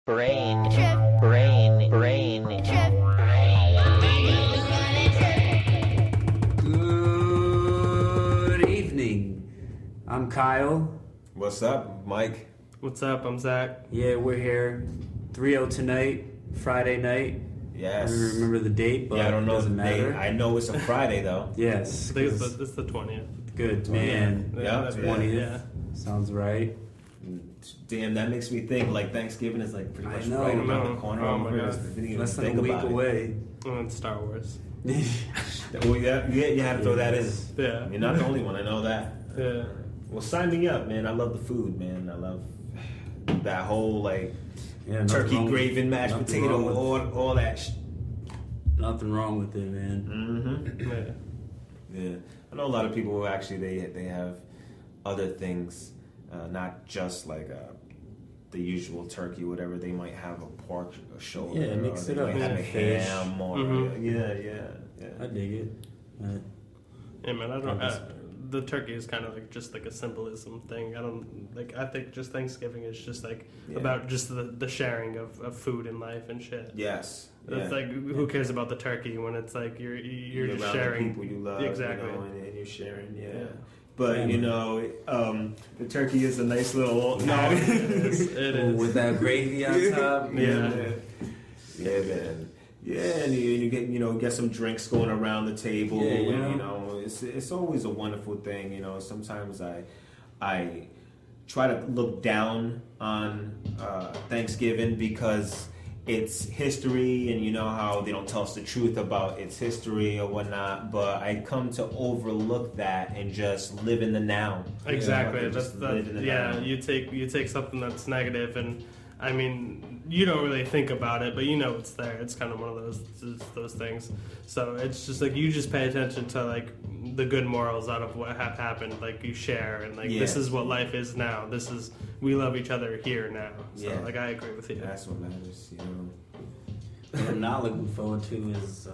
Brain trip, brain trip. Good evening. I'm Kyle. What's up, Mike? What's up? I'm Zach. Yeah, we're here. 3:00 tonight, Friday night. Yes. I don't remember the date, but I don't know it doesn't the date. matter. I know it's a Friday though. Yes. I think it's 'cause- it's the 20th. Good man. Yeah, that's 20th. Yeah. Sounds right. Damn, that makes me think like Thanksgiving is like pretty I much know. right around Oh the corner. my over God. us. Didn't even Less than think a week about it. away. And Star Wars. Well, yeah, you had to throw that in. Yeah. You're not the only one. I know that. Yeah. Well, sign me up, man. I love the food, man. I love that whole like Yeah, turkey nothing wrong gravy, with- mashed nothing potato, wrong with- all that. Nothing wrong with it, man. Mm-hmm. Yeah. Yeah, I know a lot of people who actually they have other things, not just like the usual turkey, whatever. They might have a pork shoulder, Yeah, mix or it they up. might have a Fish. ham, or Mhm. yeah. I dig it. Yeah, man. I don't. Yeah, The turkey is kind of like just like a symbolism thing. I don't like. I think just Thanksgiving is just like Yeah. about just the sharing of food in life and shit. Yes, It's like who cares about the turkey when it's like you're just around sharing the people you love, exactly. and you're sharing, yeah. Yeah. But Family. the turkey is a nice little it is. It is. With that gravy on top. Yeah. Yeah, man. Yeah, and you get some drinks going around the table. Yeah, and, yeah. It's always a wonderful thing. Sometimes I try to look down on Thanksgiving because it's history, and you know how they don't tell us the truth about its history or whatnot. But I come to overlook that and just live in the now. Exactly. Yeah, That's just live in the now. you take something that's negative, and I mean, you don't really think about it, but you know it's there. It's kind of one of those things. So it's just like you just pay attention to like the good morals out of what have happened. Like you share, and like this is what life is now. We love each other here now. So like I agree with you. That's what matters. What I'm not looking forward to is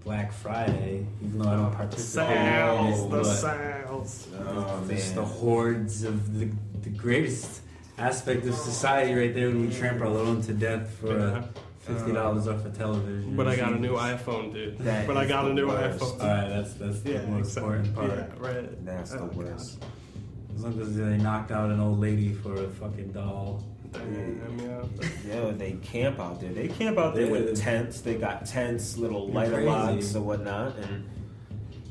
Black Friday, even though I don't participate. Sales, the but sales. Oh It's the man. hordes of the greatest aspect of society right there when we trample our own to death for $50 off a television. But I got a new iPhone, dude. That But I is got the a new worst. iPhone. Alright, that's the most important part. Yeah, right. That's the worst. As long as they knocked out an old lady for a fucking doll. Damn, yeah. Yeah, they camp out there. They camp out there with tents. They got tents, little lighter Crazy. logs or whatnot, and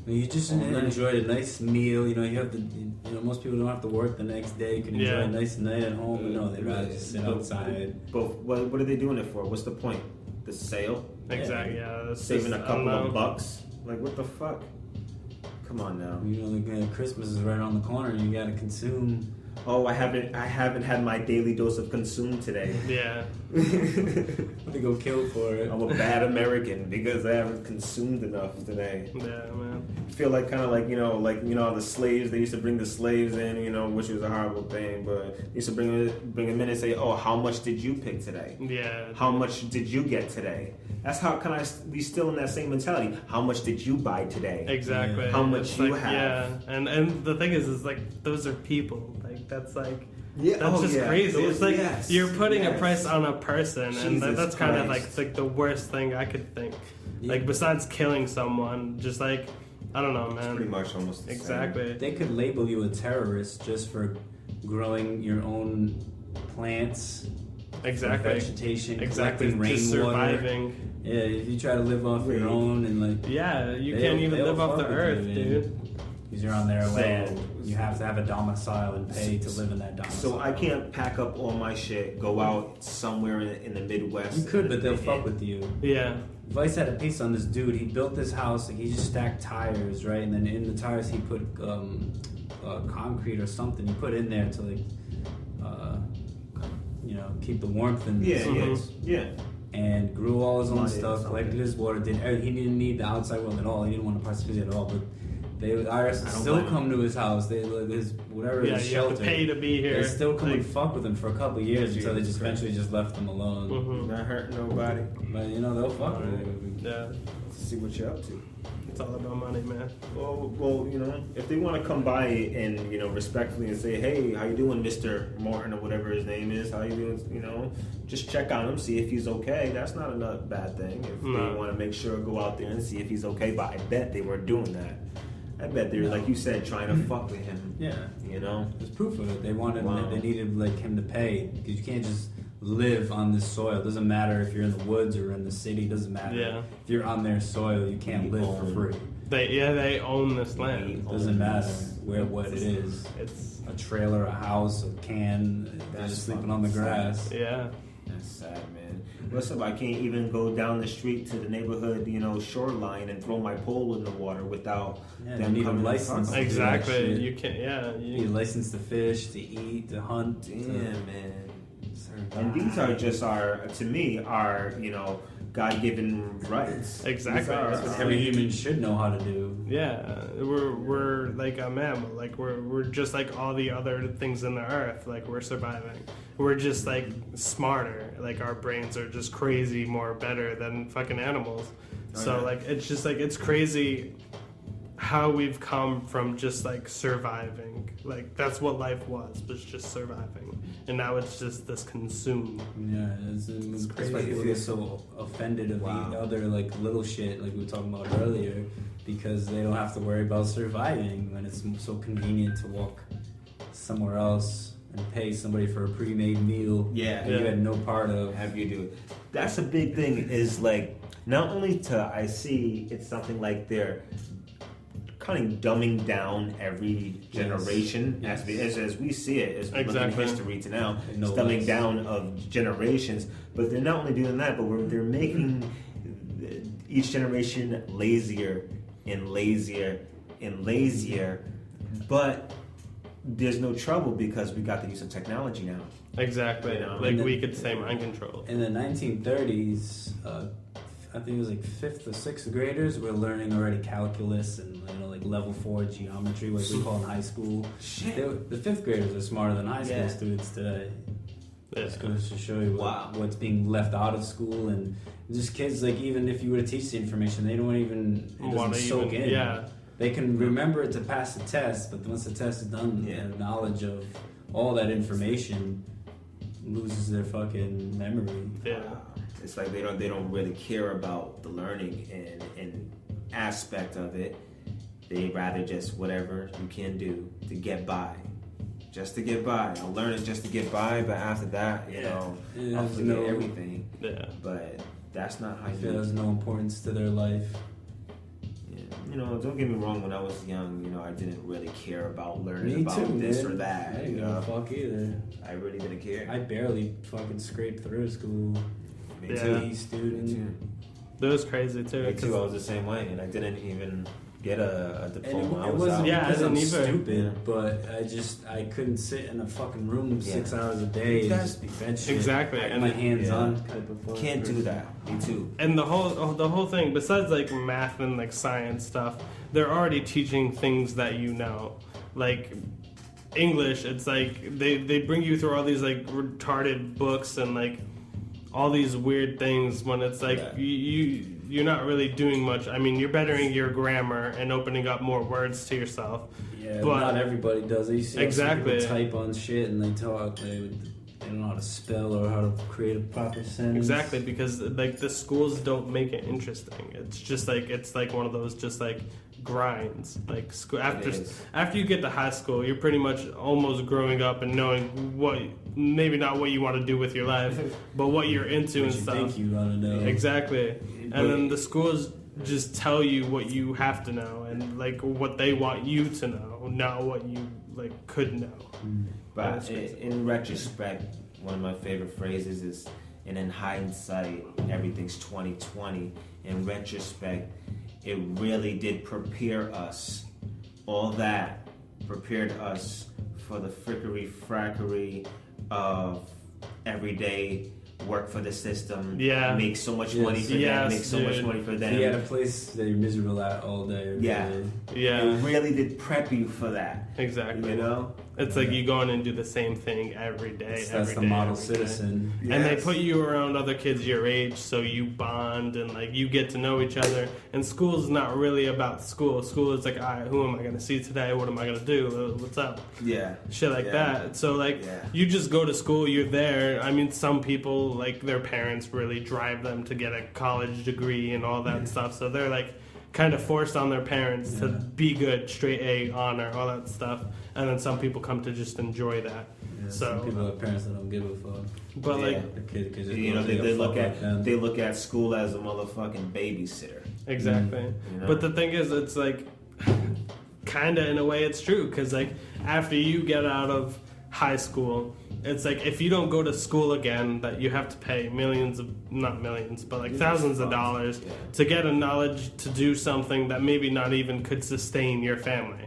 You just enjoy a nice meal. You have to. Most people don't have to work the next day. You can enjoy a nice night at home. But no, they'd rather just sit outside. But what are they doing it for? What's the point? The sale? Exactly, yeah. That's Saving just- a I don't couple know. of bucks? Like what the fuck? Come on now. Christmas is right on the corner. You gotta consume. Oh, I haven't had my daily dose of consume today. Yeah. They go kill for it. I'm a bad American because I haven't consumed enough today. Yeah, man. I feel like kind of like the slaves. They used to bring the slaves in, which was a horrible thing. But they used to bring them in and say, "Oh, how much did you pick today? Yeah. How much did you get today?" That's how can I be still in that same mentality? How much did you buy today? Exactly. How much It's you like, have? Yeah, and the thing is like those are people. Like that's like. Yeah, That's just crazy. Those- It's like yes, you're putting a yes. price on a person, and Jesus that's kind of Christ. like the worst thing I could think. Yeah. Like besides killing someone, just like I don't know, man. Pretty much almost the Exactly. They could label you a terrorist just for growing your own plants, Exactly. vegetation, Exactly. collecting Just rainwater. surviving. Yeah, if you try to live off your own and like, Yeah, you They'll- can't even they'll live off fuck the with earth, you, man. dude. because you're on their So- land, you have to have a domicile and pay to live in that domicile. So I can't pack up all my shit, go out somewhere in the Midwest. You could, but they'll and- fuck with you. Yeah. Vice had a piece on this dude. He built this house. Like, he just stacked tires, right? And then in the tires, he put concrete or something. He put in there to like, keep the warmth in. Yeah, the yeah. And grew all his own Money, stuff. something. Collected his water. He didn't need the outside world at all. He didn't want to participate at all. But IRS don't still blame come to his house. They his whatever Yeah, his you have shelter. to pay to be here. They still come Like, and fuck with him for a couple of years until they Jesus just Christ. eventually just left him alone. mhm. Not hurting nobody. But they'll fuck with him. Yeah, See what you're up to. it's all about money, man. Well, if they want to come by and respectfully and say, "Hey, how you doing, Mr. Martin or whatever his name is? How you doing?" Just check on him, see if he's okay. That's not a bad thing. If No. they want to make sure, go out there and see if he's okay. But I bet they weren't doing that. I bet they're like you said, trying to fuck with him. Yeah. There's There's proof of it. They wanted, Wow. they needed like him to pay because you can't just live on this soil. It doesn't matter if you're in the woods or in the city. It doesn't matter. Yeah. If you're on their soil, you can't live for free. They own this land. It doesn't matter what it is. It's A trailer, a house, a can. They're That's just sleeping fucking on the sad. grass. yeah. That's sad, man. What's up? I can't even go down the street to the neighborhood, shoreline and throw my pole in the water without Yeah, them they need a coming and license. fucking- Exactly. shit. You can't. Yeah. You need a license to fish, to eat, to hunt. Damn, to man. survive. And these are just to me, God-given rights. Exactly. These are- That's what every human should know how to do. Yeah, we're like a mammal. Like we're just like all the other things in the earth. Like we're surviving. We're just like smarter. Like our brains are just crazy, more better than fucking animals. Oh, So yeah. like it's just like it's crazy how we've come from just like surviving. Like that's what life was just surviving, and now it's just this consume. Yeah, it's crazy. why People you get feel- so offended of Wow. the other like little shit like we were talking about earlier because they don't have to worry about surviving when it's so convenient to walk somewhere else and pay somebody for a pre-made meal Yeah. that you had no part of. Have you do it? That's a big thing. Is like not only I see it's something like they're kind of dumbing down every generation Yes. as we see it as we look Exactly. in history to now. No It's dumbing less. down of generations, but they're not only doing that, but they're making each generation lazier and lazier and lazier. But there's no trouble because we got the use of technology now. Exactly. You know, Like and we then- could say mind control. In the 1930s, I think it was like 5th or 6th graders were learning already calculus and like level 4 geometry, what we call in high school. The 5th graders are smarter than high school Yeah. students today. Yeah. Just goes to show you Wow. what's being left out of school, and just kids like even if you were to teach the information, they don't even it doesn't Wanna soak even- in. yeah. They can remember it to pass the test, but once the test is done, Yeah. their knowledge of all that information loses their fucking memory. Yeah. It's like they don't really care about the learning and aspect of it. They rather just whatever you can do to get by. Just to get by. I'll learn it just to get by, but after that, It I'll has forget no- everything. Yeah. But that's not how I you feel do has it. no importance to their life. Yeah. Don't get me wrong, when I was young, I didn't really care about learning Me about too, this man. or that. I didn't give a fuck either. I really didn't care. I barely fucking scraped through school. Me Yeah. too. B student. That was crazy too. Me 'cause- too. I was the same way, and I didn't even get a And diploma. I it was wasn't out. Yeah, I because I'm didn't either. stupid, Yeah. but I couldn't sit in a fucking room 6 hours a day and That's- just be fed shit. Exactly, I'm and- a hands-on Yeah. type of fuck Can't do person. that. Me too. And the whole thing, besides like math and like science stuff, they're already teaching things that you know. Like English, it's like they bring you through all these like retarded books and like all these weird things when it's like Yeah. you're not really doing much. I mean, you're bettering your grammar and opening up more words to yourself. Yeah, But- but not everybody does. You see Exactly. people type on shit and they talk. They don't know how to spell or how to create a proper sentence. Exactly, because like the schools don't make it interesting. It's like one of those just like grinds. Like school is. after you get to high school, you're pretty much almost growing up and knowing what maybe not what you want to do with your life, but what you're into What and you stuff. think you want to know. Exactly, But- and then the schools just tell you what you have to know and like what they want you to know, not what you like could know. But That's crazy. in retrospect, one of my favorite phrases is, and in hindsight, everything's 2020. In retrospect, it really did prepare us. All that prepared us for the frickery frackery of everyday work for the system, make so much Yes. money for them, make so much money for them. Be at a place that you're miserable at all day. Every day. It really did prep you for that. Exactly. You know? It's like you go in and do the same thing every day. That's the model citizen. Yes. And they put you around other kids your age, so you bond and like you get to know each other. And school's not really about school. School is like, all right, who am I going to see today? What am I going to do? What's up? Yeah. Shit like that. So like you just go to school, you're there. I mean, some people, like their parents really drive them to get a college degree and all that stuff. So they're like kind of forced on their parents to be good, straight A, honor, all that stuff. And then some people come to just enjoy that. Yeah, so some people have parents that don't give a fuck. But like the kid could just they look at school as a motherfucking babysitter. Exactly. You know? But the thing is, it's like kind of in a way it's true because like after you get out of high school, it's like if you don't go to school again, that you have to pay not millions, but like thousands of dollars to get a knowledge to do something that maybe not even could sustain your family.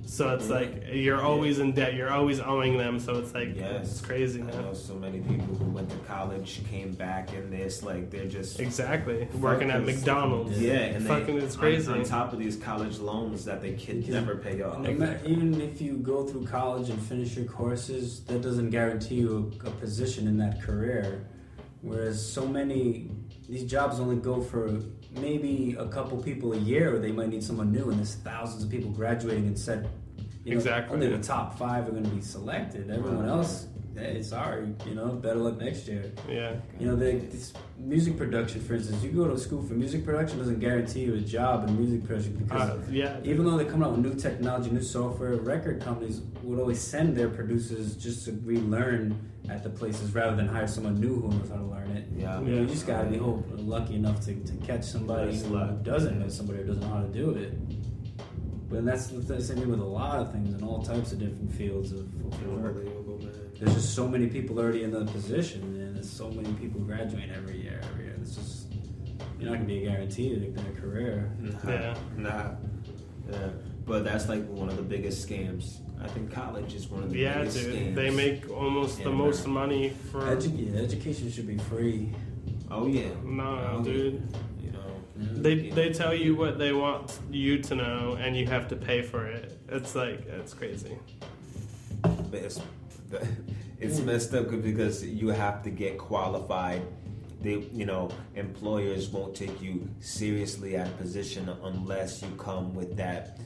So it's like you're always in debt. You're always owing them. So it's like it's crazy, man. I know so many people who went to college, came back, and it's like they're just working at McDonald's. And it's crazy. On top of these college loans that they can never pay off. Even if you go through college and finish your courses, that doesn't guarantee you a position in that career. Whereas these jobs only go for maybe a couple people a year, or they might need someone new, and there's thousands of people graduating and said, only the top 5 are going to be selected. Everyone else, hey, sorry, better luck next year. Yeah. This music production, for instance, you go to school for music production doesn't guarantee you a job in music production because even though they come out with new technology, new software, record companies would always send their producers just to relearn at the places rather than hire someone new who knows how to learn it. You just gotta be lucky enough to catch somebody who doesn't know somebody who doesn't know how to do it. But that's the same thing with a lot of things in all types of different fields of work. There's just so many people already in the position, and there's so many people graduating every year. It's just you're not gonna be guaranteed a career. Nah. But that's like one of the biggest scams. I think college is one of the biggest scams. They make almost the most money for... Education should be free. Oh, yeah. No, dude. They tell you what they want you to know, and you have to pay for it. It's like, it's crazy. But it's messed up because you have to get qualified. Employers won't take you seriously at a position unless you come with that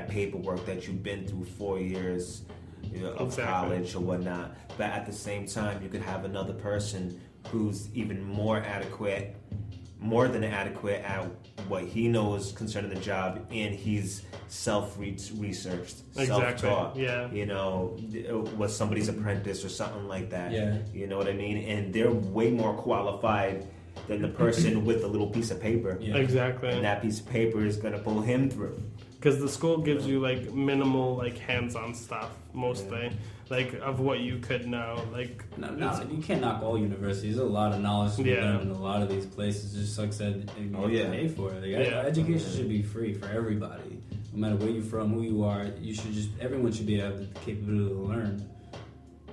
paperwork that you've been through 4 years of college or whatnot. But at the same time, you could have another person who's even more than adequate at what he knows concerning the job, and he's self-researched, self-taught. Was somebody's apprentice or something like that. You know what I mean? And they're way more qualified than the person with the little piece of paper. Exactly. And that piece of paper is going to pull him through. Because the school gives you like minimal like hands-on stuff mostly, like of what you could know. Like you can't knock all universities. There's a lot of knowledge to be learned in a lot of these places. Just like I said, you have to pay for it. Education should be free for everybody, no matter where you're from, who you are. Everyone should be able the capability to learn.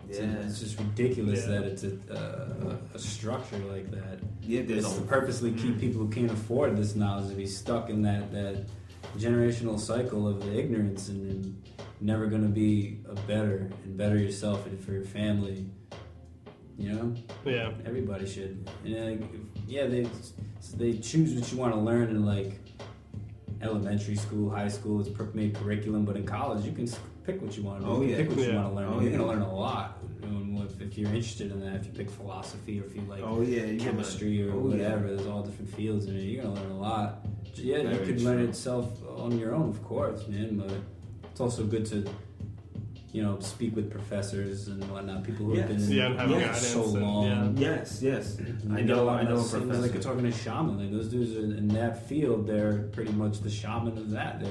It's just ridiculous that it's a structure like that. It's to purposely keep people who can't afford this knowledge to be stuck in that generational cycle of ignorance and never going to be better yourself and for your family. Everybody should. They choose what you want to learn in like elementary school, high school. It's made curriculum, but in college you can pick what you want to do. Pick what you want to learn. You're going to learn a lot. If you're interested in that, if you pick philosophy or if you like chemistry or whatever, there's all different fields in it. You're gonna learn a lot. You could learn it self on your own, of course, man. But it's also good to, speak with professors and whatnot. People who have been in so long. Yes. I know a professor. It's like you're talking to shaman. Like those dudes are in that field. They're pretty much the shaman of that.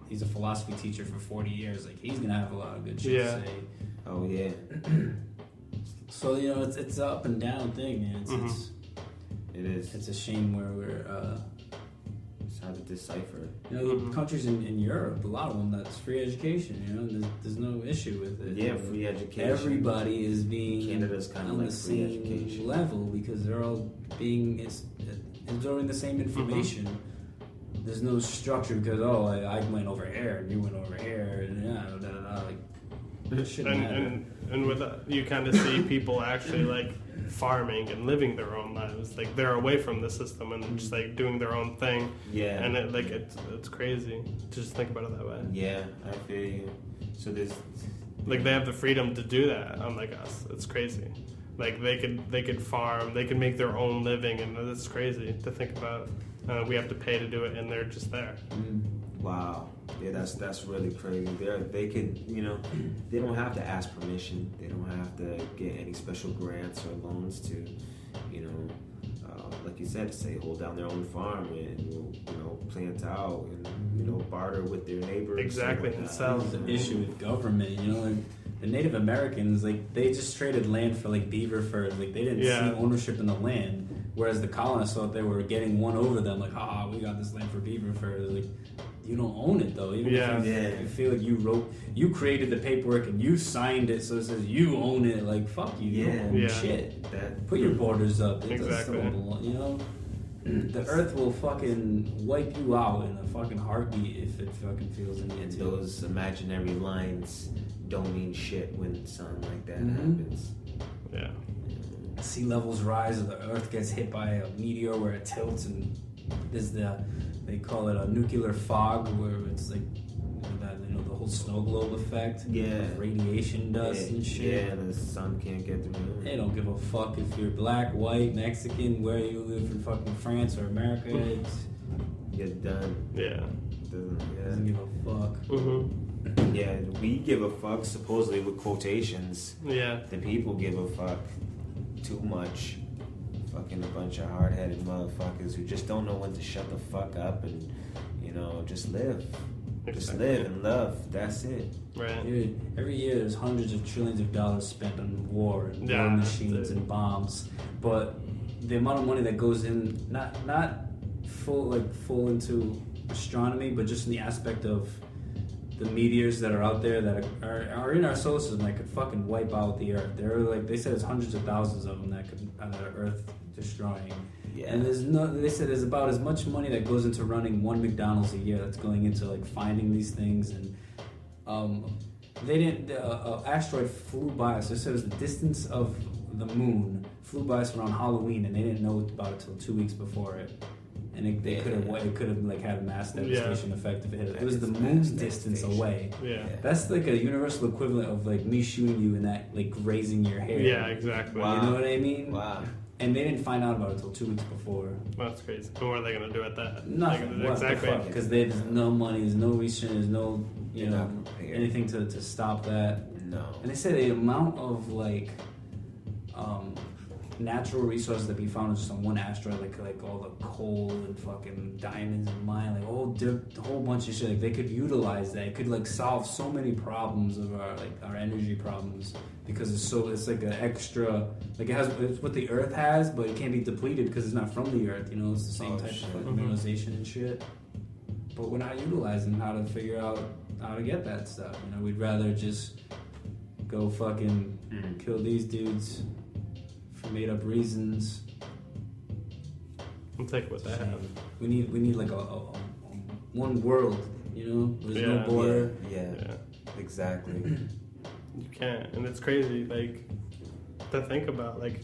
He's a philosophy teacher for 40 years. Like he's gonna have a lot of good shit to say. Oh yeah. So it's an up and down thing, man. It is. It's a shame where we're hard to decipher. You know, the countries in Europe, a lot of them, that's free education. You know, there's no issue with it. Yeah, free education. Everybody is being Canada's kind of on like the free same education level because they're all being absorbing the same information. There's no structure because I went over here and you went over here and like it shouldn't matter. And with that, you kind of see people actually like farming and living their own lives. Like they're away from the system and just like doing their own thing. Yeah. And it's crazy to just think about it that way. Yeah, I feel you. So there's like they have the freedom to do that, unlike us. It's crazy. Like they could farm, they could make their own living, and it's crazy to think about. We have to pay to do it, and they're just there. Wow. Yeah, that's really crazy. They could, you know, they don't have to ask permission. They don't have to get any special grants or loans to, you know, like you said, say hold down their own farm and you know plant out and you know barter with their neighbors. Exactly. And sell. There's an issue with government. You know, like the Native Americans, like they just traded land for like beaver furs. Like they didn't see ownership in the land. Whereas the colonists thought they were getting one over them, like, we got this land for beaver furs. Like, you don't own it though. Even if you feel like you created the paperwork and you signed it, so it says you own it. Like, fuck you, you don't own shit. Put your borders up. It exactly. You know, the earth will fucking wipe you out in a fucking heartbeat if it fucking feels any And into those imaginary lines don't mean shit when something like that happens. Yeah. Sea levels rise or the earth gets hit by a meteor where it tilts and there's they call it a nuclear fog where it's like that, you know, the whole snow globe effect. Yeah. Radiation dust and shit. Yeah, and the sun can't get through. They don't give a fuck if you're black, white, Mexican, where you live in fucking France or America. It's Get done. Yeah. doesn't give a fuck. Mm-hmm. Yeah, we give a fuck supposedly with quotations. Yeah. The people give a fuck too much. Fucking a bunch of hard-headed motherfuckers who just don't know when to shut the fuck up and, you know, just live. Just live and love. That's it. Right. Dude, every year there's hundreds of trillions of dollars spent on war and war machines and bombs, but the amount of money that goes in, not full into astronomy, but just in the aspect of the meteors that are out there that are in our solar system that could fucking wipe out the Earth. They said there's hundreds of thousands of them that are Earth destroying. Yeah. And they said there's about as much money that goes into running one McDonald's a year that's going into like finding these things. And they didn't. Asteroid flew by us. They said it was the distance of the moon flew by us around Halloween, and they didn't know about it till 2 weeks before it. And it could have like had a mass devastation effect if it hit it. It was the moon's distance away. Yeah. That's like a universal equivalent of like me shooting you and that like grazing your hair. Yeah, exactly. Wow. You know what I mean? Wow. And they didn't find out about it until 2 weeks before. That's crazy. And what are they going to do at that? Nothing. Like, exactly. Because there's no money, there's no research, there's no You're not prepared. anything to stop that. No. And they said the amount of like natural resources that we found just on one asteroid, like all the coal and fucking diamonds and mine, like a whole bunch of shit. Like they could utilize that. It could like solve so many problems of our energy problems because it's like an extra, like it's what the Earth has, but it can't be depleted because it's not from the Earth. You know, it's the same type of fucking mineralization and shit. But we're not utilizing how to figure out how to get that stuff. You know, we'd rather just go fucking kill these dudes for made up reasons. I'll take what they have. We need like a one world, you know? There's no border. Yeah. Exactly. You can't, and it's crazy, like, to think about, like,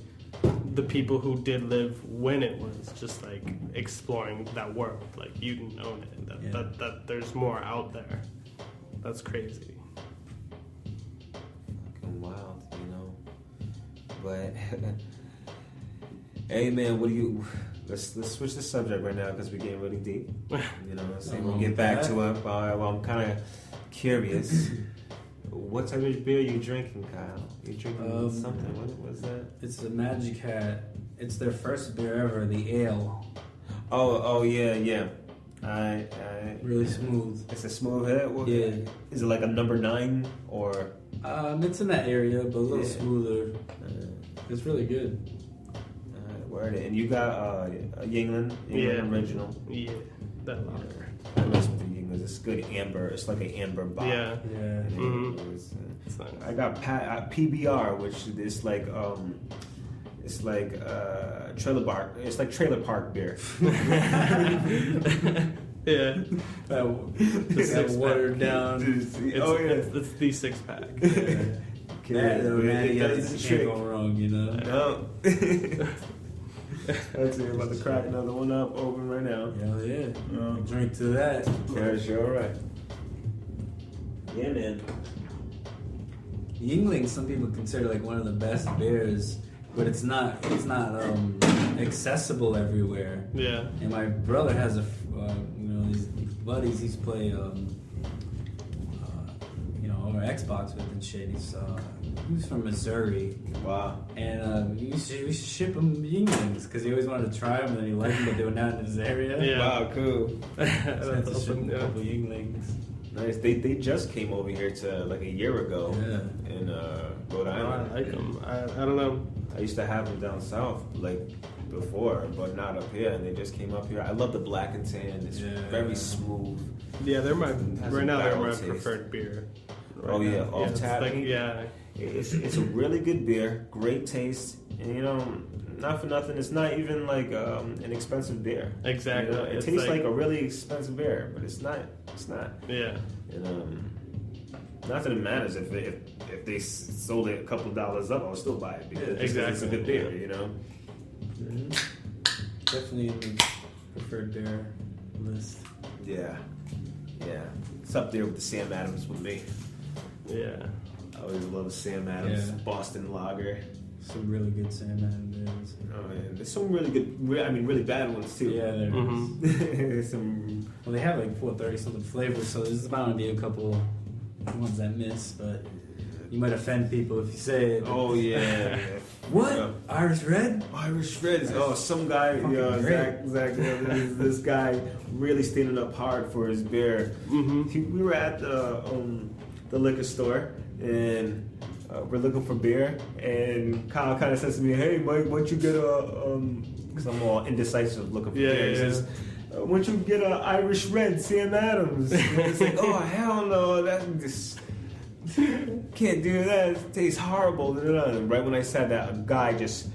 the people who did live when it was just, like, exploring that world. Like, you didn't own it. That there's more out there. That's crazy. Fucking wild, you know? But, hey, man, what do you... Let's switch the subject right now because we're getting really deep. You know, we'll get back to it. Well, I'm kind of curious. What type of beer are you drinking, Kyle? You drinking something? What was that? It's a Magic Hat. It's their first beer ever, the ale. Oh yeah. I Really smooth. It's a smooth head. Yeah. Is it like a number 9 or? It's in that area, but a little smoother. It's really good. Word it. And you got a Yingling original. Yeah. that lager. I mess with the Yingling. It's good amber. It's like an amber bock. Yeah. Yeah. It's, It's nice. I got PBR, which is like it's like trailer park. It's like trailer park beer. Yeah. That watered down. It's the 6-pack. That though, man, It you does the can't trick. go wrong, you know. No. Actually, I'm about to crack another one up open right now. Hell yeah. Drink to that. Yeah, sure, right. Yeah, man. Yingling, some people consider like one of the best beers, but it's not accessible everywhere. Yeah. And my brother has these buddies he's play over Xbox with and shit. He's from Missouri. Wow. And we used to ship him Yinglings because he always wanted to try them and he liked them, but they were not in his area. Yeah. Wow, cool. So I had That's to ship awesome. him a Yeah. couple Yinglings. Nice. They just came over here to like a year ago in Rhode I Island. like them. I don't know. I used to have them down south like before, but not up here. And they just came up here. I love the black and tan. It's very smooth. Yeah, they're my Has a right now. They're barrel my taste. preferred beer. Oh yeah, off it's tap. like, yeah. It's a really good beer, great taste, and not for nothing, it's not even like an expensive beer. Exactly. It It's tastes like a really expensive beer, but it's not. It's not. Yeah. And not that it matters if they sold it a couple dollars up, I'll still buy it because it's a good beer, Definitely in the preferred beer list. Yeah. It's up there with the Sam Adams with me. Yeah. I always love Sam Adams Boston Lager. Some really good Sam Adams beers. Oh man, there's some really good, really bad ones too. Yeah, there Mhm. There's some. Well, they have like 430 something flavors, so there's bound to be a couple ones I miss, but you might offend people if you say it. Oh yeah. What? Yeah. Irish Red? Irish Red is some guy. Fucking Zach. This guy really standing up hard for his beer. Mm-hmm. We were at the liquor store and we're looking for beer, and Kyle kind of says to me, "Hey, Mike, why don't you get because I'm all indecisive looking for beer." He says, "Why don't you get a Irish Red, Sam Adams?" And it's like, oh hell no, that just. Can't do that. It tastes horrible. And right when I said that, a guy just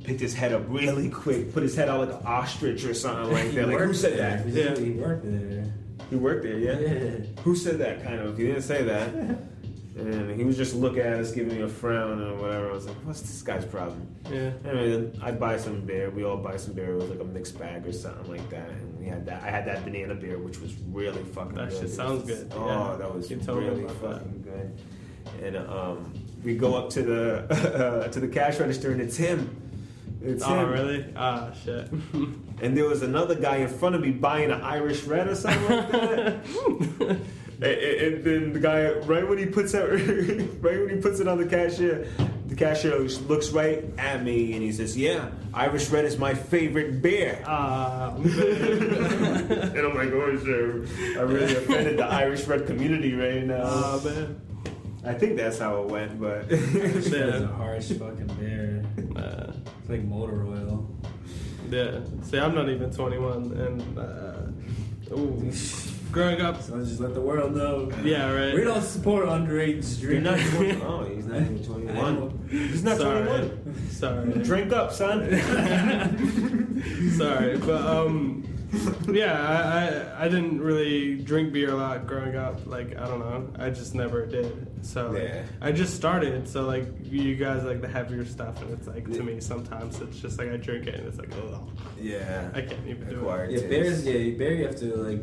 picked his head up really quick, put his head out like an ostrich or something like that. Like, who said that? Yeah, he worked there. He worked there, yeah? Who said that, kind of? He didn't say that. And he was just looking at us, giving me a frown or whatever. I was like, what's this guy's problem? Yeah. Anyway, I'd buy some beer. We all buy some beer. It was like a mixed bag or something like that. And we had that. I had that banana beer, which was really fucking That good. shit sounds good. Oh, Yeah. that was You told me really about fucking good. And we go up to the to the cash register, and it's him. It's Oh, him. really? Ah, shit. And there was another guy in front of me buying an Irish Red or something like that. And then the guy, right when he puts it on the cashier looks right at me and he says, "Yeah, Irish Red is my favorite beer." Man. And I'm like, "Oh shit, I really offended the Irish Red community right now." Oh, man. I think that's how it went, but It's a harsh fucking beer. Uh, It's like motor oil. yeah. See, I'm not even 21, and growing up. So just let the world know. Yeah, right. We don't support underage you're not drinking. 21. Oh, he's not even 21. He's not Sorry. 21. Sorry. Drink up, son. Sorry, but yeah, I didn't really drink beer a lot growing up. Like, I don't know, I just never did. So Yeah. I just started. So like you guys like the heavier stuff, and it's like to me sometimes it's just like I drink it and it's like, oh, Yeah. I can't even do it. Acquired Yeah, taste. beer you have to like.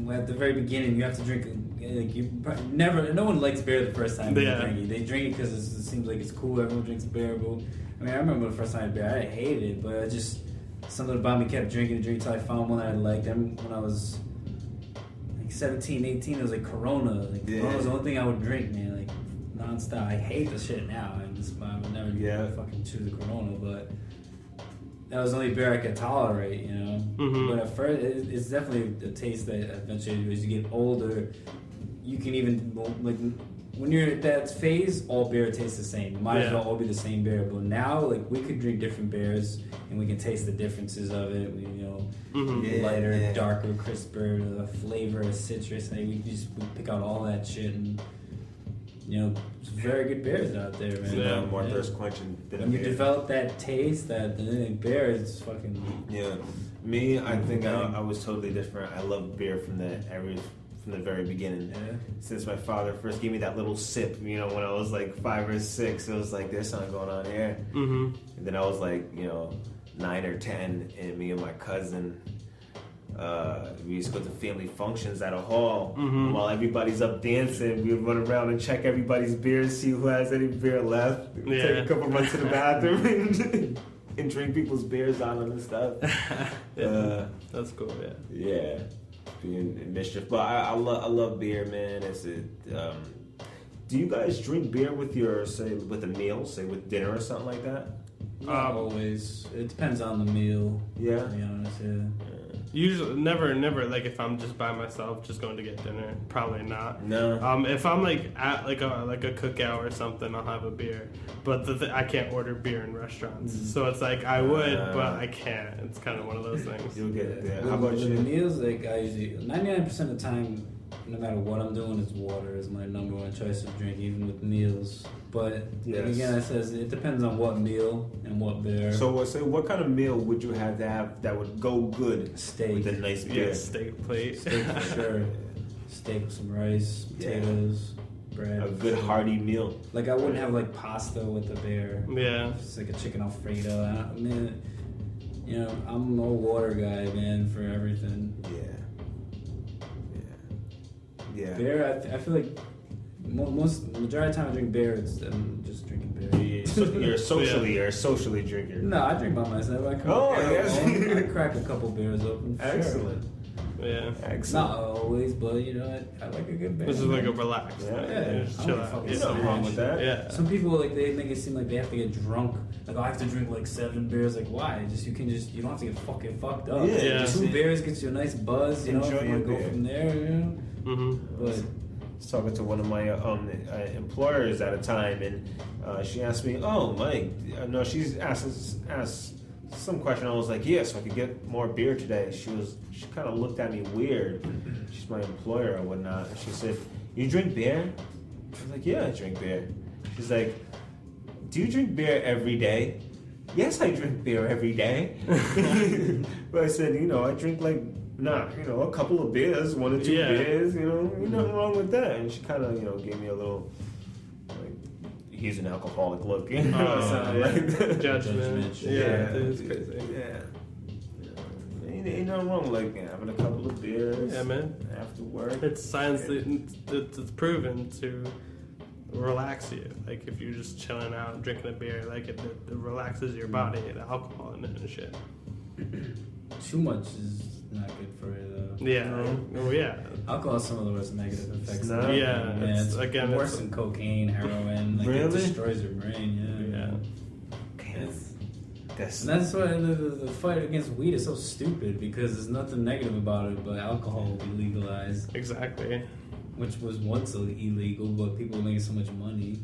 At the very beginning, you have to drink. Like you never. No one likes beer the first time they Yeah. drink it. They drink it because it seems like it's cool. Everyone drinks beer. But I mean, I remember the first time I had beer. I hated it, but I just something about me kept drinking until I found one that I liked. And when I was like 17, 18, it was like Corona. Like Corona was the only thing I would drink, man. Like nonstop. I hate the shit now. I would never fucking choose a Corona, but. That was the only beer I could tolerate, you know. Mhm. But at first, it's definitely a taste that eventually, as you get older, you can even like when you're at that phase, all beer tastes the same. It might as well all be the same beer. But now, like, we could drink different beers and we can taste the differences of it. We, lighter, darker, crisper, the flavor, citrus. And we pick out all that shit and. It's very good beers out there, man. Yeah, more thirst quenching than when beer. you develop that taste, that beer is fucking. Yeah, me, I think I was totally different. I love beer from the very beginning. Yeah. Since my father first gave me that little sip, when I was like 5 or 6, it was like there's something going on here. Mm-hmm. And then I was like 9 or 10, and me and my cousin. We used to go to family functions at a hall. Mm-hmm. While everybody's up dancing, we would run around and check everybody's beers, see who has any beer left. Yeah. Take a couple runs to the bathroom and drink people's beers on them and stuff. That's cool. Yeah. Yeah, being in mischief. But I love beer, man. Do you guys drink beer with with a meal, say with dinner or something like that? Not always. It depends on the meal. Yeah. To be honest, yeah. Usually, never. Like if I'm just by myself, just going to get dinner, probably not. No. If I'm like at like a cookout or something, I'll have a beer. But I can't order beer in restaurants, so it's like I would, but I can't. It's kind of one of those things. You'll get it there. How How about the you? meals? Like I usually 99% of the time, no matter what I'm doing, is water is my number one choice of drink, even with meals. But Yes. again, it depends on what meal and what beer. So what kind of meal would you have to have that would go good Steak. with a nice beer? Yeah, steak plate. Steak for sure. Steak with some rice, potatoes, bread. A good hearty meal. Like I wouldn't have like pasta with the beer. Yeah. It's like a chicken Alfredo. I mean, I'm a water guy, man, for everything. Yeah. Beer, I feel like majority of the time I drink beer, I'm just drinking beer. You're a socially drinker. No, I drink by myself. I crack a couple beers open. Excellent. Yeah. Excellent. Not always, but I like a good beer. This is like a relax. Yeah. Just I chill don't out. fucking There's nothing wrong with that. Yeah. Some people they make it seem like they have to get drunk. Like I have to drink like 7 beers. Like why? You don't have to get fucking fucked up. Yeah. 2 beers gets you a nice buzz. Enjoy if you your wanna go beer. from there. Mm-hmm. But I was talking to one of my employers at a time, and she asked me, "Oh, Mike, no." She's asked some question. I was like, "Yeah, so I could get more beer today." She kind of looked at me weird. She's my employer or whatnot. And she said, "You drink beer?" I was like, "Yeah, I drink beer." She's like, "Do you drink beer every day?" "Yes, I drink beer every day." But I said, I drink like. A couple of beers, 1 or 2 beers, nothing wrong with that. And she kind of, gave me a little, like, he's an alcoholic look, Like that. judgment. Yeah, it's crazy. Yeah. Ain't nothing wrong with, like, having a couple of beers. Yeah, man. After work. It's science. It's proven to relax you. Like if you're just chilling out, drinking a beer, like it relaxes your body, the alcohol in it and shit. too much is not good for it. Yeah. Oh yeah. Alcohol has some of the worst negative effects. No. Yeah, it's again, worse it's- than cocaine, heroin. Like, Really? It destroys your brain. Yeah. That's And that's why the fight against weed is so stupid, because there's nothing negative about it, but alcohol will be legalized, Exactly. which was once illegal, but people were making so much money.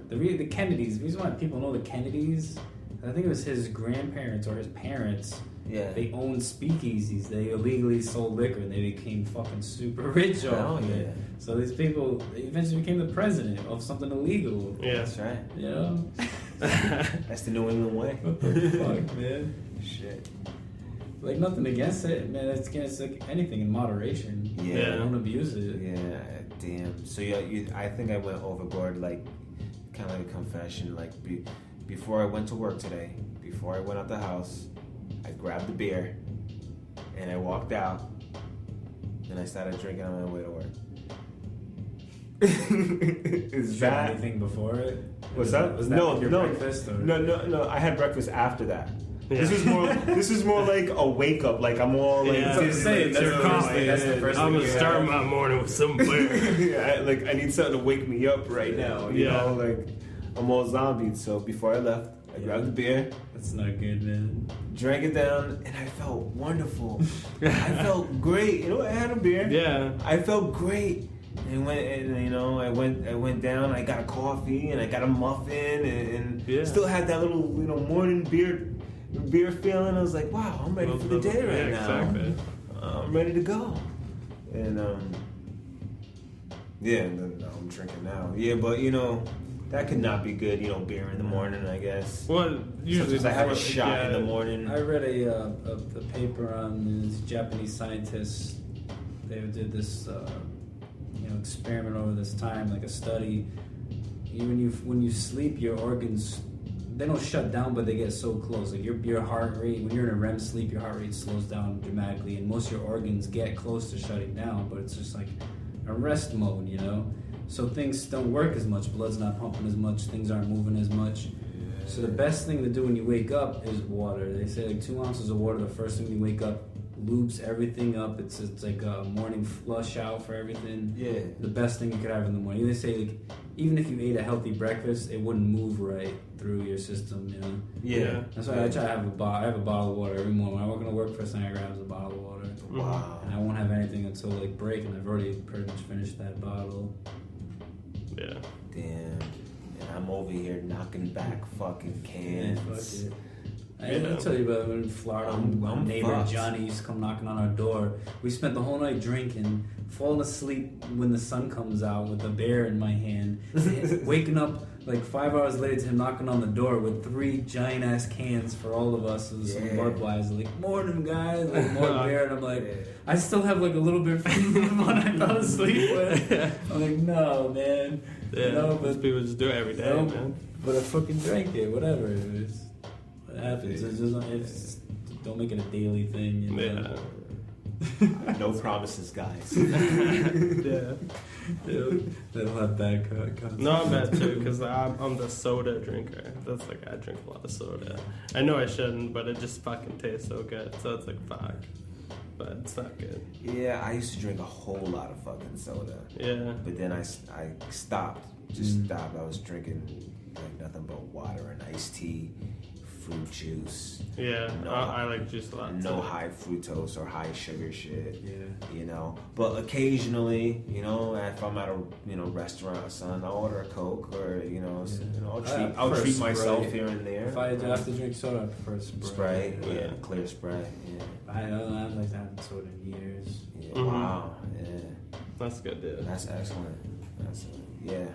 The Kennedys, the reason why people know the Kennedys, I think it was his grandparents or his parents. yeah. They owned speakeasies. They illegally sold liquor, and they became fucking super rich off of it. So these people eventually became the president of something illegal. Yeah. That's right. You know? That's the New England way. What the fuck, man? Shit. Like, nothing against it, man. It's against like anything in moderation. Yeah. Don't abuse it. Yeah, damn. So I think I went overboard, like, kind of like a confession. Like, before I went to work today, before I went out the house, I grabbed the beer, and I walked out, and I started drinking on my way to work. Is Did you that have anything before it? What's that? Was that with your breakfast? Or? No. I had breakfast after that. Yeah. This is more like a wake up. Like I'm all like, Yeah, I was gonna say, it's that's your the first coffee. thing- that's the first I'm thing gonna you start have. my morning with some beer. I need something to wake me up right now. You know, like I'm all zombied. So before I left, I grabbed the beer, That's not good, man. drank it down, and I felt wonderful. I felt great. I had a beer. Yeah. I felt great. And I went down. I got a coffee and I got a muffin and still had that little morning beer feeling. I was like, wow, I'm ready for the day right now. Exactly. I'm ready to go. And I'm drinking now. Yeah, but that could not be good. Beer in the morning, I guess. Well, usually I have a shot in the morning. I read a paper on these Japanese scientists. They did this experiment over this time, like a study. When you sleep, your organs, they don't shut down, but they get so close. Like your heart rate, when you're in a REM sleep, your heart rate slows down dramatically, and most of your organs get close to shutting down, but it's just like a rest mode, So things don't work as much. Blood's not pumping as much. Things aren't moving as much. Yeah. So the best thing to do when you wake up is water. They say like 2 ounces of water the first thing you wake up lubes everything up. It's like a morning flush out for everything. Yeah. The best thing you could have in the morning. They say like even if you ate a healthy breakfast, it wouldn't move right through your system. Yeah. That's why I try to have I have a bottle of water every morning. When I walk into work, first thing I grab is a bottle of water. Wow. And I won't have anything until like break, and I've already pretty much finished that bottle. Yeah. Damn. And I'm over here knocking back fucking cans. Yeah, fuck it. I didn't tell you about when in Florida. I'm neighbor fucked. Johnny used to come knocking on our door. We spent the whole night drinking, falling asleep when the sun comes out with a bear in my hand, waking up like 5 hours later to him knocking on the door with 3 giant ass cans for all of us. It was some Budweiser. Like, morning guys, like more beer, and I'm like, I still have like a little bit from when I fell asleep. But I'm like, no, man. Yeah, but people just do it every day, man. But I fucking drank it, whatever. It's what happens. Don't make it a daily thing. Yeah. No promises, guys. Yeah. That'll have bad consequences. No, I'm bad too, because I'm the soda drinker. That's like, I drink a lot of soda. I know I shouldn't, but it just fucking tastes so good. So it's like, fuck. But it's not good. Yeah, I used to drink a whole lot of fucking soda. Yeah. But then I stopped. Just stopped. I was drinking like nothing but water and iced tea, fruit juice. Yeah, I like juice a lot. No too. high fructose or high sugar shit. Yeah. But occasionally, if I'm at a restaurant or something, I'll order a Coke or I'll treat myself here and there. If I have to drink soda, I prefer Sprite. Yeah, clear Sprite. Yeah. I haven't like had soda in years. Yeah. Mm-hmm. Wow. Yeah. That's good, dude. That's excellent. Yeah.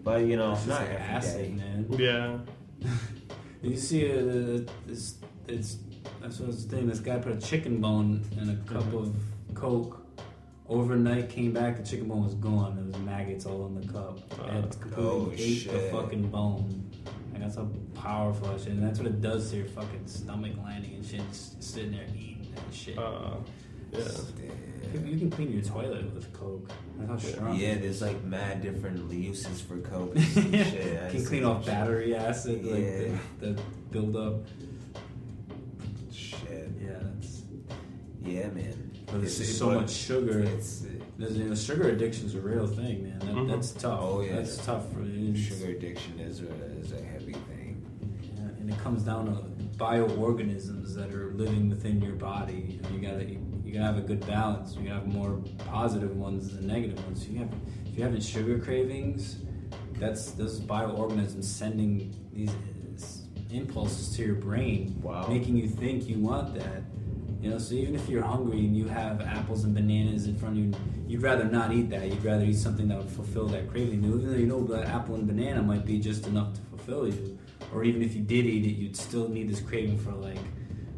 But it's not like every acid, day. man. Yeah. You see, that's what I was saying. This guy put a chicken bone in a cup of Coke. Overnight, came back, the chicken bone was gone. There was maggots all in the cup. It completely ate the fucking bone. Like, that's how powerful that shit. And that's what it does to your fucking stomach lining and shit. Just sitting there eating that shit. Yeah. You can clean your toilet with Coke. That's how strong. Yeah, there's like mad different uses for Coke. And shit. You can clean off battery acid, like the build up. Shit. Yeah, man. But there's so much sugar. Sugar addiction's a real thing, man. That's tough. Oh yeah, that's tough for you. Sugar addiction is a heavy thing. Yeah, and it comes down to bioorganisms that are living within your body. You gotta have a good balance. You gotta have more positive ones than negative ones. If you're having sugar cravings, that's those bioorganisms sending these impulses to your brain, making you think you want that. So even if you're hungry and you have apples and bananas in front of you, you'd rather not eat that. You'd rather eat something that would fulfill that craving. Even though that apple and banana might be just enough to fulfill you. Or even if you did eat it, you'd still need this craving for like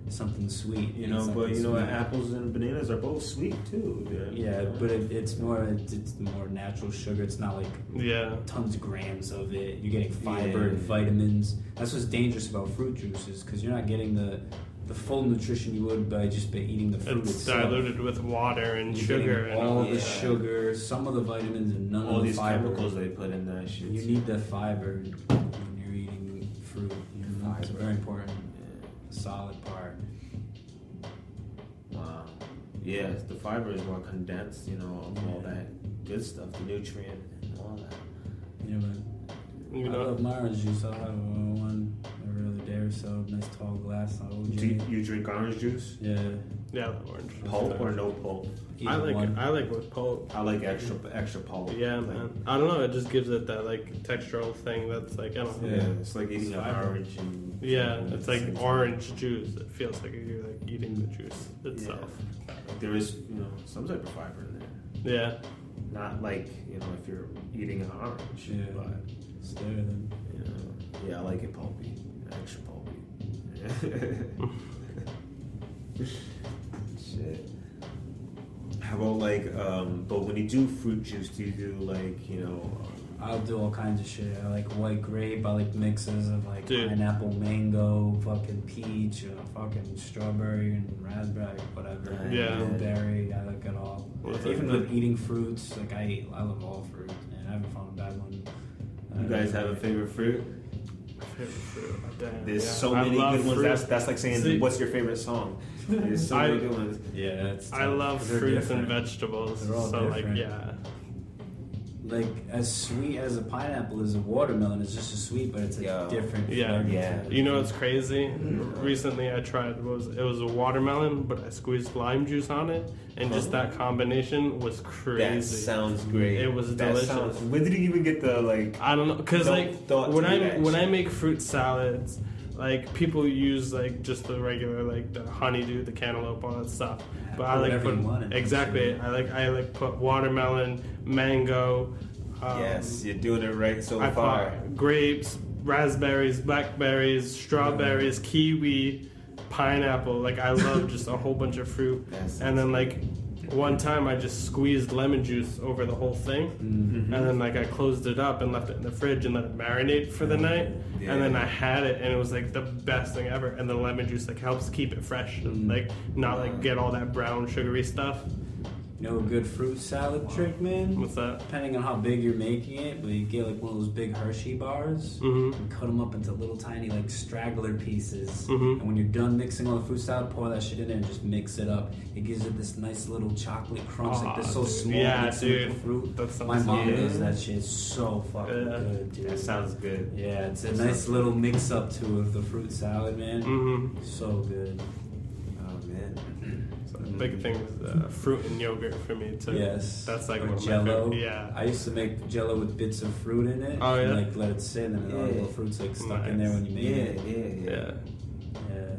something sweet. Apples and bananas are both sweet too. Yeah, but it's more natural sugar. It's not like tons of grams of it. You're getting fiber and vitamins. That's what's dangerous about fruit juices, because you're not getting the full nutrition you would by eating the fruit it's itself. Diluted with water and sugar and all the sugar, some of the vitamins, and none of the fiber. All these chemicals they put in that shit. You need the fiber when you're eating fruit. It's very important. A solid part. Wow. Yeah, the fiber is more condensed, of all that good stuff, the nutrient and all that. I love my orange juice. I'll have one every other day or so nice tall glass. Do you drink orange juice? Yeah. Yeah, I love orange. Pulp or no pulp? I like with pulp. I like extra pulp. Yeah, man. I don't know. It just gives it that like textural thing that's like I don't know. Yeah, it's like eating an orange. Yeah, it's like orange juice. It feels like you're like eating the juice itself. Yeah. There is some type of fiber in there. Yeah. Not like if you're eating an orange. Yeah. But It's there then. yeah, I like it pulpy, extra pulpy. Shit. How about like, but when you do fruit juice, do you do like, I'll do all kinds of shit. I like white grape. I like mixes of like Dude. pineapple, mango, fucking peach, fucking strawberry and raspberry, whatever. Yeah. Blueberry. I like it all. What's Even that? with eating fruits, like I love all fruit, and I haven't found a bad one. you guys have a favorite fruit? Favorite fruit. Damn, There's yeah. so I many love good ones. fruit. That's like saying, See- what's your favorite song? There's so many good ones. Yeah, it's I love They're fruits and different. vegetables. They're all So different. like yeah. Like as sweet as a pineapple is a watermelon. It's just as sweet, but it's a Yeah. different Yeah. flavor. Yeah. You know what's crazy? Recently I tried it was a watermelon, but I squeezed lime juice on it, and just that combination was crazy. That sounds great. It was That delicious. sounds- when did you even get the like? I don't know, cause Don't- like don't when do I that when I shit. make fruit salads, like people use like just the regular like the honeydew, the cantaloupe, all that stuff. But I Put like whatever put you want in it. exactly. I like put watermelon, mango. Yes, you're doing it right so I far. put grapes, raspberries, blackberries, strawberries, kiwi, pineapple. Like I love just a whole bunch of fruit. Yes. And then like one time I just squeezed lemon juice over the whole thing, Mm-hmm. and then like I closed it up and left it in the fridge and let it marinate for the night. Yeah. And then I had it, and it was like the best thing ever. And the lemon juice like helps keep it fresh, and like not like get all that brown sugary stuff. You know a good fruit salad trick, man? What's that? Depending on how big you're making it, but you get like one of those big Hershey bars Mhm. and cut them up into little tiny like straggler pieces. Mhm. And when you're done mixing all the fruit salad, pour that shit in there and just mix it up. It gives it this nice little chocolate crunch. Like they're so dude. small. Yeah, mixed with dude. the fruit. That sounds My mom good. does that shit. It's so fucking Yeah. good, dude. That sounds good. Yeah, it's a nice little mix up too of the fruit salad, man. Mm-hmm. So good. Oh man. So big thing is fruit and yogurt for me too. Yes. That's like Or one of my Jell-O. favorite. Yeah. I used to make Jell-O with bits of fruit in it. Oh, and, yeah? like let it sit, and then all the Yeah. little fruits like stuck in Nice. there when you made Yeah, it. yeah. Yeah. Yeah.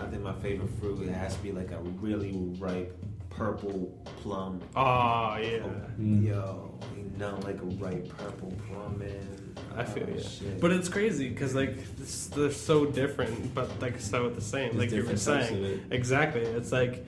I think my favorite fruit, it has to be like a really ripe purple plum. Oh yeah. Yo, like a ripe purple plum, man. I feel Oh, you. shit. But it's crazy because like they're so different, but like so the same. There's like you were different types saying, of it. exactly. It's like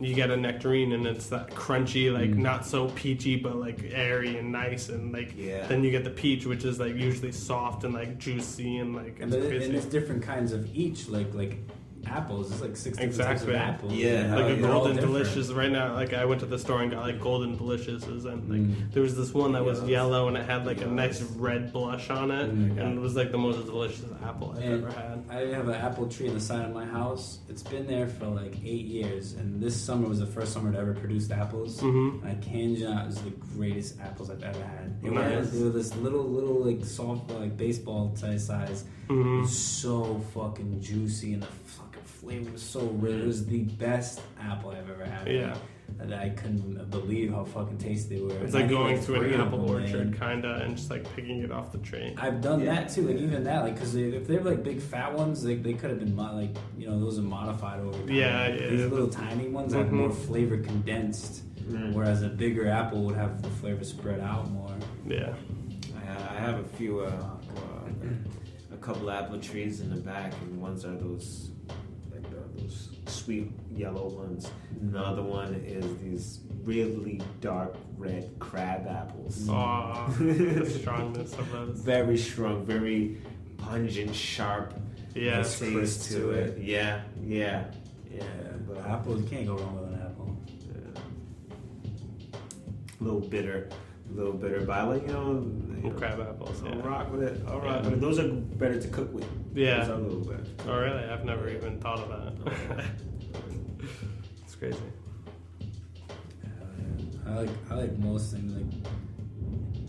you get a nectarine and it's that crunchy, like not so peachy, but like airy and nice, and like Yeah. then you get the peach, which is like usually soft and like juicy and like And, it's and crazy. there's different kinds of each, like apples. There's like 6 different types of Exactly. apples. Yeah. and Like a they're all golden different. delicious right now. Like I went to the store and got like golden deliciouses, and like there was this one that was Yes. yellow and it had like a Yes. nice red blush on it, Mm. and it was like the most delicious apple I've And ever had. I have an apple tree on the side of my house. It's been there for like 8 years, and this summer was the first summer to ever produce apples. Mhm. And I can you not, it was the greatest apples I've ever had. They Nice. were this little like soft like baseball size. Mhm. It was so fucking juicy, and the fucking flavor was so rich. It was the best apple I've ever had. Yeah. And I couldn't believe how fucking tasty they were. It's And I like need, going through 3 an of apple them, orchard, man. kinda, and just like picking it off the tree. I've done Yeah. that too, like even that, like because if they're like big fat ones, they could have been like those are modified over time. Yeah, yeah. These little tiny ones have Mhm. more flavor condensed, whereas a bigger apple would have the flavor spread out more. Yeah. I have a few, a couple apple trees in the back, and ones are those like those sweet yellow ones. And the other one is these really dark red crab apples. Oh, the strongness of those. Very strong, very pungent, sharp Yeah. It's taste crisp to to it. it. Yeah. But apples, you can't go wrong with an apple. A little bitter, but I like Crab apples. I'll Yeah. rock with it. I'll rock Yeah. with it. Those are better to cook with. Yeah. Those are a little better. Oh really? I've never even thought of that. It's crazy. I like most things. Like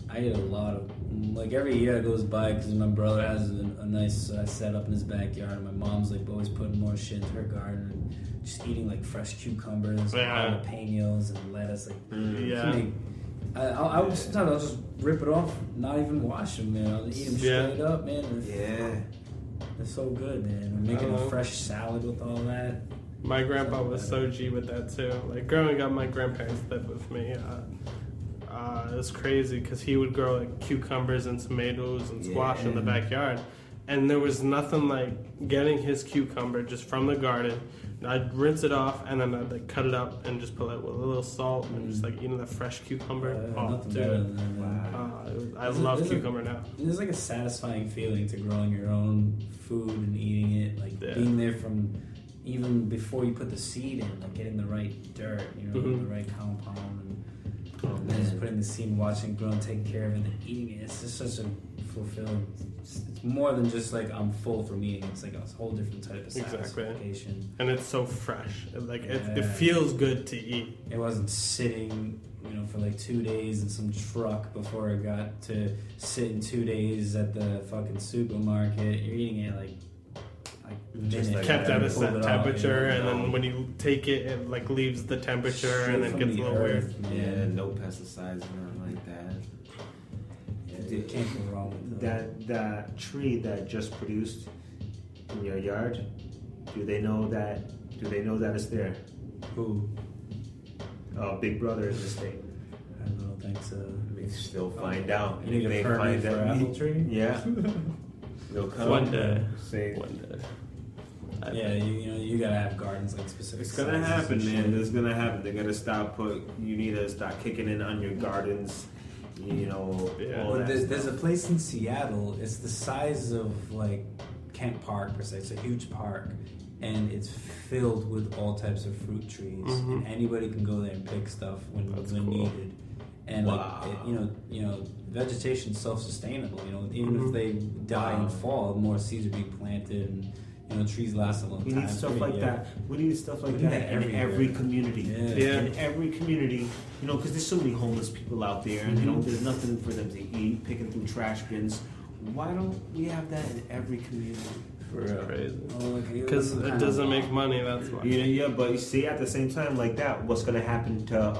I eat a lot of like every year goes by because my brother has a nice setup in his backyard, and my mom's like always putting more shit into her garden, and just eating like fresh cucumbers, and jalapenos, and lettuce. Like, I would sometimes I'll just rip it off, not even wash them, man. I'll eat them straight up, man. They're so good, man. I'm making a fresh salad with all that. My grandpa was so G with that too. Like growing up, my grandparents lived with me. It was crazy because he would grow like cucumbers and tomatoes and squash in the backyard, and there was nothing like getting his cucumber just from the garden. I'd rinse it off and then I'd like cut it up and just put it with a little salt and just like eating the fresh cucumber. I love cucumber now. There's like a satisfying feeling to growing your own food and eating it, like being there from even before you put the seed in, like getting the right dirt, the right compound, and just putting the seed and watching it grow and taking care of it and eating it. It's just such a fulfilling. It's more than just like I'm full from eating. It's like a whole different type of satisfaction. And it's so fresh. Like it feels good to eat. It wasn't sitting, for like 2 days in some truck before it got to sit in 2 days at the fucking supermarket. You're eating it like just kept at a set temperature, and then when you take it, it like leaves the temperature, and then gets a little weird. Yeah, no pesticides, nothing like that. Yeah, it can't go wrong with that tree that just produced in your yard. Do they know that it's there? Who? Big Brother in the state. I don't think so. We still find out. You need a permit for an apple tree? Yeah. They'll come. One day. One day. You gotta have gardens like specific. It's gonna happen, man. It's gonna happen. They're gonna you need to start kicking in on your gardens. There's a place in Seattle. It's the size of like Kent Park per se. It's a huge park, and it's filled with all types of fruit trees, and anybody can go there and pick stuff when needed. And vegetation's self-sustainable. Even if they die and fall, more seeds are being planted, and trees last a long time. We need stuff like that. We need stuff like that in every community. In every community, because there's so many homeless people out there, and there's nothing for them to eat, picking through trash bins. Why don't we have that in every community? Crazy. Because it doesn't make money, that's why. But you see, at the same time, like that, what's going to happen to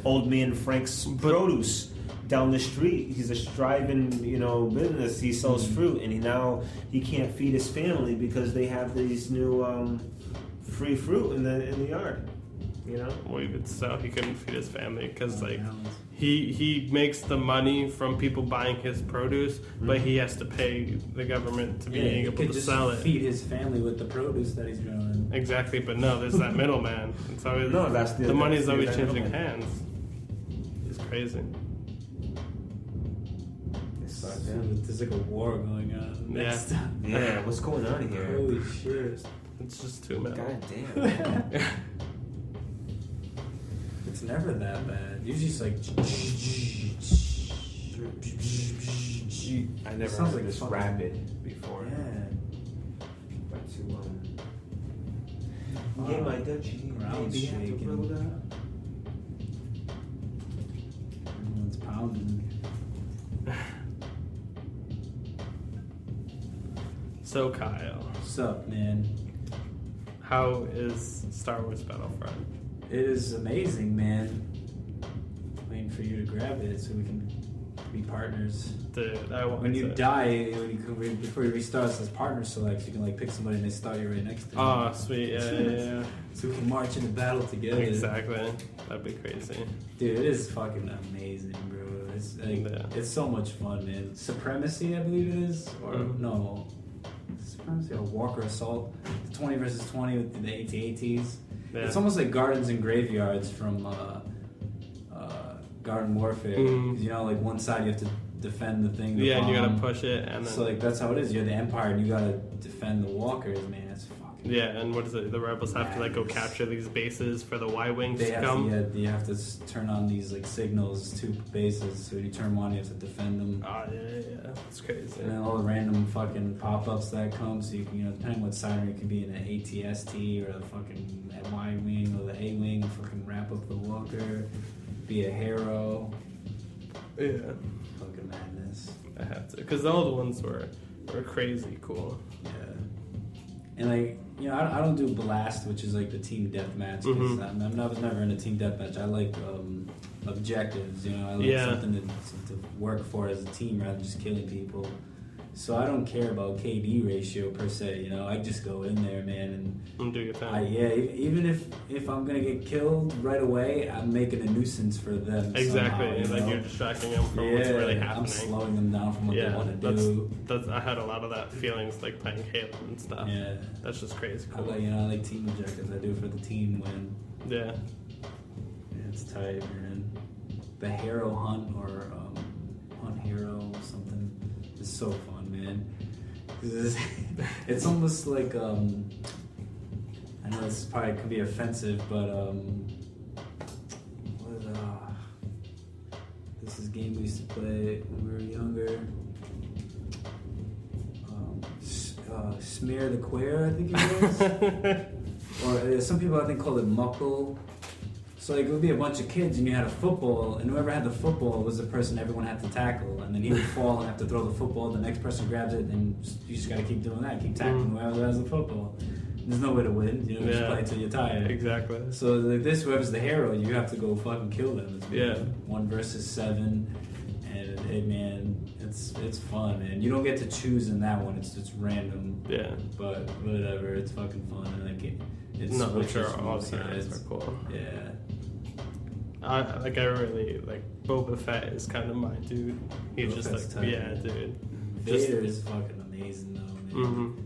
old man Frank's produce down the street? He's a striving, business. He sells fruit, and he can't feed his family because they have these new free fruit in the yard. Well, even so, he couldn't feed his family because he makes the money from people buying his produce, but he has to pay the government to be able to sell it. Feed his family with the produce that he's growing. Exactly, but no, there's that middleman. It's always the money's always changing hands. It's crazy. There's like a war going on. Yeah. What's going on here? Holy shit! It's just too many. God damn. It's never that bad. Usually it's like. I never heard this rapid before. Yeah. But to my Dutchie, maybe you have to roll that. Everyone's pounding. So Kyle, what's up, man? How is Star Wars Battlefront? It is amazing, man. Waiting for you to grab it so we can be partners. Dude, I want when you die, before you restart, it says partner select. So you can pick somebody and they start you right next to you. Oh, sweet, yeah. So we can march into battle together. Exactly, that'd be crazy. Dude, it is fucking amazing, bro. It's so much fun, man. Supremacy, I believe it is, or no, Supremacy or Walker Assault. 20 versus 20 with the AT-ATs. Yeah. It's almost like Gardens and Graveyards from Garden Warfare. Because one side you have to defend the thing. Yeah, and you gotta push it, and then... So that's how it is. You're the Empire, and you gotta defend the Walkers, man. It's fucking. Yeah, and what is it? The rebels have to go capture these bases for the Y-wings to come. You have to turn on these signals to bases. So when you turn one, you have to defend them. Oh yeah, it's crazy. And then all the random fucking pop-ups that come. So you can, depending what siren it could be in an ATST or the fucking Y-wing or the A-wing, fucking wrap up the Walker. Be a hero. Yeah. Fucking madness. I have to, because the old ones were crazy cool. Yeah. And like, you know, I don't do Blast, which is like the team deathmatch. Because I was never in a team deathmatch. I like objectives, you know. I like something to work for as a team rather than just killing people. So I don't care about KD ratio per se, you know. I just go in there, man, and do your thing. Even if I'm gonna get killed right away, I'm making a nuisance for them. Exactly, somehow, you're distracting them from what's really happening. I'm slowing them down from what they want to do. That's I had a lot of that feelings like playing Halo and stuff. Yeah, that's just crazy cool. I like team objectives. I do it for the team win. Yeah, it's tight, man. The hero hunt or hunt hero something is so fun, man. It's almost like I know this probably could be offensive, but this is a game we used to play when we were younger. Smear the Queer, I think it was. Or some people I think call it muckle. So like it would be a bunch of kids and you had a football, and whoever had the football was the person everyone had to tackle, and then he would fall and have to throw the football, the next person grabs it, and you just gotta keep doing that, keep tackling whoever has the football. There's no way to win, you know, just play until you're tired. Exactly. So like this, whoever's the hero, you have to go fucking kill them. It's 1 versus 7, and hey man, it's fun, man. You don't get to choose in that one, it's random. Yeah. But whatever, it's fucking fun, and like it's no, I'm sure all the guys are cool. Yeah. I really like Boba Fett is kind of my dude. He's Boba just Fett's like tight. dude. Vader is fucking amazing though, man.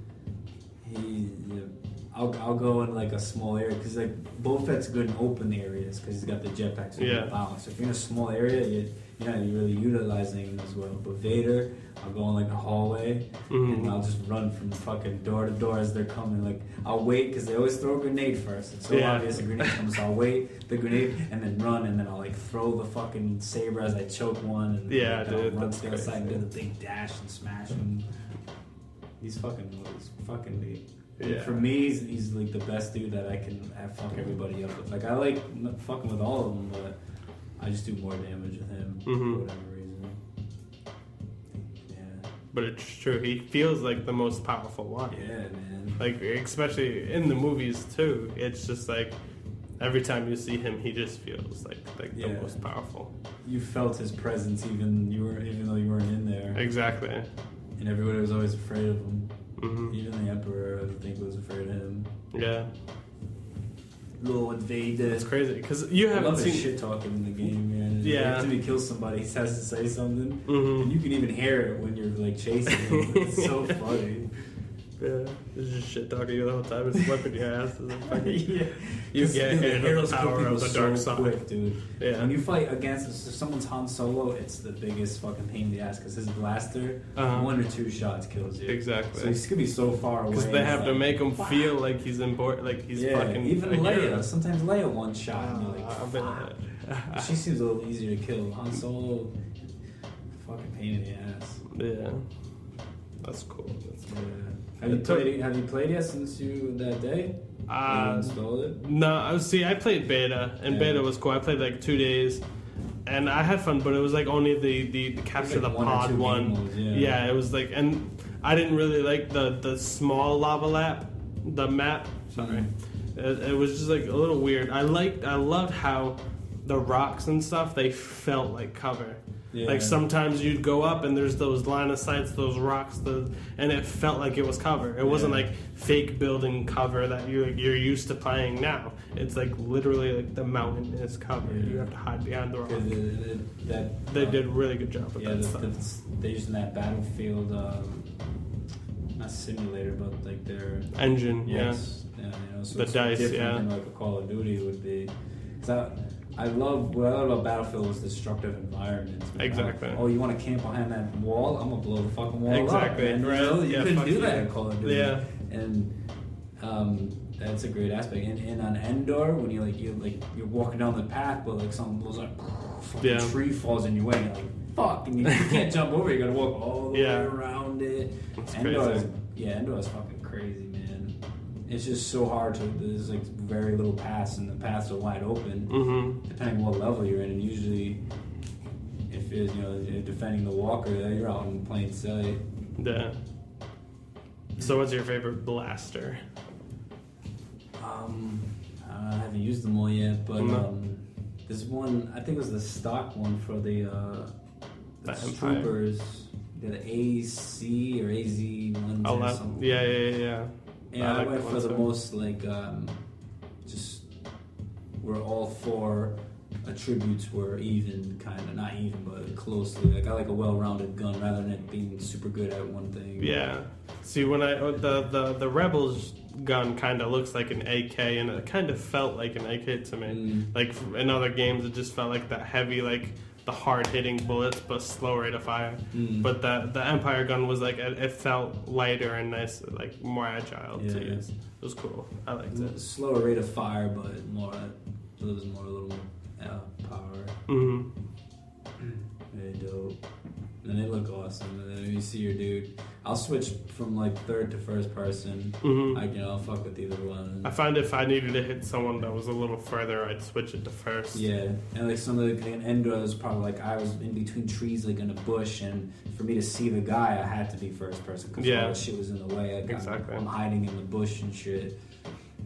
I'll go in like a small area because like Boba Fett's good in open areas because he's got the jetpack, so you can bounce. So if you're in a small area, you're not really utilizing him as well. But Vader, I'll go in like a hallway and I'll just run from fucking door to door as they're coming. Like I'll wait because they always throw a grenade first. It's so obvious a grenade comes. So I'll wait the grenade and then run, and then I'll like throw the fucking saber as I choke one. And dude, I'll run to the other side and do the big dash and smash him. He's fucking neat. Yeah. For me, he's like the best dude that I can fuck everybody up with. Like I like fucking with all of them, but I just do more damage with him for whatever reason. Yeah. But it's true. He feels like the most powerful one. Yeah, man. Like especially in the movies too. It's just like every time you see him, he just feels like the most powerful. You felt his presence even though you weren't in there. Exactly. And everybody was always afraid of him. Even the Emperor, I think, was afraid of him. Yeah. Lord Vader. It's crazy because you haven't seen shit talking in the game, man. Yeah. Every time he kills somebody, he has to say something, and you can even hear it when you're like chasing him. It's so funny. Yeah, it's just shit talking you the whole time. It's whipping your ass. Yeah. You get hit with the power of the dark side. Quick, dude. Yeah. When you fight against if someone's Han Solo, it's the biggest fucking pain in the ass because his blaster, 1 or 2 shots kills you. Exactly. So he's gonna be so far away. Because they have to make him feel like he's important, like he's fucking. Even Leia. Hero. Sometimes Leia one shot, and you're like, she seems a little easier to kill. Han Solo, fucking pain in the ass. Yeah. That's cool. Have you played yet since that day? You installed it? No, see, I played beta, and beta was cool. I played like 2 days, and I had fun, but it was like only the capture the pod one. Modes, it was like, and I didn't really like the small the map. Sorry, it was just like a little weird. I loved how the rocks and stuff, they felt like cover. Yeah. Like sometimes you'd go up and there's those line of sights, those rocks, and it felt like it was cover. It wasn't like fake building cover that you're used to playing now. It's like literally like the mountain is cover. Yeah. You have to hide behind the rock. They did a really good job with that stuff. They're using that Battlefield, not simulator, but like their engine. Yes. Yeah, so the dice. Than like a Call of Duty would be. What I love about Battlefield was destructive environments. Exactly. You want to camp behind that wall? I'm gonna blow the fucking wall exactly. up. Exactly. You couldn't do that in Call of Duty. Yeah. And that's a great aspect. And on Endor, when you're walking down the path, but like something blows up, a tree falls in your way, and you're like, fuck, and you can't jump over. You gotta walk all the way around it. Endor is fucking crazy, man. It's just so hard to. There's like very little paths, and the paths are wide open, depending on what level you're in. And usually, if if you're defending the walker, you're out in plain sight. Yeah. So what's your favorite blaster? I haven't used them all yet, but Mm-hmm. there's one. I think it was the stock one for the Empire. troopers. The AC or AZ1 or something. Yeah. Yeah, I like went that for one the too. most just where all 4 attributes were even, kind of not even, but closely. Like I like a well-rounded gun rather than it being super good at one thing. Yeah. See, when the Rebels gun kind of looks like an AK, and it kind of felt like an AK to me. Like in other games, it just felt like that heavy, like the hard-hitting bullets, but slow rate of fire. But the Empire gun was like it felt lighter and nice, like more agile to use. It was cool. I liked it. Slower rate of fire, but more. It was more a little power. Mm-hmm. Very dope. And they look awesome. And then when you see your dude, I'll switch from like third to first person. I'll fuck with either one. I find if I needed to hit someone that was a little further, I'd switch it to first. Yeah, and like some of the Endor was probably like I was in between trees, like in a bush, and for me to see the guy, I had to be first person because all the shit was in the way. Exactly. I'm hiding in the bush and shit,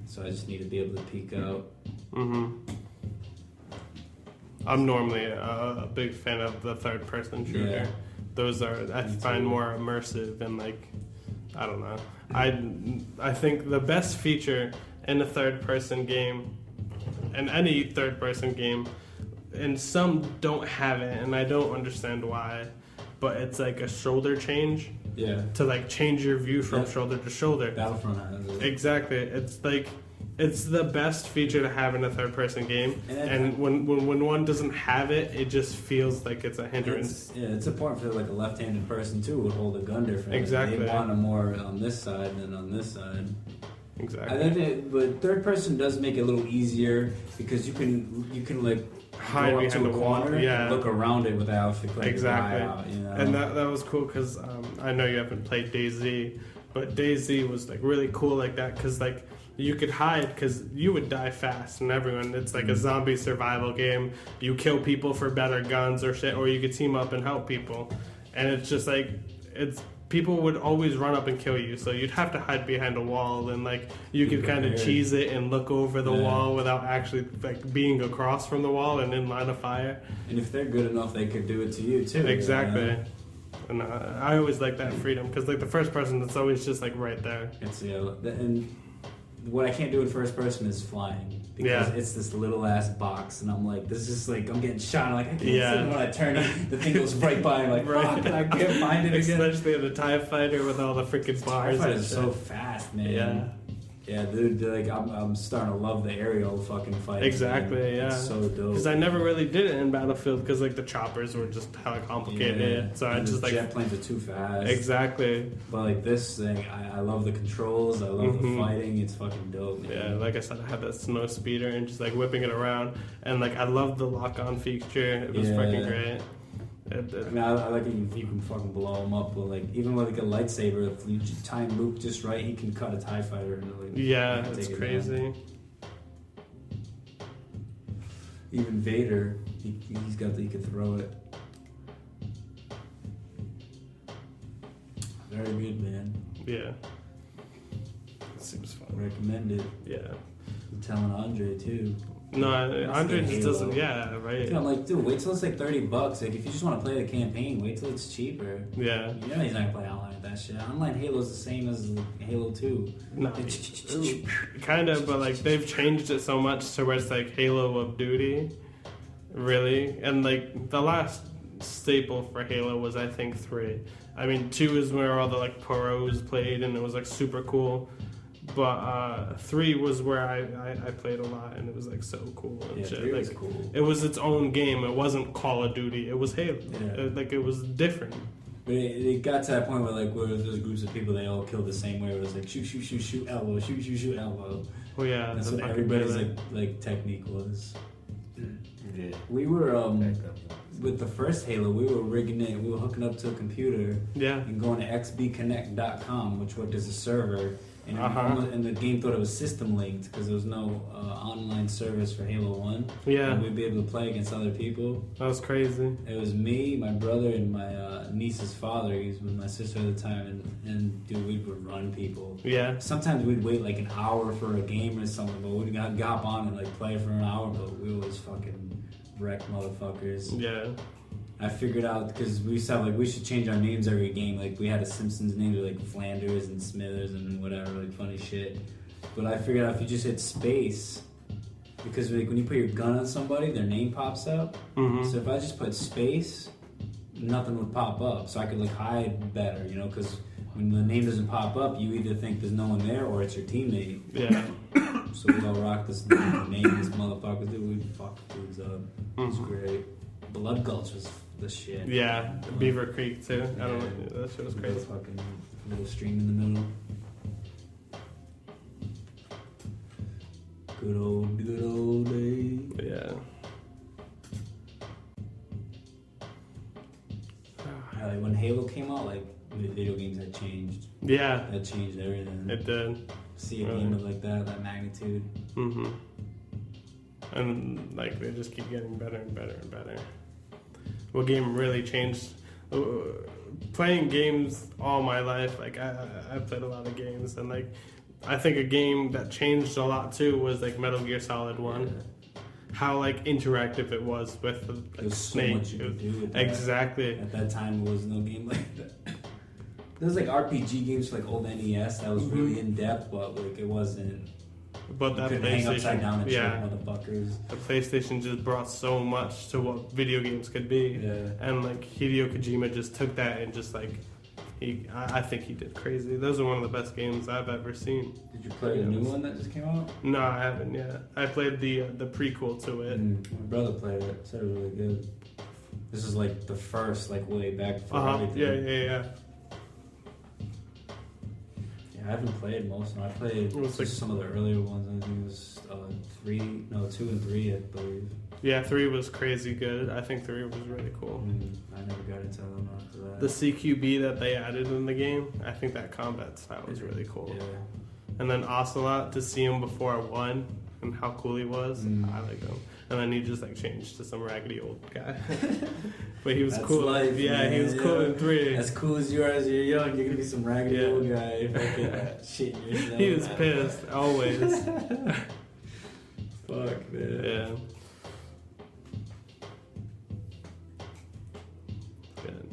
so I just need to be able to peek out. I'm normally a big fan of the third person shooter. Yeah. Those are I find more immersive and like I don't know. I think the best feature in a third person game, in any third person game, and some don't have it, and I don't understand why, but it's like a shoulder change. Yeah. To like change your view from shoulder to shoulder. Battlefront has it. Exactly. It's like it's the best feature to have in a third person game. And when one doesn't have it, it just feels like it's a hindrance. It's important for like a left-handed person too would hold a gun differently. Exactly. They want them more on this side than on this side. Exactly. I think but third person does make it a little easier because you can like hide go up behind to a the wall, corner and look around it without flicking exactly. your eye out, And that was cool because I know you haven't played DayZ, but DayZ was like really cool like that because like you could hide because you would die fast and everyone. It's like a zombie survival game. You kill people for better guns or shit, or you could team up and help people. And it's just like people would always run up and kill you, so you'd have to hide behind a wall, and like you could kind of cheese it and look over the wall without actually like being across from the wall and in line of fire. And if they're good enough, they could do it to you too. Exactly. You know? And I always like that freedom because like the first person, it's always just like right there. It's and what I can't do in first person is flying because it's this little ass box, and I'm like, this is like I'm getting shot. I'm like, I can't see it. When I turn it, the thing goes right by. I'm like, fuck, I can't find it again. Especially in a TIE fighter with all the freaking bars. TIE Fighter's so fast, man. Yeah, dude. Like I'm starting to love the aerial fucking fight. Exactly. Man. Yeah. It's so dope. Because I never really did it in Battlefield because like the choppers were just hella complicated. Yeah. So I And just the like jet planes are too fast. Exactly. But like this thing, I love the controls. I love the fighting. It's fucking dope. Man. Yeah, like I said, I had that snow speeder and just like whipping it around, and like I love the lock-on feature. It was freaking great. I mean, I like it if you can fucking blow him up, but like even with like a lightsaber, if you time Luke just right, he can cut a TIE fighter. And, like, it's crazy. Even Vader, he can throw it. Very good, man. Yeah. It seems fun. Recommend it. Yeah. I'm telling Andre too. No, Andre just Halo. doesn't. Yeah, right. Dude, I'm like, dude, wait till it's like $30. Like, if you just want to play the campaign, wait till it's cheaper. Yeah. You know he's not gonna play online with that shit. Online Halo's the same as Halo 2. No, kind of, but like they've changed it so much to where it's like Halo of Duty, really. And like the last staple for Halo was I think 3. I mean 2 is where all the like pros played and it was like super cool. But 3 was where I played a lot and it was like so cool and Yeah, shit. 3 was Like, cool. it was its own game. It wasn't Call of Duty. It was Halo. Yeah. Like it was different. But it got to that point where like where there's groups of people they all killed the same way. It was like shoot, shoot, shoot, shoot, elbow, shoot, shoot, shoot, elbow. Oh yeah, That's the what fucking everybody's melee. like technique was. Yeah. We were with the first Halo, we were rigging it. We were hooking up to a computer Yeah. and going to xbconnect.com, which worked as a server, And, and the game thought it was system linked because there was no online service for Halo 1. Yeah. And we'd be able to play against other people. That was crazy. It was me, my brother, and my niece's father. He was with my sister at the time. And dude, we would run people. Yeah. Sometimes we'd wait like an hour for a game or something, but we'd hop on and like play for an hour, but we always fucking wreck motherfuckers. Yeah. I figured out because we said like we should change our names every game. Like we had a Simpsons name like Flanders and Smithers and whatever, like funny shit. But I figured out if you just hit space, because like when you put your gun on somebody, their name pops up. Mm-hmm. So if I just put space, nothing would pop up. So I could like hide better, you know, because when the name doesn't pop up, you either think there's no one there or it's your teammate. Yeah. So we all rock this name, this motherfucker. Dude, we fuck dudes up. It was great. Blood Gulch was the shit. Yeah, Beaver Creek too. I don't know. That shit was crazy. Fucking little stream in the middle. Good old days. Yeah. Like when Halo came out, like the video games had changed. Yeah. That changed everything. It did. See a game of like that magnitude. Mm-hmm. And like they just keep getting better and better and better. What game really changed? Playing games all my life, like I played a lot of games, and like I think a game that changed a lot too was like Metal Gear Solid 1. Yeah. How like interactive it was with like There's Snake. So much you could do with that. Exactly. At that time, there was no game like that. There was like RPG games for like old NES that was really in depth, but like it wasn't. But that PlayStation, hang upside down and shit, motherfuckers. The PlayStation just brought so much to what video games could be, and like Hideo Kojima just took that and just like I think he did crazy. Those are one of the best games I've ever seen. Did you play the new one that just came out? No, I haven't yet. I played the prequel to it. My brother played it. Said it was really good. This is like the first, like way back before everything. Yeah. I haven't played most of them. I played like some of the earlier ones. I think it was 2 and 3, I believe. Yeah, 3 was crazy good. I think 3 was really cool. I never got into them after that. The CQB that they added in the game, I think that combat style was really cool. Yeah. And then Ocelot, to see him before 1 and how cool he was, I like him. And then he just like changed to some raggedy old guy. But he was cool. Life, man. He was cool in 3. As cool as you are as you're young, you're gonna be some raggedy old guy. Fucking shit yourself. He was pissed, always. Fuck, man. Yeah. Good.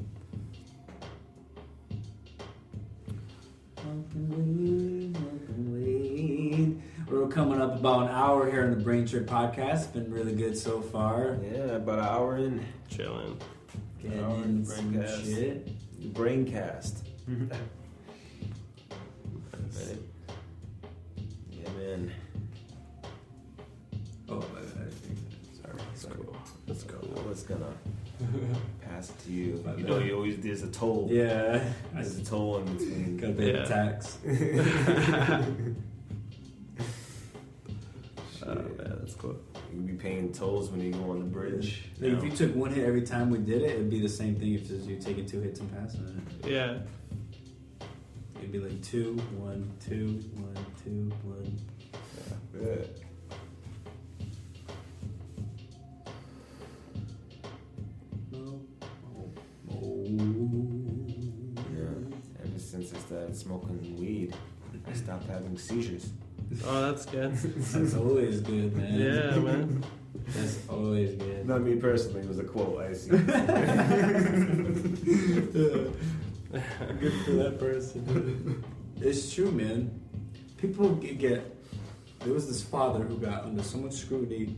We're coming up about an hour here in the Brain Trick podcast. It's been really good so far. Yeah, about an hour in. Chilling. Getting in some shit. The Braincast. Yeah, man. Oh, sorry. That's cool. That's cool. I was gonna pass it to you. You know, you always there's a toll. Yeah. There's a toll in between. Gotta pay the tax. Yeah, that's cool. You'd be paying tolls when you go on the bridge. Like if you took one hit every time we did it, it'd be the same thing if just you taking 2 hits and passing it. Yeah. It'd be like 2, 1, 2, 1, 2, 1. Yeah. Yeah. Ever since I started smoking weed, I stopped having seizures. Oh, that's good. That's always good, man. Yeah, man. That's always good. Not me personally, it was a quote I see. Good for that person. It's true, man. People get. There was this father who got under so much scrutiny.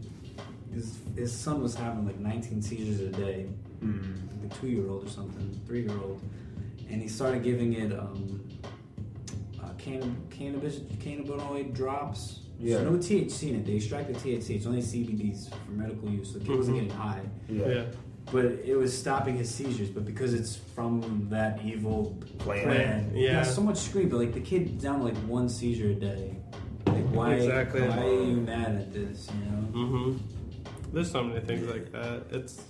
His son was having like 19 seizures a day. Like a 2-year-old or something, 3-year-old, and he started giving it cannabinoid drops. Yeah. So no THC in it. They extracted THC. It's only CBDs for medical use. So the kid wasn't getting high. Yeah. But it was stopping his seizures. But because it's from that evil plan, he got so much screen. But like the kid down to like 1 seizure a day. Like why are you mad at this? You know. There's so many things like that. It's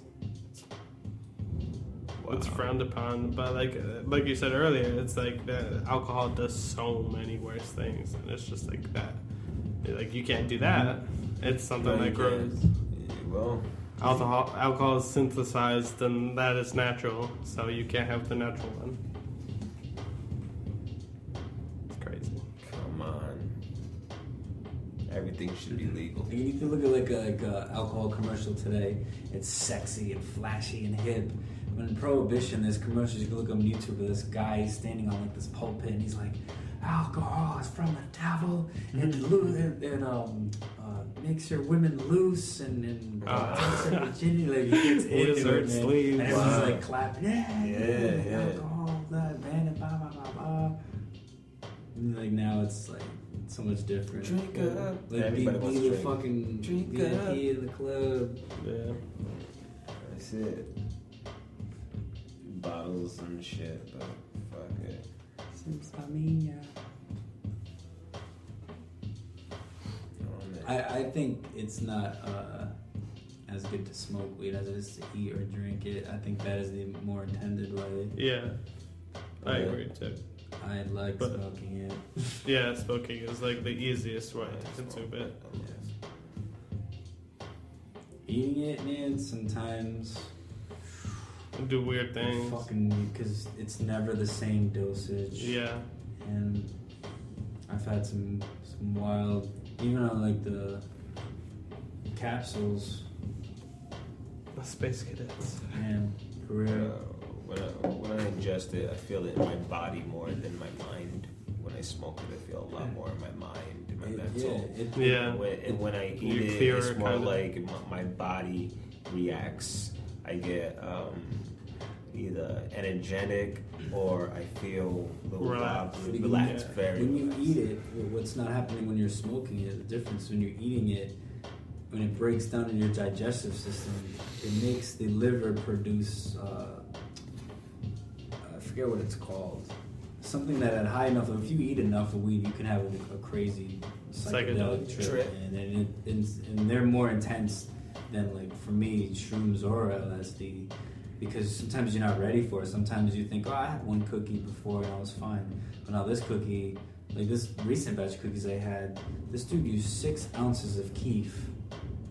It's frowned upon, but like you said earlier, it's like that alcohol does so many worse things, and it's just like that. Like you can't do that. It's something that grows. Well, Alcohol is synthesized, and that is natural, so you can't have the natural one. It's crazy. come on. Everything should be legal. And you can look at like a alcohol commercial today. It's sexy and flashy and hip. When in Prohibition, there's commercials you can look on YouTube where this guy is standing on like this pulpit and he's like, alcohol is from the devil and makes your women loose and takes their virginity. Like he gets into it, man. Sleeves. And everyone's like clapping, Yeah. alcohol, that man, and blah blah blah blah. And like now it's like so much different. Drink up. Like Everybody wants to the drink. fucking Drink VIP up. in the club. Yeah. That's it. Bottles and shit, but fuck it. Since I mean, yeah. Oh, man. I think it's not as good to smoke weed as it is to eat or drink it. I think that is the more intended way. Yeah. I Yeah. agree too. I like But- smoking it. Yeah, smoking is like the easiest way to consume it. Eating it, man, sometimes Do weird things. fucking because it's never the same dosage. Yeah. And I've had some wild, even on like the capsules, The Space Cadets. man, for real. When I ingest it, I feel it in my body more than my mind. When I smoke it, I feel a lot more in my mind, in my mental. Yeah. And when I eat You're it, clearer, it's more kinda. like my body reacts. I get either energetic or I feel a little Relaxed. relaxed, Yeah. very When you relaxed. eat it, what's not happening when you're smoking it, the difference when you're eating it, when it breaks down in your digestive system, it makes the liver produce, I forget what it's called, something that at high enough, if you eat enough of weed, you can have a crazy psychedelic trip. And they're more intense than, like, for me, shrooms or LSD. Because sometimes you're not ready for it. Sometimes you think, oh, I had one cookie before and I was fine. But now this cookie, like this recent batch of cookies I had, this dude used 6 ounces of keef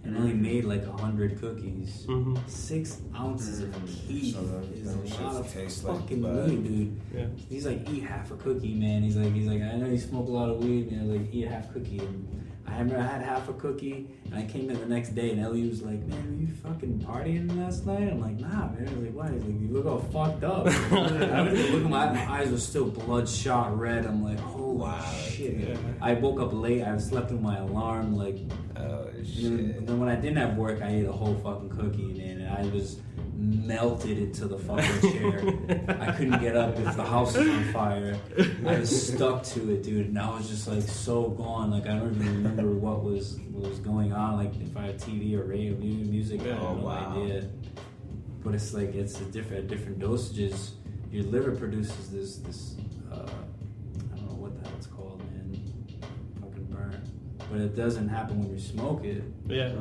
and only made like 100 cookies. Mm-hmm. 6 ounces of keef So is them a shits lot of taste like fucking bud. weed, dude. Yeah. He's like, eat half a cookie, man. He's like, I know you smoke a lot of weed, man. Like, eat half a cookie. And I remember I had half a cookie, and I came in the next day, and Ellie was like, man, were you fucking partying last night? I'm like, nah, man. I was like, why? He's like, you look all fucked up. I was like, look at my eyes were still bloodshot red. I'm like, holy shit. Yeah. I woke up late. I slept with my alarm, like, Oh and shit. then when I didn't have work, I ate a whole fucking cookie, man, and I was melted into the fucking chair. I couldn't get up if the house was on fire. I was stuck to it, dude, and I was just like so gone. Like I don't even remember what was going on. Like if I had TV or radio, music, I have no idea. But it's like it's at different dosages. Your liver produces this I don't know what the hell it's called, man. Fucking burn. But it doesn't happen when you smoke it. Yeah.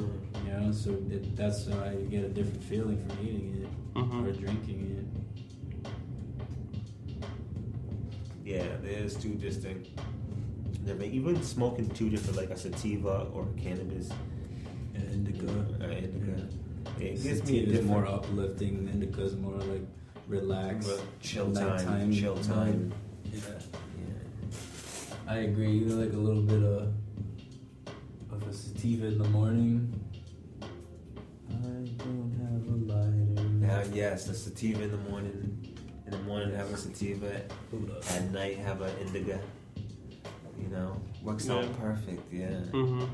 You know, so that's why you get a different feeling from eating it Mhm. or drinking Yeah, there's two distinct. Even smoking two different, like a sativa or cannabis. it. And indica. Indica. It gives me a Sativa is different more uplifting. Indica is more like relax. chill nighttime, chill time. Yeah, Yeah. I agree. Even like a little bit of a sativa in the morning. I don't have a lighter. Yes, the sativa in the morning. In the morning, have a sativa. At night, have an indica. You know, works out Yeah. perfect. Yeah. Mm-hmm.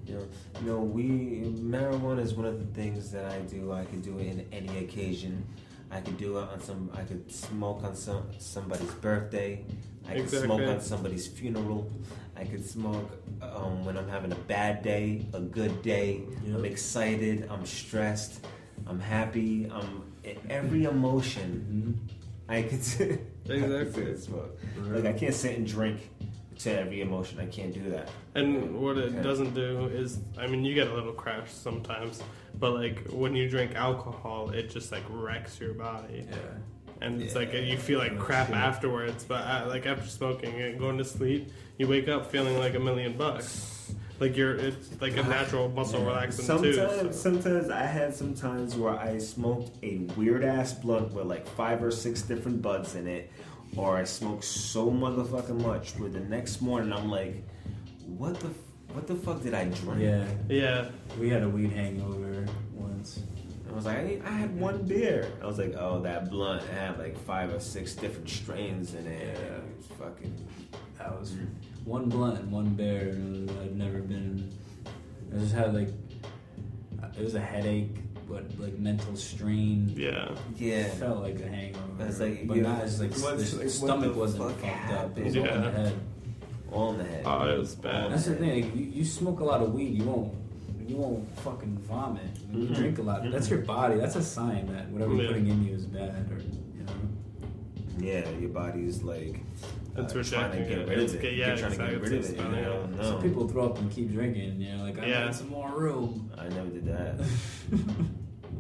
You know, marijuana is one of the things that I do. I could do it in any occasion. I could do it on I could smoke on somebody's birthday. I could smoke on somebody's funeral. I could smoke when I'm having a bad day, a good day. Yep. I'm excited. I'm stressed. I'm happy. Every emotion. I could. Exactly. Smoke. Like I can't sit and drink to every emotion. I can't do that. And what it doesn't do is, I mean, you get a little crash sometimes, but like when you drink alcohol, it just like wrecks your body. Yeah. And it's like you feel like crap afterwards. But like after smoking and going to sleep, you wake up feeling like $1,000,000. Like it's like a natural muscle relaxant too. Sometimes I had some times where I smoked a weird ass blunt with like 5 or 6 different buds in it, or I smoked so motherfucking much where the next morning I'm like, what the fuck did I drink? Yeah. We had a weed hangover once. I was like, I had 1 beer. I was like, oh, that blunt had like 5 or 6 different strains in it. Yeah. It was fucking. That was 1 blunt and 1 bear. And I'd never been. I just had like. It was a headache, but like mental strain. Yeah. Yeah. It felt like a hangover. It's like, but not as like the stomach wasn't fucked up. It was all in the head. All in the head. Oh, it was bad. That's the thing. Like, you smoke a lot of weed, you won't fucking vomit. When you drink a lot, that's your body. That's a sign that whatever you're putting in you is bad, or you know. Yeah, your body's like. It's trying to get rid of it. Yeah, trying to get rid of it. You know? No. Some people throw up and keep drinking. You know, like I need some more room. I never did that.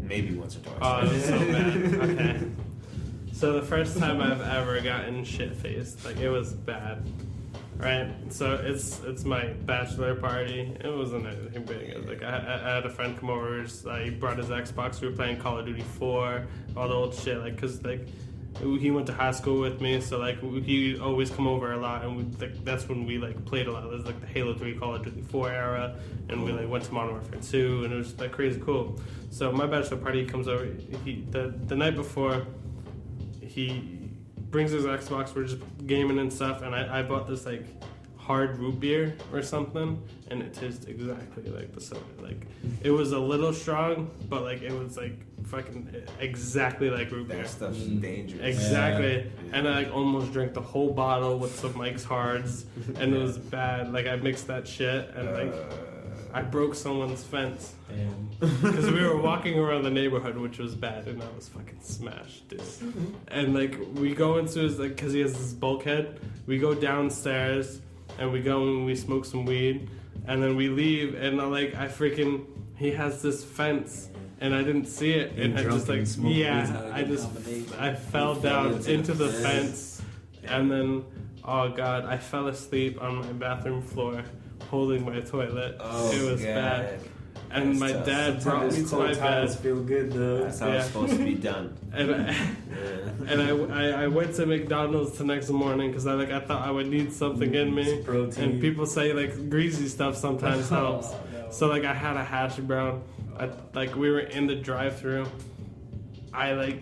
Maybe once or twice. Oh, it was so bad. Okay. So the first time I've ever gotten shit faced, like it was bad. Right, so it's my bachelor party. It wasn't anything big. It was like I had a friend come over. He brought his Xbox. We were playing Call of Duty 4, all the old shit. Like, cause like he went to high school with me, so like he always come over a lot, and that's when we like played a lot. It was like the Halo 3, Call of Duty 4 era, and we like went to Modern Warfare 2, and it was like crazy cool. So my bachelor party comes over. The night before, he brings his Xbox, we're just gaming and stuff, and I bought this like hard root beer or something, and it tastes exactly like the soda. Like it was a little strong, but like it was like fucking exactly like root beer. That stuff's dangerous. Exactly. Yeah. And I like almost drank the whole bottle with some Mike's Hards, and it was bad. Like I mixed that shit, and like I broke someone's fence. Because we were walking around the neighborhood, which was bad, and I was fucking smashed, dude. And like we go into his, like, because he has this bulkhead, we go downstairs and we go and we smoke some weed, and then we leave, and he has this fence, and I didn't see it, and I just like I fell down into the fence, and then oh god, I fell asleep on my bathroom floor holding my toilet. It was bad. And my dad brought me to my bed. Feel good though. That's how it's supposed to be done. And I went to McDonald's the next morning because I thought I would need something in me. Protein. And people say like greasy stuff sometimes helps. No. So like I had a hash brown. We were in the drive-thru. I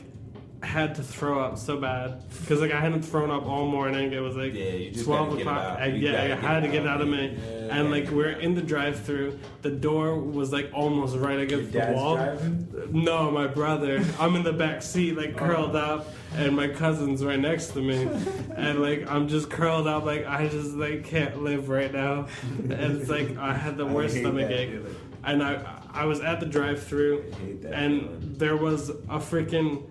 had to throw up so bad because I hadn't thrown up all morning. It was 12 o'clock. I had to get it out of me. And we're in the drive-thru. The door was almost right against the wall. Driving? No, my brother. I'm in the back seat curled up, and my cousin's right next to me. And I'm just curled up I just can't live right now. And it's I had the worst stomach ache. And I was at the drive-thru, and there was a freaking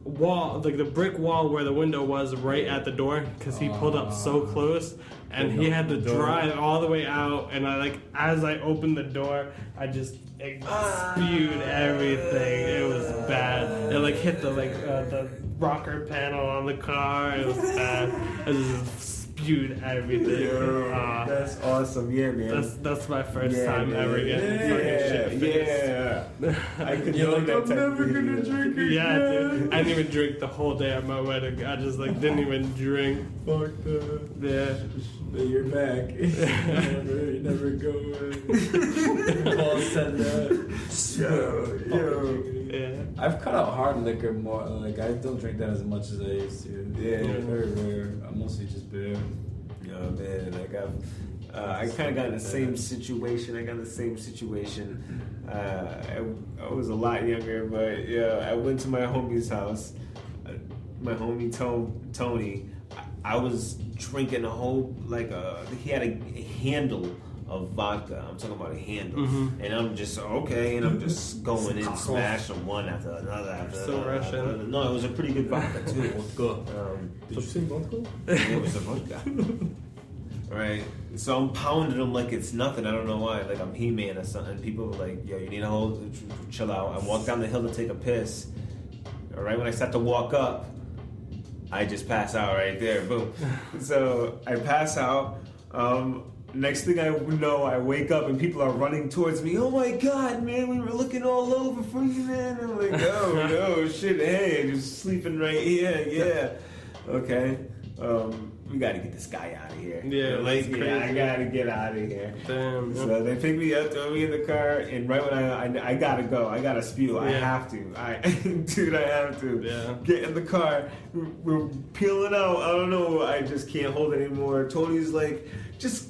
wall, the brick wall where the window was right at the door, because he pulled up so close, and he had to drive all the way out, and as I opened the door, I just spewed everything. It was bad. It hit the rocker panel on the car. It was bad. I just spewed everything. That's awesome. Yeah, man. That's my first time ever getting fucking shit faced. I could know that I'm never gonna drink again. Yeah, dude. I didn't even drink the whole day at my wedding. I just didn't even drink. Fuck that. Yeah. But you're back. you never go away. Paul said that. Yo. Yeah. I've cut out hard liquor more. I don't drink that as much as I used to. Yeah. Very rare. I'm mostly just beer. Oh man, I kind of got in the same situation. I was a lot younger, but yeah, I went to my homie's house. My homie Tony. I was drinking a whole he had a handle of vodka. I'm talking about a handle, and I'm just and I'm just going in, smashing one after another. Russian. No, it was a pretty good vodka too. Vodka. Did you say vodka? It was a vodka. Right. So I'm pounding them like it's nothing. I don't know why. Like I'm He-Man or something. People are like, yo, you need to chill out. I walk down the hill to take a piss. All right. When I start to walk up, I just pass out right there. Boom. So I pass out. Next thing I know, I wake up and people are running towards me. Oh my God, man, we were looking all over for you, man. I'm like, oh no, shit, hey, just sleeping right here, yeah. Okay, we gotta get this guy out of here. Yeah, like, that's yeah, I crazy. gotta get out of here. Damn. So they pick me up, throw me in the car, and right when I gotta go, I gotta spew. I Yeah. have to. Dude, I have to. Yeah. Get in the car. We're peeling out. I don't know. I just can't hold it anymore. Tony's like, just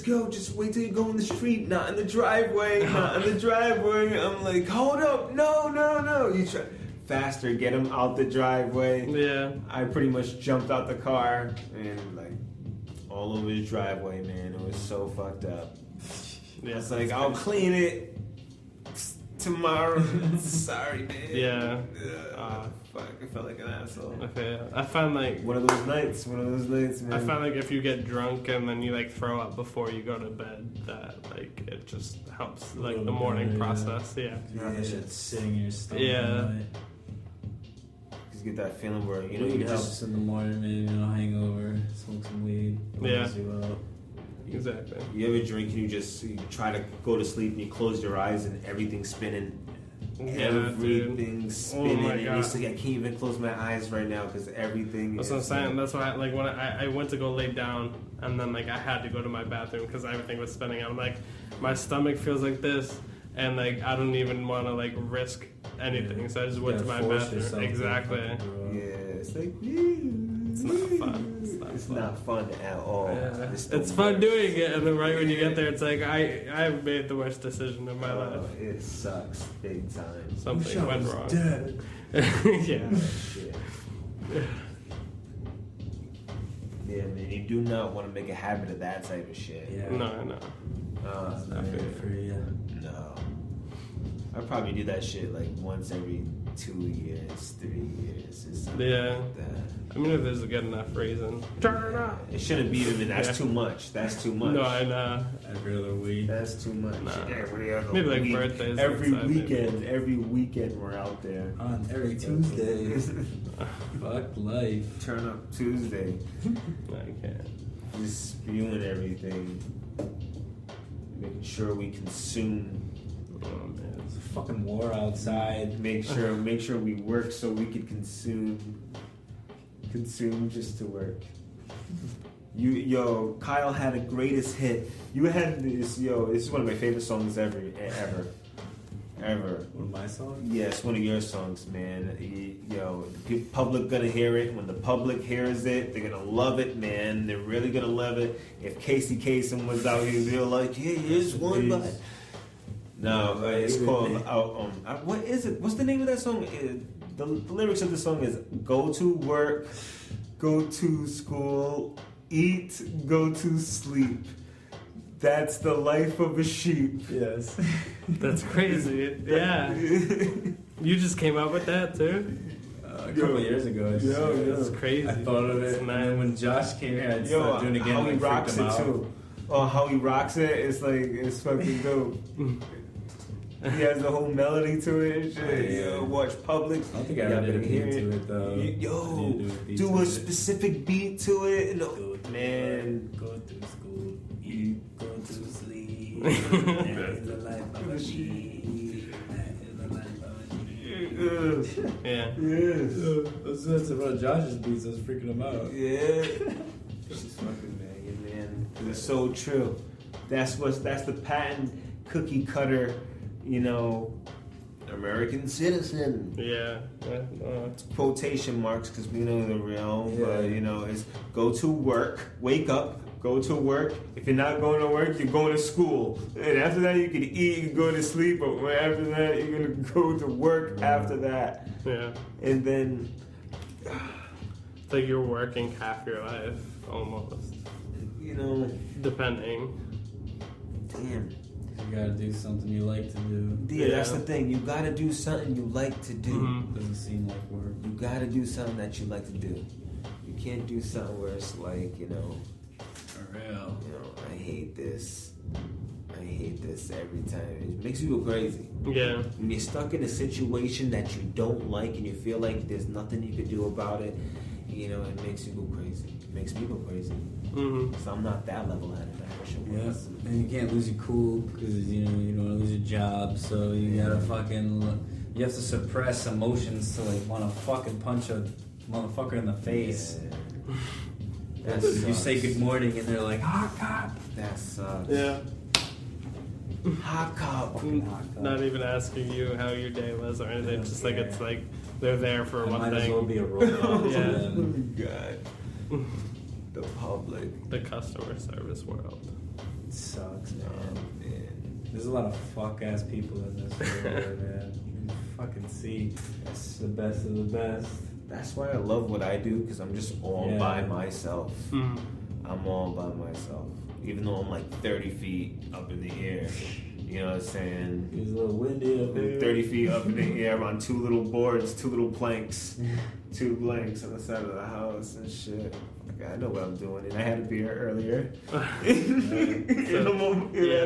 go. Just wait till you go in the street, not in the driveway, not in the driveway. I'm like, hold up. No. You try faster. Get him out the driveway. Yeah. I pretty much jumped out the car and like all over his driveway, man. It was so fucked up. Yeah. It's like, I'll clean it tomorrow. Sorry, man. Yeah. Fuck. I felt like an asshole. Okay. I find like One of those nights, man. I find like if you get drunk and then you like throw up before you go to bed, that like it just helps like the morning process. Yeah. You have that shit sitting in your stomach. Yeah. all night. Just get that feeling where, you know, Weed you helps just... in the morning, maybe hangover, smoke some weed, Yeah. warms you up. Exactly. You ever drink and you try to go to sleep and you close your eyes and everything's spinning? Yeah, Everything's spinning. Oh my and God. it's like, I can't even close my eyes right now because everything That's what I'm saying. That's why, like, when I went to go lay down, and then like I had to go to my bathroom because everything was spinning. I'm like, my stomach feels like this, and like I don't even want to like risk anything, so I just went to my bathroom. Exactly. Yeah, it's like, It's not fun. It's not fun at all. Yeah. It's the It's fun worst. doing it, and then right when you get there, it's like I've made the worst decision of my life. It sucks big time. Something went wrong. Dead. Yeah. Shit. Yeah, man, you do not want to make a habit of that type of shit. Yeah. No. It's not man. good for you. No. I probably do that shit like once every 2 years, 3 years, or something Yeah. like that. I mean, if there's a good enough reason, turn it up. It shouldn't be even. That's Yeah. too much. That's too much. No, I know. Every other week. That's too much. Nah. Every other Maybe like week. birthdays. Every and stuff, weekend. Every weekend we're out there. On every Tuesday. Fuck life. Turn up Tuesday. maybe. I can't. Just spewing everything. Making sure we consume. Oh man. It's a fucking war outside. Make sure we work so we can consume just to work. Kyle had a greatest hit. You had this, this is one of my favorite songs ever. One of my songs? Yes, one of your songs, man. The public gonna hear it. When the public hears it, they're gonna love it, man. They're really gonna love it. If Casey Kasem was out here, they're like, hey, here's one, but... No, it's called... what is it? What's the name of that song? The lyrics of the song is, go to work, go to school, eat, go to sleep. That's the life of a sheep. Yes. That's crazy. Yeah. You just came up with that too? A couple of years ago. It's crazy. I thought of It's it, nice. and then when Josh came here, I started doing it again. How he and rocks freaked it him out. too. Oh, how he rocks it, it's like, it's fucking dope. He has the whole melody to it and shit. Yeah. Watch Public. I don't think I ever did a hear beat to it though. I need to beat Do to a it. specific beat to it. No, Go to man. work, go to school, eat, go to sleep. That is the life of a sheep. That is the life of a sheep. Yeah. Yes. That's about Josh's beats. I was freaking him out. Yeah. She's fucking banging, man. It's so true. That's the patent cookie cutter, American citizen. Yeah. Quotation marks because we know the real, Yeah. but it's go to work, wake up, go to work. If you're not going to work, you're going to school, and after that you can eat and go to sleep. But after that, you're gonna go to work. After that, Yeah. and then It's like you're working half your life almost. Depending. damn. You gotta do something you like to do. Yeah, that's Yeah. the thing. You gotta do something you like to do. Mhm. Doesn't seem like work. You gotta do something that you like to do. You can't do something where it's like, Or real. You know, I hate this every time. It makes you go crazy. Yeah. When you're stuck in a situation that you don't like and you feel like there's nothing you can do about it, you know, it makes you go crazy. It makes me go crazy. Mm-hmm. So I'm not that level-headed. I wish I Yeah, was. and you can't lose your cool because you know you don't want to lose your job, so you gotta you have to suppress emotions to like want to fucking punch a motherfucker in the face. Yeah. You say good morning and they're like hot cop. That sucks. Yeah. Hot cop. Not even asking you how your day was or anything. Just like it's like they're there for I one might thing. as well be a robot. Yeah. Oh my god. The public. The customer service world. It sucks, man. Oh, man. There's a lot of fuck ass people in this world, man. You fucking see the best of the best. That's why I love what I do, because I'm just all by myself. Mm. I'm all by myself. Even though I'm like 30 feet up in the air. You know what I'm saying? It's a little windy up there. 30 feet up in the air on 2 little boards, 2 little planks. 2 blanks on the side of the house and shit. Like, I know what I'm doing. And I had a beer earlier. I had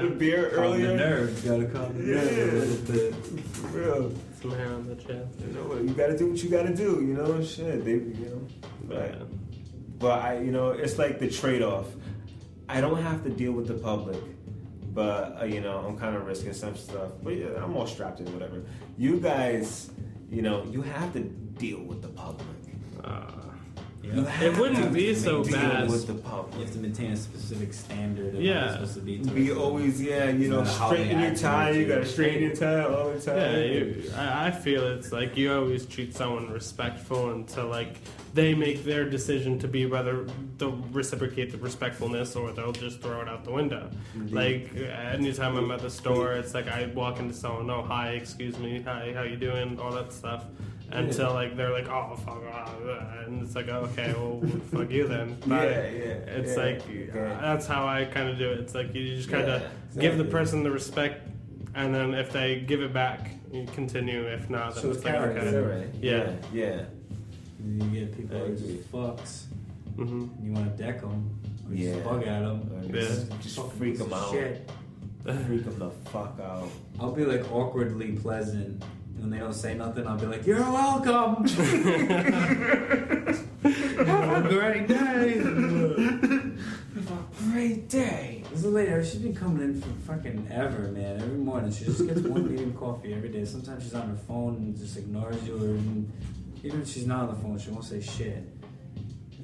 a beer Calm the earlier. nerves. Gotta calm the nerves a little bit. For real. Some hair on the chest. You know what? You gotta do what you gotta do. You know, shit. They, you know. Yeah. But I, you know, it's like the trade-off. I don't have to deal with the public, but you know, I'm kind of risking some stuff. But yeah, I'm all strapped in, whatever. You guys, you know, you have to deal with the public. You have It wouldn't to be so deal bad. with the You public. have to maintain a specific standard of Yeah. how you're supposed to be. Be always, yeah, you know, It's not how straighten they your act tie. towards You you. gotta straighten your tie all the time. Yeah, I feel it's like you always treat someone respectful until like they make their decision to be whether they'll reciprocate the respectfulness or they'll just throw it out the window. Indeed. Like anytime I'm at the store, it's like I walk into someone, oh hi, excuse me, hi, how you doing, all that stuff. Until like they're like, oh fuck, and it's like, okay, well fuck you then. But it's like that's how I kind of do it. It's like you just kind of give the person the respect, and then if they give it back, you continue. If not, then So it's it's like character, okay. Right. Yeah. Yeah. You get people I that are agree. just fucks. Mm-hmm. You want to deck them. Or Yeah. just bug at them. Just freak them out. Shit. Freak them the fuck out. I'll be like awkwardly pleasant. When they don't say nothing, I'll be like, "You're welcome. Have a great day. Have a great day." This lady, she's been coming in for fucking ever, man. Every morning, she just gets one medium coffee every day. Sometimes she's on her phone and just ignores you, or even if she's not on the phone, she won't say shit.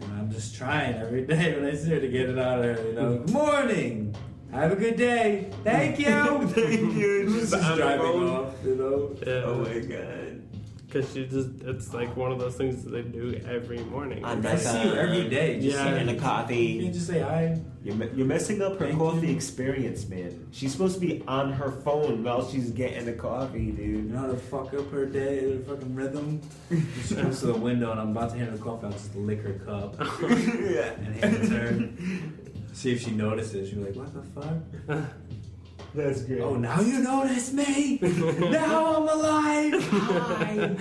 And I'm just trying every day when I see her to get it out of her. You know, good morning. Have a good day. Thank you. Thank you. She's just driving off, you know. Yeah. Oh my god. Because it's like one of those things that they do every morning. I'm I see you every day. Just Yeah. say, And a you coffee. can't just say hi. You're messing up her Thank coffee you. experience, man. She's supposed to be on her phone while she's getting the coffee, You dude. know how to fuck up her day, her fucking rhythm? She comes to the window and I'm about to hand her the coffee, I'll just lick her cup Yeah. and hand it to her. See if she notices. She'll be like, what the fuck? That's great. Oh, now you notice me? Now I'm alive! Hi!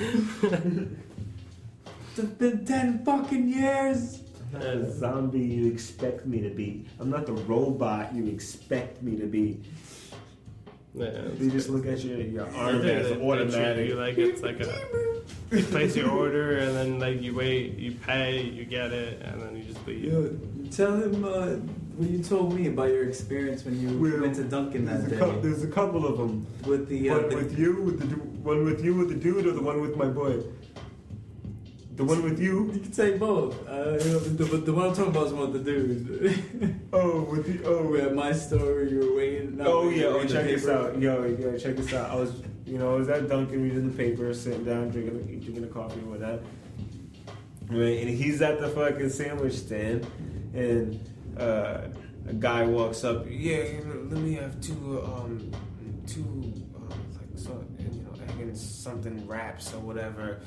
It's been 10 fucking years! I'm not the zombie you expect me to be. I'm not the robot you expect me to be. Yeah. They just look at your arm They- as they treat automatic. you like it's like you place your order and then like you wait, you pay, you get it, and then you just leave. Yo, tell him what you told me about your experience when you went to Dunkin' that day. There's a couple of them. With the, One with you, one with you with the dude, or the one with my boy. The one with you. You can say both. The one I'm talking about is one with the dude. Oh, At my store, you were waiting. Oh yeah, check this out. Yo, check this out. I was at Dunkin' reading the paper, sitting down, drinking a coffee or whatnot. Right, and he's at the fucking sandwich stand, and a guy walks up. Yeah, let me have two like so, egg and something wraps or whatever.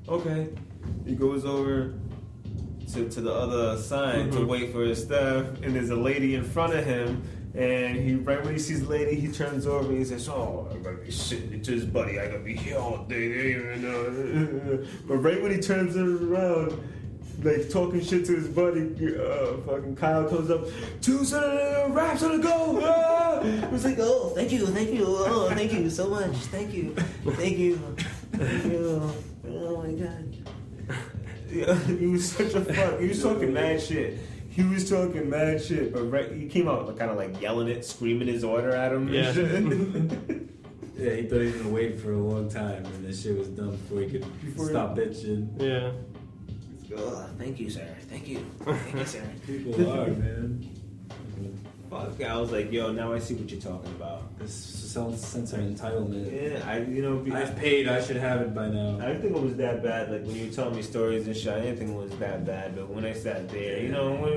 Okay, he goes over to the other side to wait for his stuff, and there's a lady in front of him. And right when he sees the lady, he turns over and he says, "Oh, I'm gonna be sitting to his buddy. I gotta be here all day." But right when he turns it around, like talking shit to his buddy. Fucking Kyle comes up, 2 raps on the go. Ah! It was like, oh, thank you, oh, thank you so much, thank you. Oh my god. Yeah, he was such a fuck. He was talking mad shit. But he came out kind of like yelling it, screaming his order at him. Yeah. And shit. Yeah, he thought he was gonna wait for a long time, and this shit was done before he could stop bitching. Yeah. Oh, thank you, sir. Thank you, sir. People are, man. Fuck, I was like, yo, now I see what you're talking about. This sense of entitlement. Yeah, I've paid. I should have it by now. I didn't think it was that bad. Like when you tell me stories and shit, I didn't think it was that bad. But when I sat there,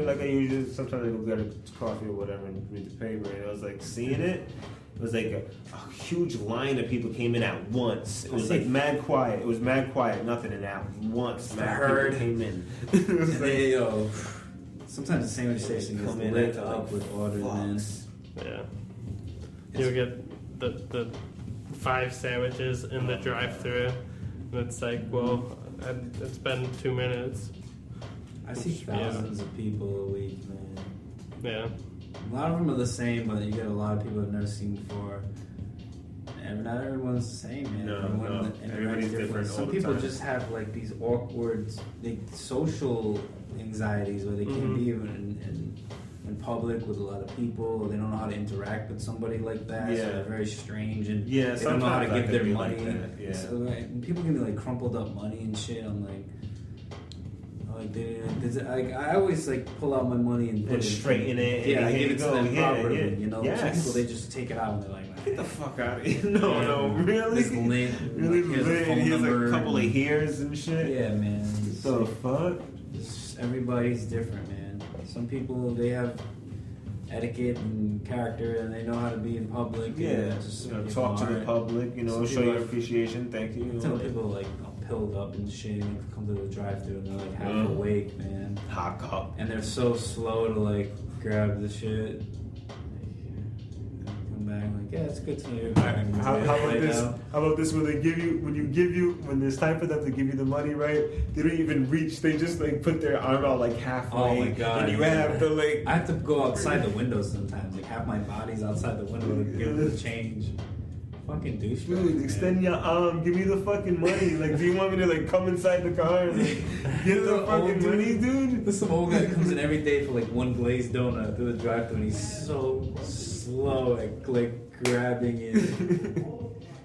like I usually sometimes I go get a coffee or whatever and read the paper, and I was like seeing it. It was like a huge line of people came in at once. It was like mad quiet. It was mad quiet. Nothing in at once. Mad people came in. It was like, sometimes the sandwich station is lit up with order, man. Yeah. You'll get the 5 sandwiches in the drive-thru, and it's like, well, it's been 2 minutes. I see thousands of people a week, man. Yeah. A lot of them are the same, but you get a lot of people I've never seen before. And not everyone's the same, man. No. Everybody's different. Some people just have like these awkward, social anxieties where they can't be in public with a lot of people. They don't know how to interact with somebody like that. Yeah. So they're very strange, and yeah, they don't know how to give their money. Like yeah. So and people give me like crumpled up money and shit. I'm like. I always like pull out my money and put it straighten it. Yeah, I give it to them properly. Yeah. Some people they just take it out and they're like, "Get the fuck out of here!" No, really, really, here's a couple of hears and shit. Yeah, man. The fuck? Everybody's different, man. Some people they have etiquette and character, and they know how to be in public. Yeah, just talk to the public. Show your appreciation. Thank you. Some people like pilled up and shit, and they come to the drive-thru and they're like half awake, man. Hot cup. And they're so slow to like grab the shit. Come back like, yeah, it's good to know you're back. How about this? How about this? When it's time for them to give you the money, right? They don't even reach. They just like put their arm out like halfway. Oh my god! And you have to like. I have to go outside the window sometimes. Like half my body's outside the window to give them the change. Fucking douchebag. Dude, extend your arm. Give me the fucking money. Like, do you want me to like come inside the car and like, get the fucking money, dude? There's some old guy that comes in every day for like one glazed donut through the drive-thru, and he's so slow at like grabbing it.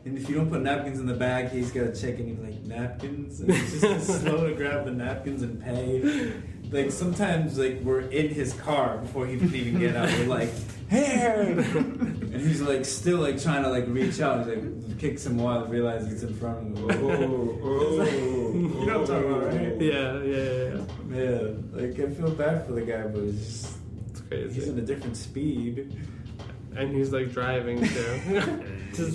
And if you don't put napkins in the bag, he's got to check and he's like, napkins? And he's just slow to grab the napkins and pay. Like sometimes like we're in his car before he can even get out. We're like, hey! And he's like still like trying to like reach out. He's like kicks him while he realizes it's in front of him. You know what I'm talking about, right? Yeah. Like I feel bad for the guy, but it's crazy. He's in a different speed. And he's like driving too. Man, there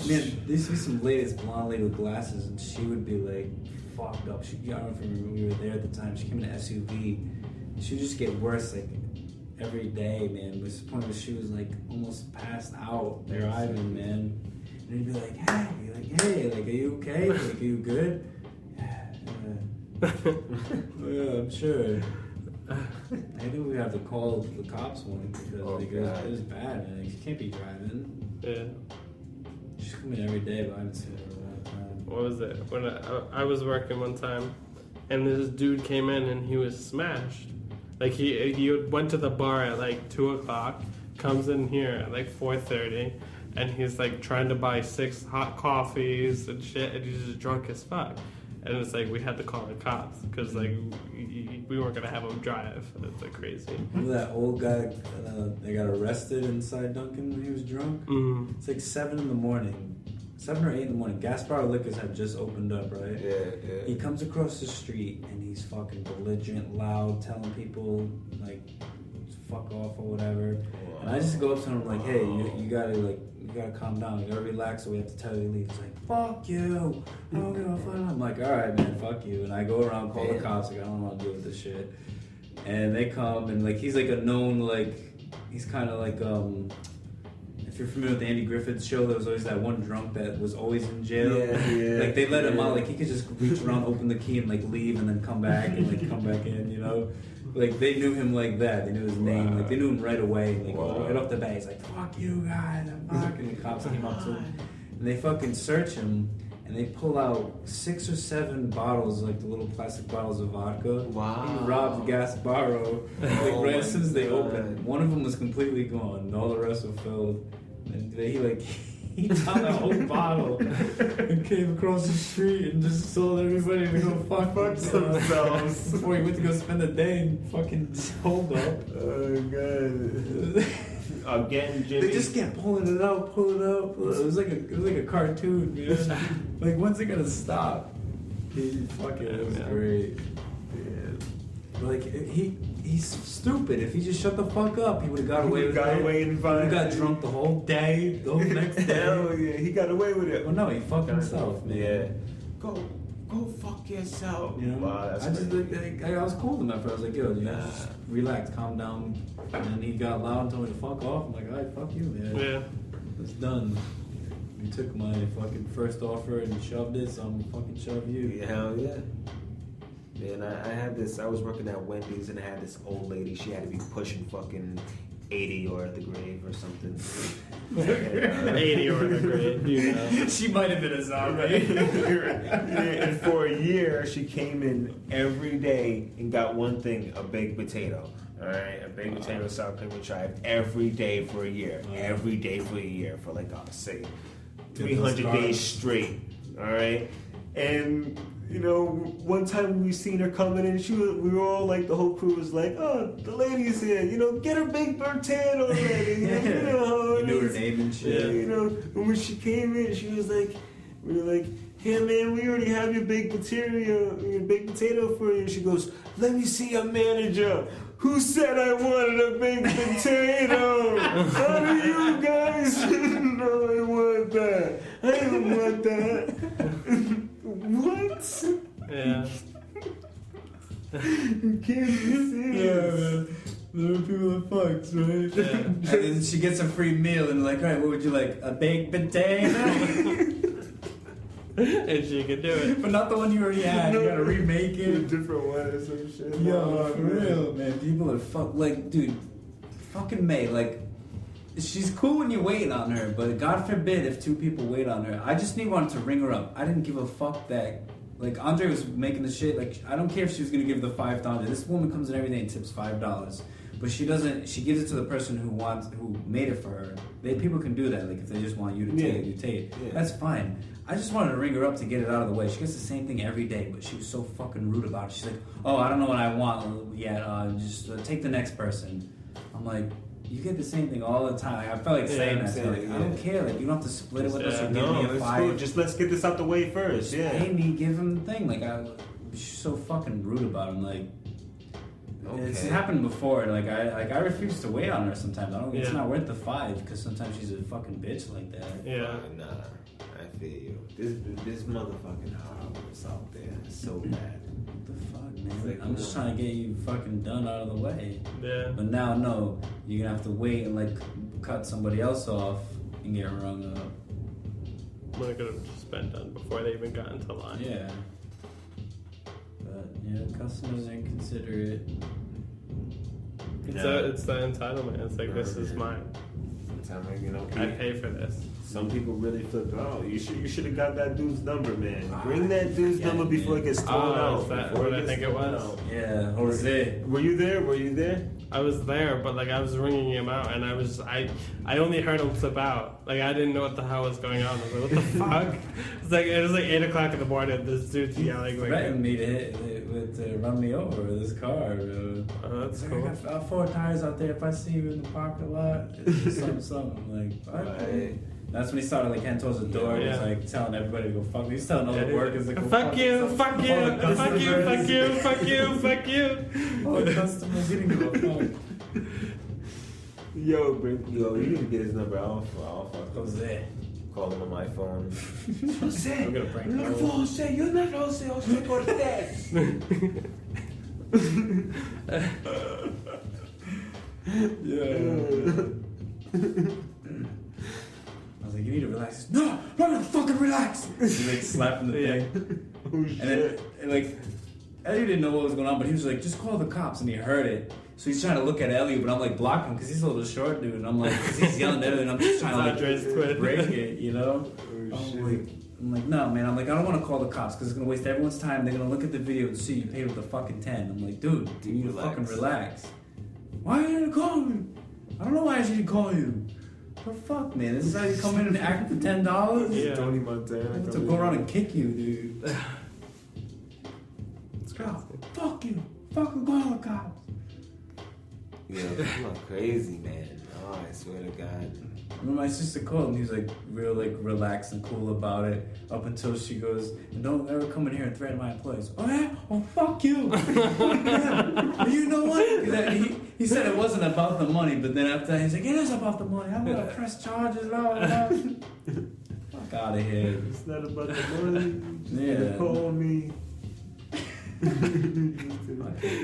used to be some ladies, blonde lady with glasses, and she would be like fucked up. I don't know if we were there at the time. She came in an SUV. She would just get worse like every day, man. But the point was she was like almost passed out driving, man. And he'd be like, hey, like, are you okay? Like, are you good? Yeah, I'm sure. I knew we have to call the cops one because it was bad, man. You can't be driving. Yeah. She's coming every day, but I haven't seen her in a long time. What was it? When I was working one time, and this dude came in and he was smashed. Like he went to the bar at like 2:00, comes in here at like 4:30, and he's like trying to buy 6 hot coffees and shit, and he's just drunk as fuck. And it's like we had to call the cops because like we weren't gonna have him drive. It's like crazy. Remember that old guy? They got arrested inside Dunkin' when he was drunk. Mm-hmm. It's like 7 in the morning, 7 or 8 in the morning. Gas Bar Liquors had just opened up, right? Yeah. He comes across the street and he's fucking belligerent, loud, telling people like fuck off or whatever. Wow. And I just go up to him like, hey, you gotta calm down. You gotta relax, or we have to tell you to leave. He's like, fuck you. I don't give a fuck. I'm like, all right, man, fuck you. And I go around, call the cops. Like, I don't want to deal with this shit. And they come and like he's like a known like he's kind of like if you're familiar with the Andy Griffith show, there was always that one drunk that was always in jail. Yeah. Like they let him out, like he could just reach around, open the key, and like leave, and then come back and like come back in. You know, like they knew him like that. They knew his name. Like they knew him right away. Like right off the bat, he's like, "Fuck you guys, I'm fuck." And the cops came up to him, and they fucking search him. And they pull out 6 or 7 bottles, like the little plastic bottles of vodka. Wow. He robbed Gasparo. Like right as soon as they opened, one of them was completely gone. And all the rest were filled. And he found the whole bottle and came across the street and just told everybody to go fuck themselves before he went to go spend the day in fucking hold up. Oh god. Again, Jimmy. They just kept pulling it out. It was like a cartoon, you know? Like, when's it gonna stop? It was great. Yeah. Like, he's stupid. If he just shut the fuck up, he would have got away with it. He got drunk the whole day, the whole next day. Hell yeah, he got away with it. Well, no, he fucked himself, man. Yeah. Go fuck yourself. You know? Wow, that's I was cool with him at first. I was like, yo, just relax, calm down. And then he got loud and told me to fuck off. I'm like, all right, fuck you, man. Yeah. It's done. You took my fucking first offer and you shoved it, so I'm gonna fucking shove you. Yeah, hell yeah. Man, I had this, I was working at Wendy's and I had this old lady, she had to be pushing fucking 80 or at the grave or something. 80 or the grade, you know. She might have been a zombie. Yeah, and for a year, she came in every day and got one thing, a baked potato. Alright, a baked potato, sour cream and chive every day for a year. Every day for a year for like, I'll say, 300 days straight. Alright? And, you know, one time we seen her coming in, we were all like, the whole crew was like, oh, the lady's here, you know, get her baked potato already. You know how You knew her name and shit. Yeah, you know, and when she came in, she was like, we were like, hey man, we already have your baked potato for you. She goes, let me see your manager. Who said I wanted a baked potato? How do you guys know I want that? I don't want that. What? Yeah. You can't be serious. man. There are people that fucks, right? Yeah. And then she gets a free meal and like, all right, what would you like? A baked potato? And she could do it. But not the one you already had. You gotta remake A it. different one or some shit. Yo, for real, man. People are like, dude, fucking May, like, she's cool when you're waiting on her, but God forbid if 2 people wait on her. I just need one to ring her up. I didn't give a fuck that. Like, Andre was making the shit. Like, I don't care if she was gonna give the $5. This woman comes in every day and tips $5. But she doesn't. She gives it to the person who made it for her. People can do that. Like if they just want you to take it, you take it. Yeah. That's fine. I just wanted to ring her up to get it out of the way. She gets the same thing every day, but she was so fucking rude about it. She's like, "Oh, I don't know what I want yet. Just take the next person." I'm like, "You get the same thing all the time." I felt like saying that. So like, I don't care. Like you don't have to split it with us or give me a $5. Cool. Just let's get this out the way first. Just pay me, give him the thing. Like she's so fucking rude about it. I'm like. Okay. It's happened before. Like I refuse to wait on her sometimes. It's not worth the $5 because sometimes she's a fucking bitch like that. Yeah. Nah, I feel you. This motherfucking horror's out there. It's so bad. What the fuck, man? Like, I'm just trying to get you fucking done out of the way. Yeah. But now, no, you're gonna have to wait and like cut somebody else off and get rung up. When it could have just been done before they even got into line. Yeah. But yeah, customers are inconsiderate. It's the entitlement. It's like this is mine. Sometimes, you know, I pay for this. Some people really flip. Oh, you should have got that dude's number, man. Bring that dude's number before it gets thrown out. Is that what I think it was? Yeah, Jose. Were you there? I was there, but like I was ringing him out, and I only heard him flip out. Like I didn't know what the hell was going on. I was like, what the fuck? It was like 8 o'clock in the morning. This dude's yelling like threatened me to run me over with his car. Oh, that's cool. I got 4 tires out there. If I see you in the parking lot, it's just something. I'm like, all right. That's when he started like heading towards the door. He was like telling everybody to go fuck me. He's telling all the workers to go fuck you, fuck you, fuck you, fuck you, fuck you, fuck you. All the customers getting to a phone. Yo, you need to get his number. I'll fuck Jose. Call him on my phone. Jose, I'm gonna prank you're not Jose. You're not Jose. Jose Cortez. was like, you need to relax. He's, no, I'm not gonna fucking relax. He's like slapping the thing. And then, and like, Elliot didn't know what was going on, but he was like, just call the cops. And he heard it. So he's trying to look at Elliot, but I'm like blocking him because he's a little short dude. And I'm like, because he's yelling at Elliot, and I'm just trying to like break it, you know? I'm like, no, man. I'm like, I don't want to call the cops because it's going to waste everyone's time. They're going to look at the video and see you paid with the fucking 10. I'm like, dude, you need to fucking relax. Why are you going to call me? I don't know why I should call you. The fuck, man? This is how you come in and act for $10? Yeah. Tony Montana. I have to go around and kick you, dude. It's crazy. Fuck you. Fucking call the cops. Yeah, you are crazy, man. Oh, I swear to God. When my sister called and he was like real like relaxed and cool about it up until she goes, don't ever come in here and threaten my employees. Oh yeah? Oh fuck you. Yeah. You know what? He said it wasn't about the money, but then after that he's like, it is about the money. I'm gonna press charges. Blah, blah, blah. Fuck out of here. It's not about the money. Yeah. Just call me.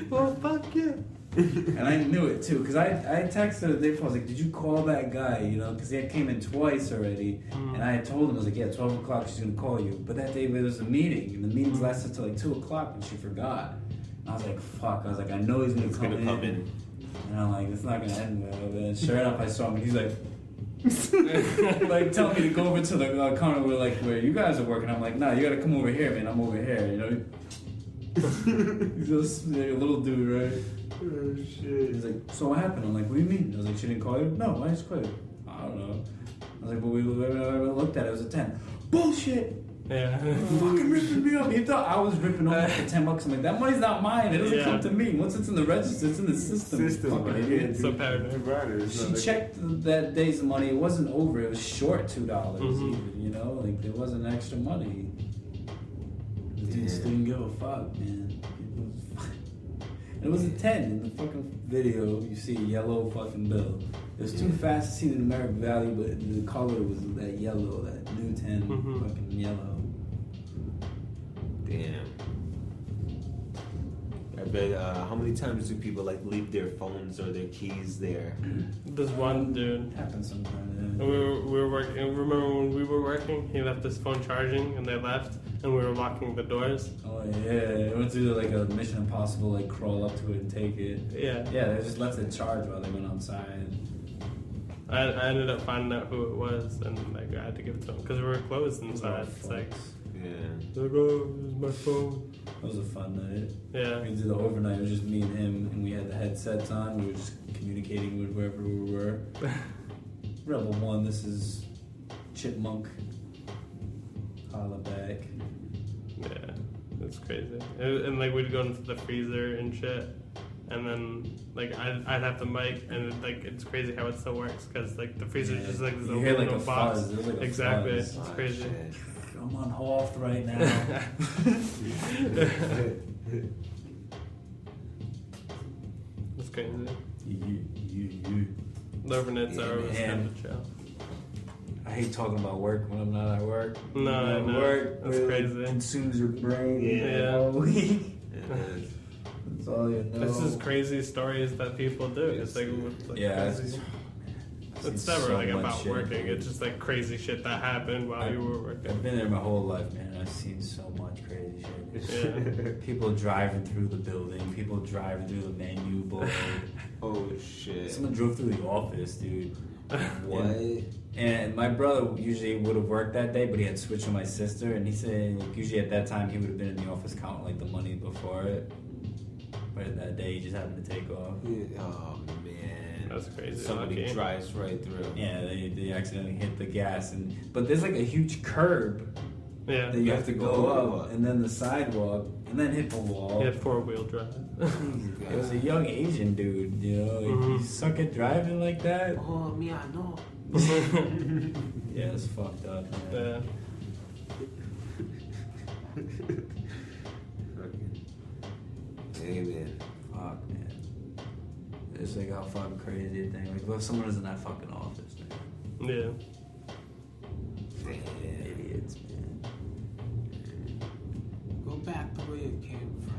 Well, fuck you. And I knew it too, because I texted her the day before. I was like, did you call that guy? You know, because he had came in twice already. And I had told him, I was like, yeah, 12 o'clock, she's going to call you. But that day there was a meeting, and the meetings lasted till like 2 o'clock, and she forgot. And I was like, fuck. I was like, I know he's going to come in. And I'm like, it's not going to end well. And sure enough, I saw him, and he's like, like, telling me to go over to the counter where you guys are working. I'm like, nah, you got to come over here, man. I'm over here, you know? He's just like a little dude, right? Oh, shit. He's like, so what happened? I'm like, what do you mean? I was like, she didn't call you? No, I just quit. I don't know. I was like, but we looked at it. It was a 10. Bullshit! Yeah. Fucking ripping me up. He thought I was ripping off for $10. I'm like, that money's not mine. It doesn't come to me. Once it's in the register, it's in the system. Fucking idiot. So paranoid. She checked that day's money. It wasn't over. It was short $2 even, you know? Like, there wasn't extra money. The dude just didn't give a fuck, man. It was a 10 in the fucking video. You see a yellow fucking bill. It was too fast to see the numeric value, but the color was that yellow, that new 10 fucking yellow. Damn. I bet. How many times do people like leave their phones or their keys there? This one dude. It happens sometimes. Yeah. We were working. Remember when we were working? He left his phone charging, and they left, and we were locking the doors. Oh yeah, it went through like a Mission Impossible, like crawl up to it and take it. Yeah. Yeah, they just left it charged while they went outside. I ended up finding out who it was, and like I had to give it to him because we were closed inside. It's like, Yeah. like, oh, this is my phone. It was a fun night. Yeah. We did the overnight. It was just me and him, and we had the headsets on. We were just communicating with wherever we were. Rebel 1, this is Chipmunk. Holla back. Yeah, it's crazy. And like we'd go into the freezer and shit, and then like I'd have the mic, and it's crazy how it still works because like the freezer's just like this You hear like a box. fuzz. There's like a Exactly, fuzz. it's crazy. Shit. I'm on Hoff right now. It's crazy. You. The overnights Yeah, are always man. kind of chill. I hate talking about work when I'm not at work. No, I At know. work That's really crazy. consumes your brain Yeah. all week. It is. That's all you know. This is crazy stories that people do. It's like, Yeah, crazy. I've It's seen never so like much about shit. working. It's just like crazy shit that happened while you were working. I've been there my whole life, man. I've seen so much crazy shit. Yeah. People driving through the building. People driving through the menu board. Oh shit. Someone drove through the office, dude. What? And my brother usually would have worked that day, but he had switched with my sister. And he said usually at that time he would have been in the office counting like the money before it. But that day he just happened to take off. Oh man. That's crazy. Somebody Lucky. drives right through. Yeah, they accidentally hit the gas, but there's like a huge curb Yeah. that you have to go over. up, and then the sidewalk, and then hit the wall. He had 4-wheel drive. It was a young Asian dude, you know. You suck at driving like that. Oh, me, I know. Yeah, it's fucked up, man. Yeah. Amen. Fuck, man. It's like how fucking crazy a thing. Like, what if someone was in that fucking office, man? Yeah. Damn. Idiots, man. Go back to where you came from.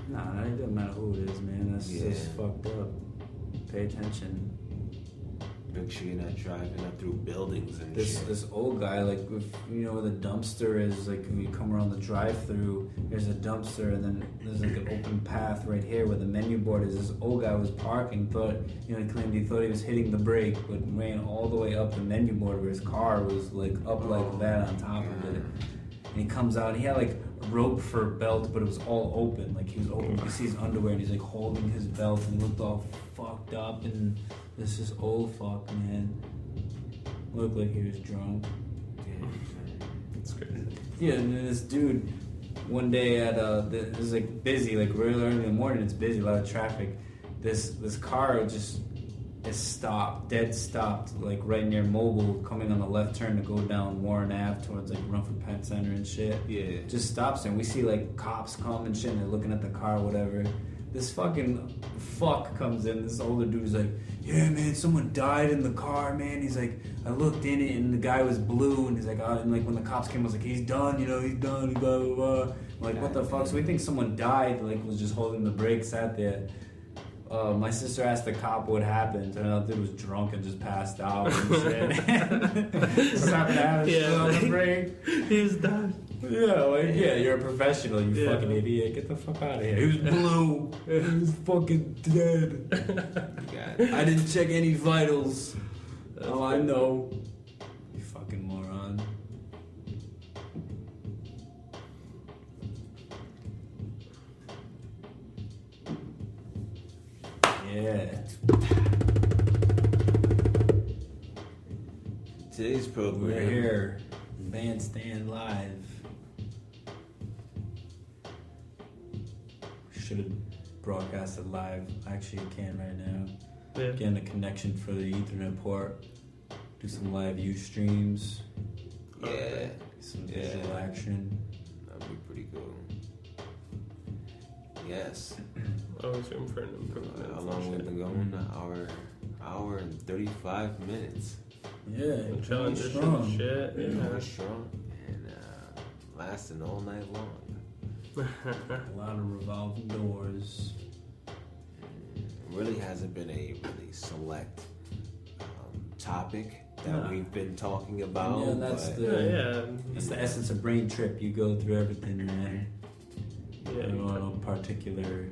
Nah, it doesn't matter who it is, man. That's Yeah. just fucked up. Pay attention. Make sure you're not driving up through buildings and This shit. this old guy, like, with, you know where the dumpster is, like when you come around the drive-through, there's a dumpster, and then there's like an open path right here where the menu board is. This old guy was parking, thought, he claimed he thought he was hitting the brake, but ran all the way up the menu board where his car was like up like that on top of it. And he comes out, and he had like a rope for a belt, but it was all open. Like he was open. You could see his underwear, and he's like holding his belt, and he looked all fucked up. And this is old fuck, man. Looked like he was drunk. It's crazy. Yeah, and then this dude, one day at it was like busy, like really early in the morning. It's busy, a lot of traffic. This car just is stopped, dead stopped, like right near Mobile, coming on the left turn to go down Warren Ave towards like Rumford Pet Center and shit. Yeah. Just stops there. And we see like cops come and shit, and they're looking at the car, whatever. This fucking fuck comes in. This older dude's like, yeah, man, someone died in the car, man. He's like, I looked in it, and the guy was blue, and he's like, and like when the cops came, I was like, he's done, he's done, blah, blah, blah. I'm like, what the fuck? So we think someone died, like was just holding the brakes, sat there. My sister asked the cop what happened. Turned out the dude was drunk and just passed out and shit. Stopped having shit on the brake. He was done. Yeah, you're a professional, you fucking idiot. Get the fuck out of here. He was blue. He was fucking dead. I didn't check any vitals. Oh, I know. You fucking moron. Yeah. Today's program. We're here. Bandstand Live. Should have broadcasted live. Actually, you can right now. Yeah. Getting a connection for the Ethernet port. Do some live streams. Yeah. Some visual action. That'd be pretty cool. Yes. Always room for an improvement. How long we've been going? Hour and 35 minutes. Yeah, Challenge strong. shit. Yeah. We're strong and lasting all night long. A lot of revolving doors. It really hasn't been a really select topic that we've been talking about. Yeah, that's that's the essence of Brain Trip. You go through everything, man. Yeah. No particular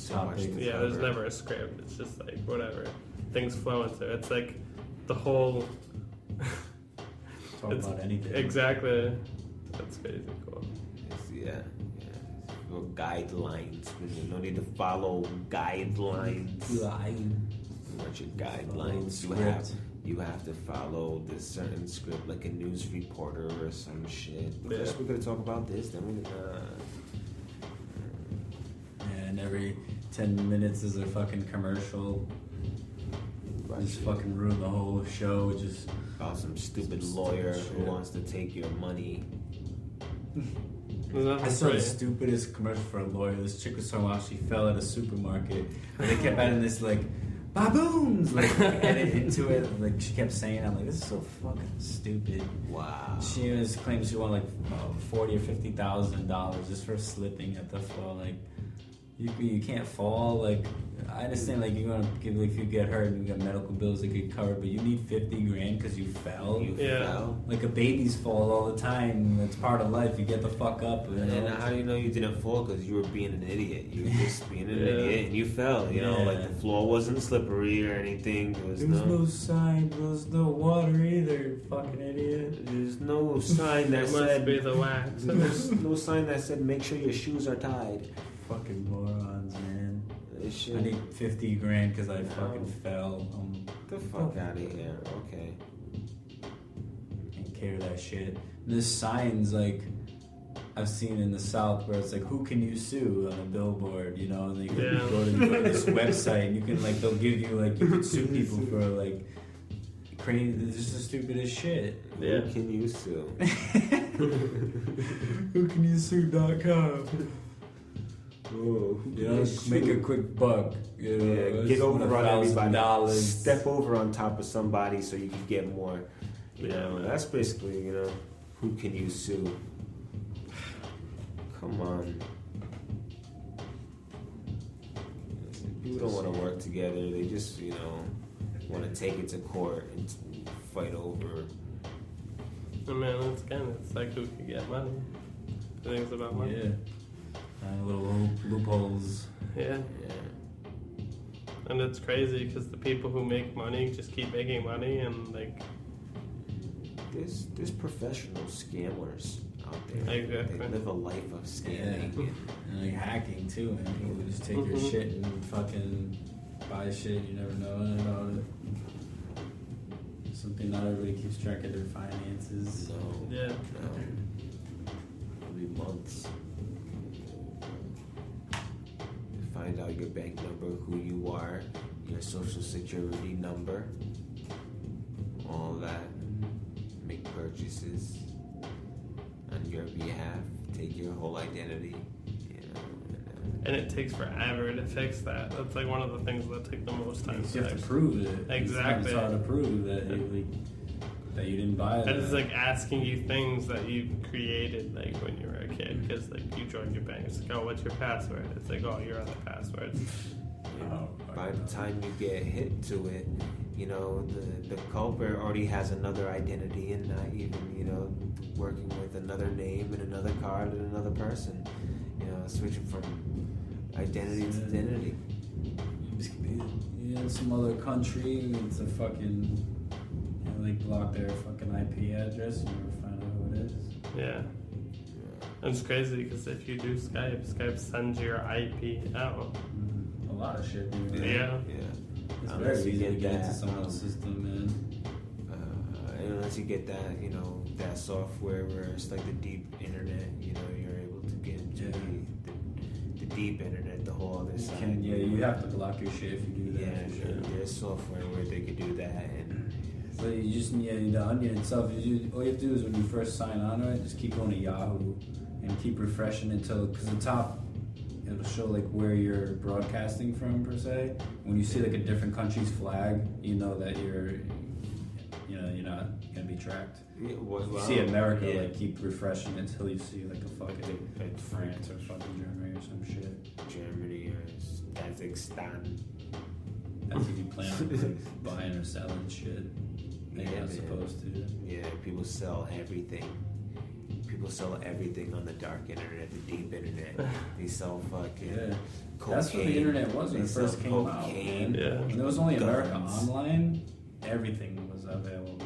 topic. Yeah, there's never a script. It's just like whatever. Things flow into it. It's like the whole. Talk about anything. Exactly. That's crazy cool. Yeah. Or guidelines. There's no need to follow guidelines. What your guidelines? You have to follow this certain script, like a news reporter or some shit. First, we're gonna talk about this. Then we're gonna. And every 10 minutes is a fucking commercial. Just fucking ruin the whole show. Just about some stupid lawyer who wants to take your money. I saw the stupidest commercial for a lawyer. This chick was talking about she fell at a supermarket. And they kept adding this like baboons, like edit into it. Like she kept saying, I'm like, this is so fucking stupid. Wow. She was claiming she won like $40,000 or $50,000 just for slipping at the fall. Like you can't fall. Like I understand, like you want to give, like if you get hurt and you got medical bills that get covered, but you need $50,000 because you fell. You fell. Like a baby's fall all the time. It's part of life. You get the fuck up. You know? And how do you know you didn't fall? Because you were being an idiot. You were just being an idiot and you fell. You know, like the floor wasn't slippery or anything. There was no sign. There was no water either. Fucking idiot. There's no sign that must said. be the wax. There's no sign that said make sure your shoes are tied. Fucking morons, man. I need $50,000 because I fucking fell. Get the fuck out of here. Okay. Can't care that shit. There's signs like I've seen in the South where it's like, who can you sue on a billboard? You know, and you can go to this website and you can like they'll give you like you can sue people for like crazy. This is the stupidest shit. Yeah. Who can you sue? Whocanyousue.com. Oh, you know, make a quick buck. You know, get over on everybody. $1,000. Step over on top of somebody so you can get more. You know, that's basically, you know, who can you sue? Come on. People don't want to work together. They just, you know, want to take it to court and fight over. I mean, it's like who can get money. Things about money. Yeah. Little loopholes. Yeah. And it's crazy because the people who make money just keep making money, and like there's professional scammers out there. Exactly. They live a life of scamming. And like hacking too, and people just take your shit and fucking buy shit you never know about it. Something not everybody keeps track of their finances. No. Yeah. No. It'll be months. You find out your bank number, who you are, your social security number, all that. Make purchases on your behalf. Take your whole identity. And it takes forever to fix that. That's like one of the things that take the most time. You have to prove it. Exactly. It's hard to prove that that you didn't buy it. And it's like asking you things that you created like when you were a kid, because like you joined your bank. It's like, oh, what's your password? It's like, oh, your other password. By the time you get hit to it, the culprit already has another identity and not even, working with another name and another card and another person. Switching from identity to identity. Some other country, it's a fucking, like block their fucking IP address, you never find out who it is. Yeah. And it's crazy because if you do Skype sends your IP out. A lot of shit, dude. Yeah. It's very easy to get into someone's system, man. Unless you get that, that software where it's like the deep internet, you're able to get into the deep internet, the whole other side. You have to block your shit if you do that. Yeah, sure. There's software where they could do that. And so you just need the onion itself. All you have to do is when you first sign on to it, just keep going to Yahoo and keep refreshing until, because the top, it'll show like where you're broadcasting from per se. When you see like a different country's flag, you know that you're not gonna be tracked. you See America, like keep refreshing until you see like a fucking like France or fucking Germany or some shit. Germany or Kazakhstan. That's if you plan on like buying or selling shit. They're not supposed to. Yeah, people sell everything. People sell everything on the dark internet, the deep internet. They sell fucking cocaine. That's what the internet was when it first came out. Man. Yeah. When there was only America Online, everything was available.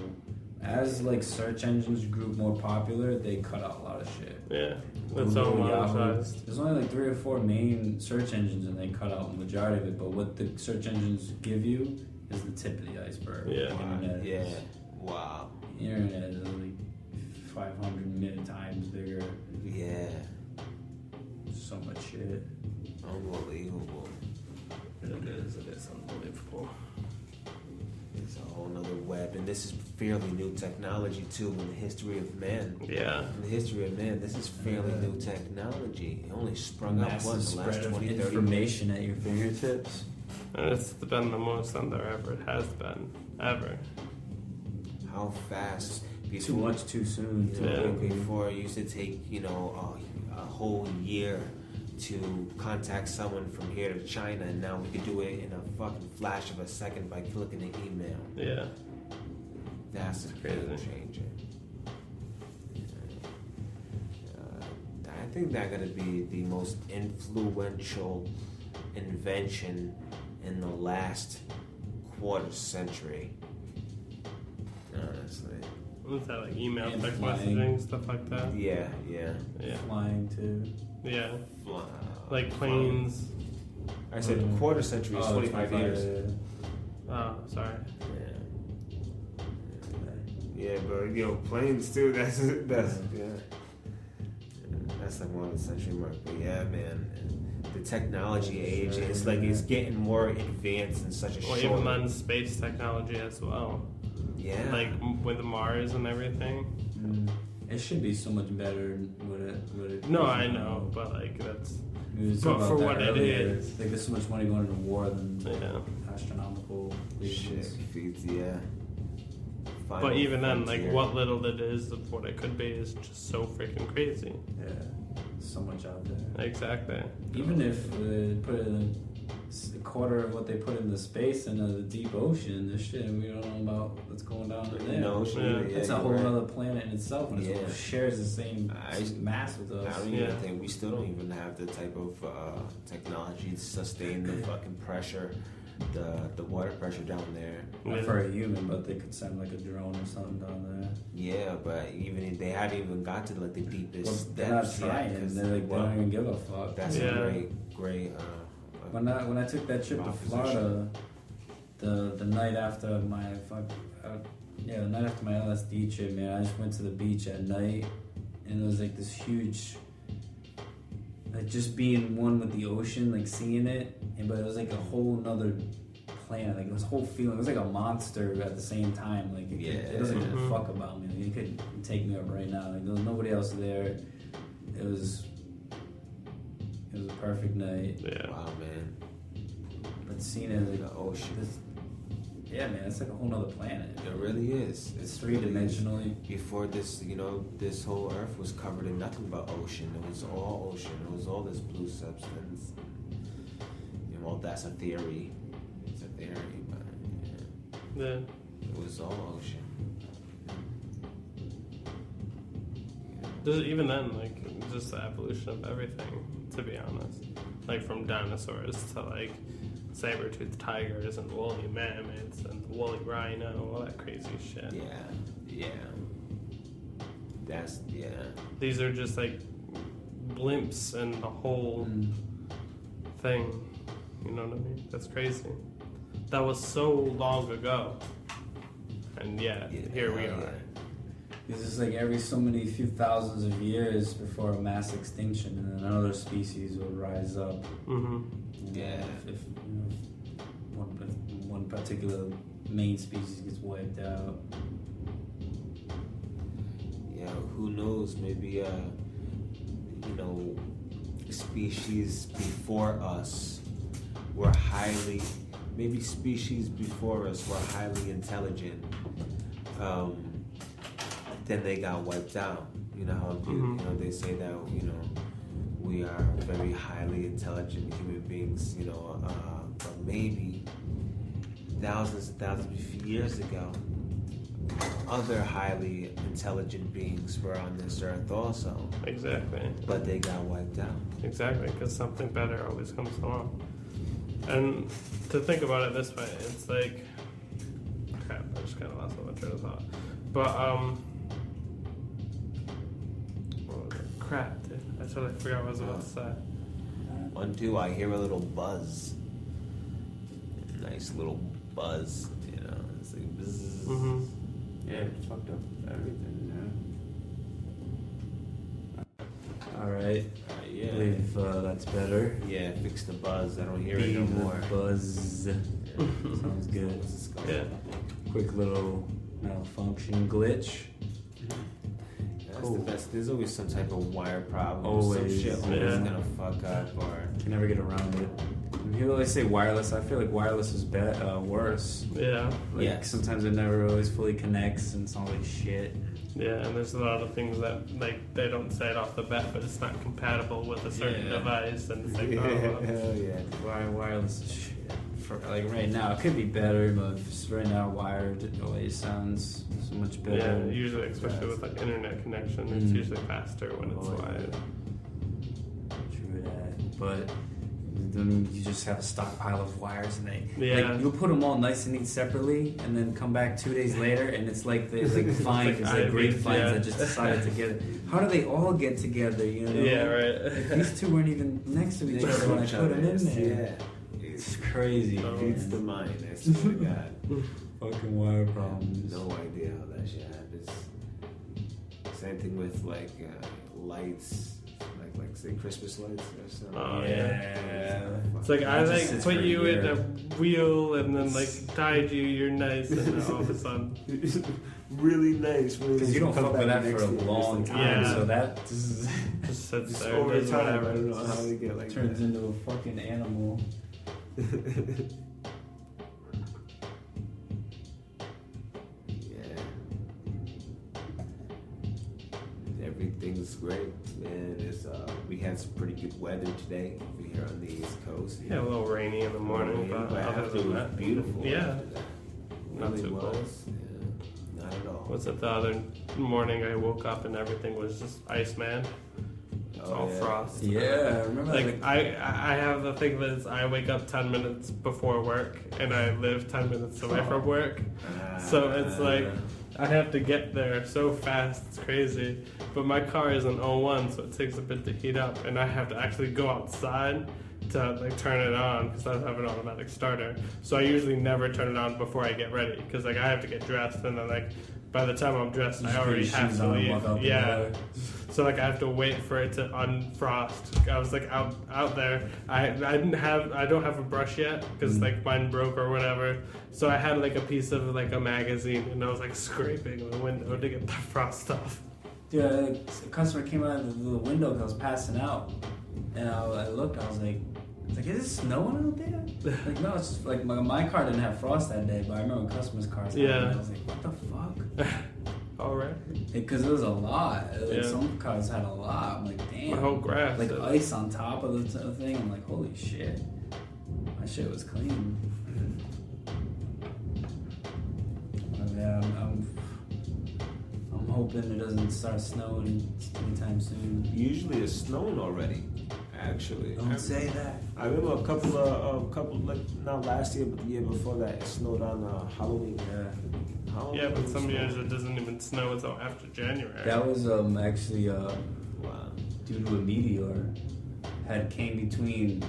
As like search engines grew more popular, they cut out a lot of shit. Yeah, that's all monetized. There's only like 3 or 4 main search engines, and they cut out the majority of it. But what the search engines give you is the tip of the iceberg. Yeah. The internet Wow. The internet is like 500 million times bigger. Yeah. So much shit. Unbelievable. It is unbelievable. It's a whole nother web, and this is fairly new technology too in the history of man. Yeah. In the history of man, this is fairly new technology. It only sprung up in the last 20, 30 information at your fingertips. And it's been the most than there ever has been. Ever. How fast? Too much too soon. Before it used to take, a whole year to contact someone from here to China, and now we could do it in a fucking flash of a second by clicking an email. Yeah. That's a game changer. I think that's gonna be the most influential invention in the last quarter century. Honestly. What's that, like email, And text flying. messaging, stuff like that? Yeah. Flying too. Yeah. Like planes. I said quarter century is 25 years. Oh, sorry. Yeah, but planes too. That's like more than a century mark. But yeah, man, the technology age is like it's getting more advanced in such a short. Or even on space technology as well. Yeah. Like with Mars and everything. It should be so much better. Would it? No, I know, but like that's. But for what it is. Like there's so much money going into war than astronomical shit. Yeah. But even then, like what little it is of what it could be is just so freaking crazy. Yeah, so much out there. Exactly. Even if put it in quarter of what they put into space into the deep ocean. This shit, and we don't know about what's going down in there. No, It's a whole other planet in itself, and it Yeah. shares the same mass with I us. don't even think we still don't even have the type of technology to sustain the fucking pressure, the water pressure down there. Not for a human, but they could send like a drone or something down there. Yeah, but even they haven't even got to like the deepest They're not depths trying. yet. They're like, they don't even give a fuck. That's a great. When I took that trip to Florida, the night after my the night after my LSD trip, man, I just went to the beach at night, and it was like this huge, like just being one with the ocean, like seeing it, but it was like a whole nother planet, like this whole feeling. It was like a monster at the same time. Like it doesn't give a fuck about me. Like, it could take me up right now. Like there was nobody else there. It was a perfect night. Yeah. Wow, man. But seeing it like The ocean. yeah, man, it's like a whole nother planet. It really is. It's three-dimensionally. Before this, this whole earth was covered in nothing but ocean. It was all ocean. It was all this blue substance. Well, that's a theory. It's a theory, but Yeah. it was all ocean. Even then, like, just the evolution of everything, to be honest. Like, from dinosaurs to, like, saber-toothed tigers and woolly mammoths and woolly rhino, all that crazy shit. Yeah. These are just, like, blimps in the whole thing. You know what I mean? That's crazy. That was so long ago. And here we are. It's just like every so many few thousands of years before a mass extinction, and then another species will rise up. Mm-hmm. Yeah. If one particular main species gets wiped out. Yeah, who knows? Maybe species before us were highly intelligent. Then they got wiped out. You know how they say that we are very highly intelligent human beings. But maybe thousands and thousands of years ago, other highly intelligent beings were on this earth also. Exactly. But they got wiped out. Exactly, because something better always comes along. And to think about it this way, it's like, crap, I just kind of lost my train of thought. But, what was it? Crap, dude. I totally forgot what I was about to say. 1, 2, I hear a little buzz. Nice little buzz, It's like buzz. Mm-hmm. Yeah, it fucked up everything, Alright. I believe that's better. Yeah, fix the buzz. I don't hear it no more. Buzz. Sounds good. Yeah. Quick little malfunction glitch. That's the best. There's always some type of wire problem. Always. Some shit always gonna fuck up or... Can never get around it. When people always say wireless, I feel like wireless is worse. Yeah. Like sometimes it never always fully connects and it's all like shit. Yeah, and there's a lot of things that, like, they don't say it off the bat, but it's not compatible with a certain device, and it's like, Hell yeah. Wireless is shit. For, like right now, it could be better, but just right now, wired it always sounds so much better. Yeah, usually, especially with, like, internet connection, it's usually faster when it's wired. True that. But then you just have a stockpile of wires, and like you'll put them all nice and neat separately, and then come back 2 days later, and it's like the vines, like grapevines that just decided to get it. How do they all get together? Yeah, right. Like, these two weren't even next to each other when I put them in there. Yeah. It's crazy. It beats the mind, I swear to God. Fucking wire problems. No idea how that shit happens. Same thing with like lights. Like say Christmas lights or something. Oh, yeah. It's like I like put you in a wheel and then like tied you. You're nice, and then all of a sudden, really nice. Because you don't fuck with that for a long time, so that just sits there. Over does time, I whatever. don't know how they get like turns that. into a fucking animal. Everything's great, man. It's we had some pretty good weather today over here on the East Coast. Yeah, a little rainy in the morning, but other after it than was that, beautiful. Yeah, After that. not Really too was. cold. Yeah, not at all. Was it the other morning I woke up and everything was just ice, man? It's all frost. Yeah, I remember. Like I have the thing that is I wake up 10 minutes before work and I live 10 minutes away from work, so it's like I have to get there so fast, it's crazy. But my car is an 01, so it takes a bit to heat up, and I have to actually go outside to like turn it on because I don't have an automatic starter. So I usually never turn it on before I get ready because like I have to get dressed, and then like by the time I'm dressed, I already have to leave. Yeah. So like I have to wait for it to unfrost. I was like out there. I don't have a brush yet because like mine broke or whatever. So I had like a piece of like a magazine and I was like scraping the window to get the frost off. Yeah, like, a customer came out of the window because I was passing out, and I looked. I was like, is it snowing out there? Like, no, it's just like my car didn't have frost that day, but I remember customers' cars. Yeah. And I was like, what the fuck? All right. Because it was a lot. Like, Yeah. some cars had a lot. I'm like, damn. My whole grass. Like ice on top of the thing. I'm like, holy shit. My shit was clean. Yeah, I'm hoping it doesn't start snowing anytime soon. Usually it's snowing already. Actually, Don't say that. I remember a couple like not last year, but the year before that, it snowed on Halloween. Yeah. Halloween Yeah, but was some snowing. years it doesn't even snow until after January. That was actually Wow. due to a meteor had came between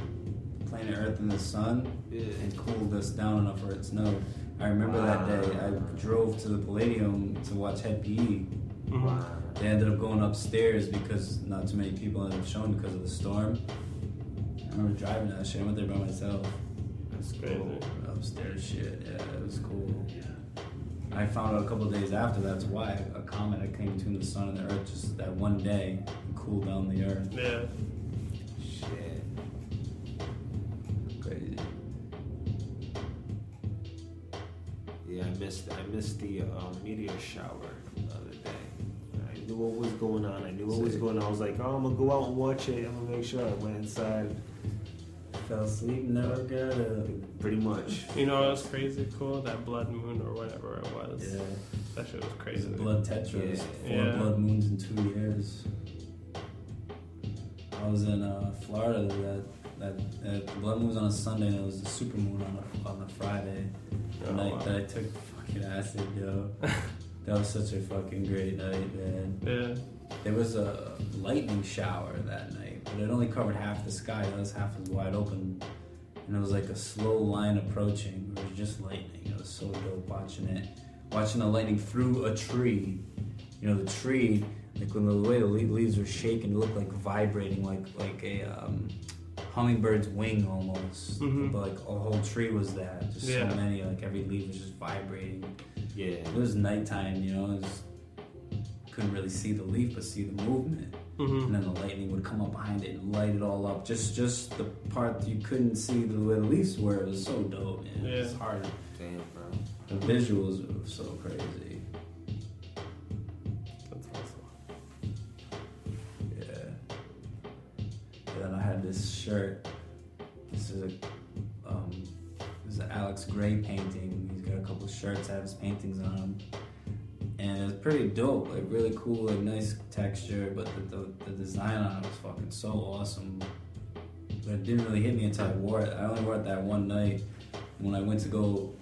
planet Earth and the sun and cooled us down enough for it to snow. I remember that day. I drove to the Palladium to watch Head PE. Mhm. Wow. They ended up going upstairs because not too many people ended up showing because of the storm. I remember driving that shit. I went there by myself. That's Crazy. cool. Upstairs shit. Yeah, it was cool. I found out a couple of days after that's why a comet that came between the sun and the earth just that one day and cooled down the earth. Yeah. Shit. Crazy. Yeah, I missed the meteor shower the other day. I knew what was going on. I was like, oh, I'm gonna go out and watch it. I'm gonna make sure. I went inside. Fell asleep, never got up. Pretty much. You know what was crazy cool? That blood moon or whatever it was. Yeah. That shit was It was crazy. a blood tetras. Yeah. 4 blood moons in 2 years. I was in Florida. That blood moon was on a Sunday and it was a super moon on a Friday. The Oh, night wow. that I took fucking acid, yo. That was such a fucking great night, man. Yeah. There was a lightning shower that night, but it only covered half the sky. The other half was wide open. And it was like a slow line approaching. It was just lightning. It was so dope watching it. Watching the lightning through a tree. You know, the tree, like when the way the leaves were shaking, it looked like vibrating, like a hummingbird's wing almost. Mhm. But like a whole tree was that. Just Yeah. so many, like every leaf was just vibrating. Yeah. It was nighttime, you know. Couldn't really see the leaf, but see the movement. Mm-hmm. And then the lightning would come up behind it and light it all up. Just the part that you couldn't see the way the leaves were. It was so dope, man. Yeah. It's hard. Damn, bro. The visuals were so crazy. That's awesome. Yeah. And then I had this shirt. This is an Alex Gray painting. He's got a couple of shirts that have his paintings on them. And it's pretty dope, like really cool, like nice texture, but the design on it was fucking so awesome. But it didn't really hit me until I wore it. I only wore it that one night when I went to go,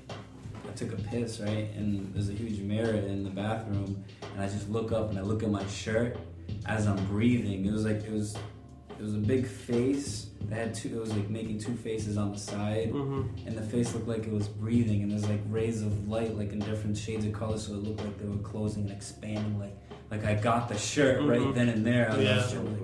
I took a piss, right? And there's a huge mirror in the bathroom, and I just look up and I look at my shirt as I'm breathing. It was a big face that had it was like making 2 faces on the side, Mm-hmm. and the face looked like it was breathing, and there's like rays of light like in different shades of color, so it looked like they were closing and expanding, like I got the shirt right Mhm. then and there. I was Yeah. just like,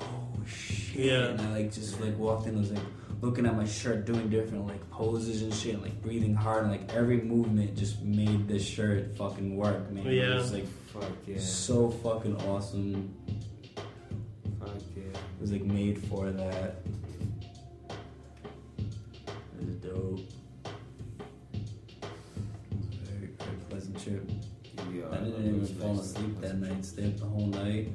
oh shit. Yeah. And I like just like walked in, I was like looking at my shirt, doing different like poses and shit, and, like breathing hard, and like every movement just made this shirt fucking work, man. Yeah. It was like Fuck yeah. so fucking awesome. Fuck yeah. It was like made for that. It was dope. Very, very pleasant trip. Yeah. Yo, I didn't love even those fall nights. asleep that night. Stayed up the whole night.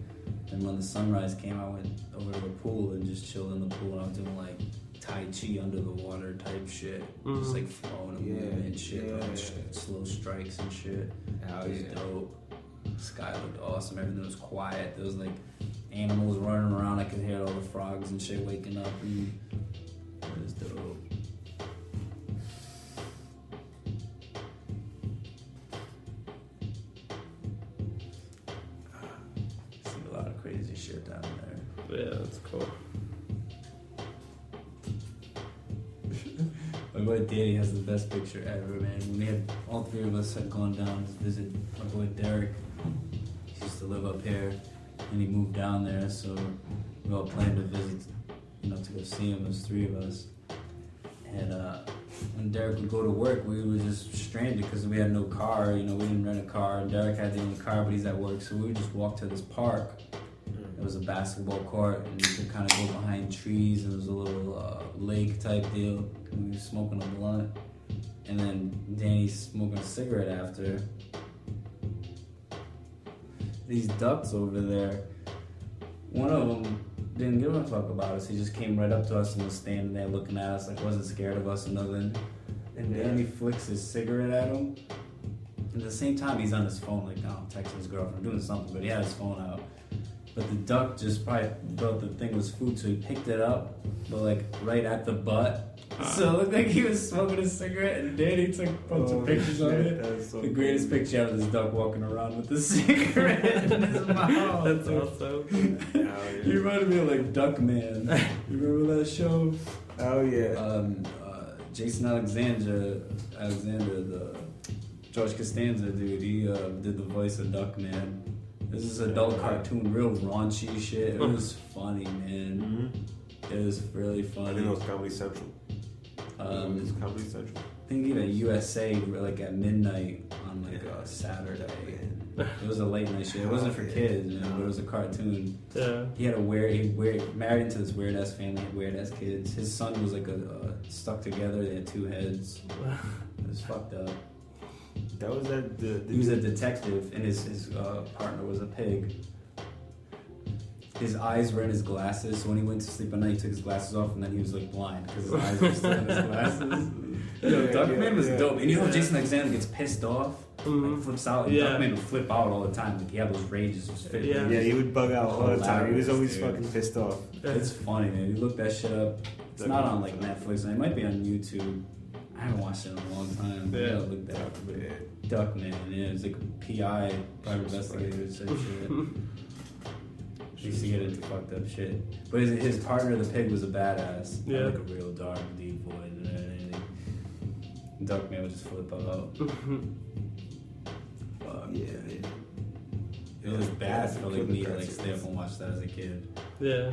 And when the sunrise came, I went over to the pool and just chilled in the pool. And I was doing like Tai Chi under the water type shit. Just like flowing and moving and shit. Throwing slow strikes and shit. Hell It was yeah. dope. The sky looked awesome. Everything was quiet. There was like animals running around. I could hear all the frogs and shit waking up. And it was dope. See a lot of crazy shit down there. Yeah, that's cool. My boy Danny has the best picture ever, man. When we had all three of us had gone down to visit my boy Derek. He used to live up here, and he moved down there, so we all planned to visit, to go see him. There's three of us, and when Derek would go to work, we were just stranded because we had no car. We didn't rent a car. Derek had the only car, but he's at work, so we would just walk to this park. It was a basketball court, and you could kind of go behind trees, and there was a little lake type deal. And we were smoking a blunt, and then Danny's smoking a cigarette after. These ducks over there, one of them didn't give a fuck about us. He just came right up to us and was standing there looking at us, like wasn't scared of us or nothing. And Danny flicks his cigarette at him. And at the same time, he's on his phone, like, texting his girlfriend, doing something, but he had his phone out. But the duck just probably thought the thing was food, so he picked it up, but like right at the butt. So it looked like he was smoking a cigarette, and Danny took a bunch of pictures of it. That's so The greatest picture ever, this duck walking around with the cigarette in his mouth. That's awesome. He reminded me of like Duckman. You remember that show? Oh yeah. Jason Alexander, the George Costanza dude, he did the voice of Duckman. This is adult cartoon, real raunchy shit. It was funny, man. It was really funny. I think it was Comedy Central. It was Comedy Central. I think even USA, like at midnight on like a Saturday. It was a late night shit. It wasn't for kids, but it was a cartoon. Yeah. He married into this weird ass family, had weird ass kids. His son was like stuck together. They had two heads. It was fucked up. That was that. He was a detective, and his partner was a pig. His eyes were in his glasses, so when he went to sleep at night, he took his glasses off, and then he was like blind because his eyes were still in his glasses. Duckman was dope. And Jason Alexander gets pissed off, like flips out. And Duckman would flip out all the time. Like he had those rages. Yeah, he would bug out all the time. He was always fucking pissed off. It's funny, man. You look that shit up. It's not on like Netflix. It might be on YouTube. I haven't watched it in a long time. Yeah. I gotta look that up. Duckman, yeah, it's like a PI, private investigator, said shit. He used to get into fucked up shit. But his partner, the pig, was a badass. Yeah. Had like a real dark, deep voice and everything. Duckman would just flip out. Fuck. Yeah. It was bad for like me to like stay up and watch that as a kid. Yeah.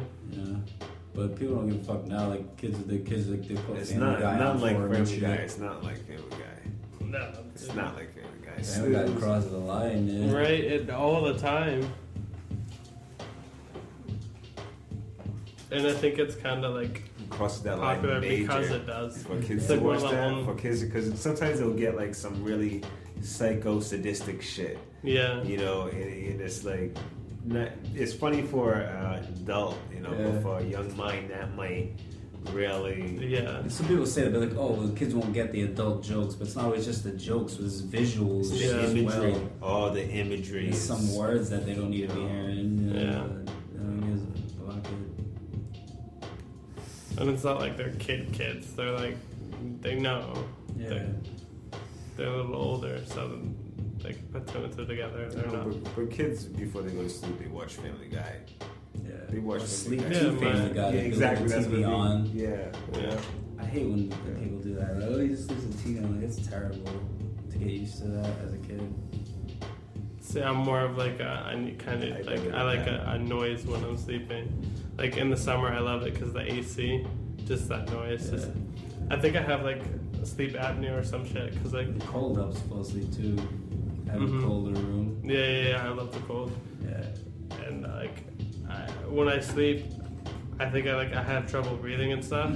But people don't give a fuck now. Like kids like they put It's Family Guy not on like for 'em and Family shit. Guy. It's not like Family Guy. No. It's not like Family Guy. Family Guy crosses the line, yeah. Right, all the time. And I think it's kind of like Crosses that popular line major because it does. for kids It's to like one watch of the that. own- For kids, because sometimes they'll get like some really psycho sadistic shit. Yeah. And it's like, it's funny for an adult, but for a young mind that might really. Yeah. Some people say that they're like, oh, well, the kids won't get the adult jokes, but it's not always just the jokes. It's visuals The as imagery, well. all the imagery. There's is- some words that they don't need to be hearing. Yeah. And it's not like they're kids. They're like, they know. Yeah. They're a little older, so they can put two and two together. They're not. But kids, before they go to sleep, they watch Family Guy. Yeah. They watch Or Family sleep Guy. to Yeah, Family man. Guy. Yeah, They exactly. put That's the what TV they- on. Yeah. I hate when people do that. Like, oh, he just leaves the TV on. Like, it's terrible to get used to that as a kid. See, I'm more of like I like a noise when I'm sleeping. Like in the summer, I love it because the AC, just that noise. Yeah. Just, I think I have like sleep apnea or some shit. Cause like The cold helps fall asleep too. Have a colder room. yeah, I love the cold. Yeah. And when I sleep, I think I have trouble breathing and stuff.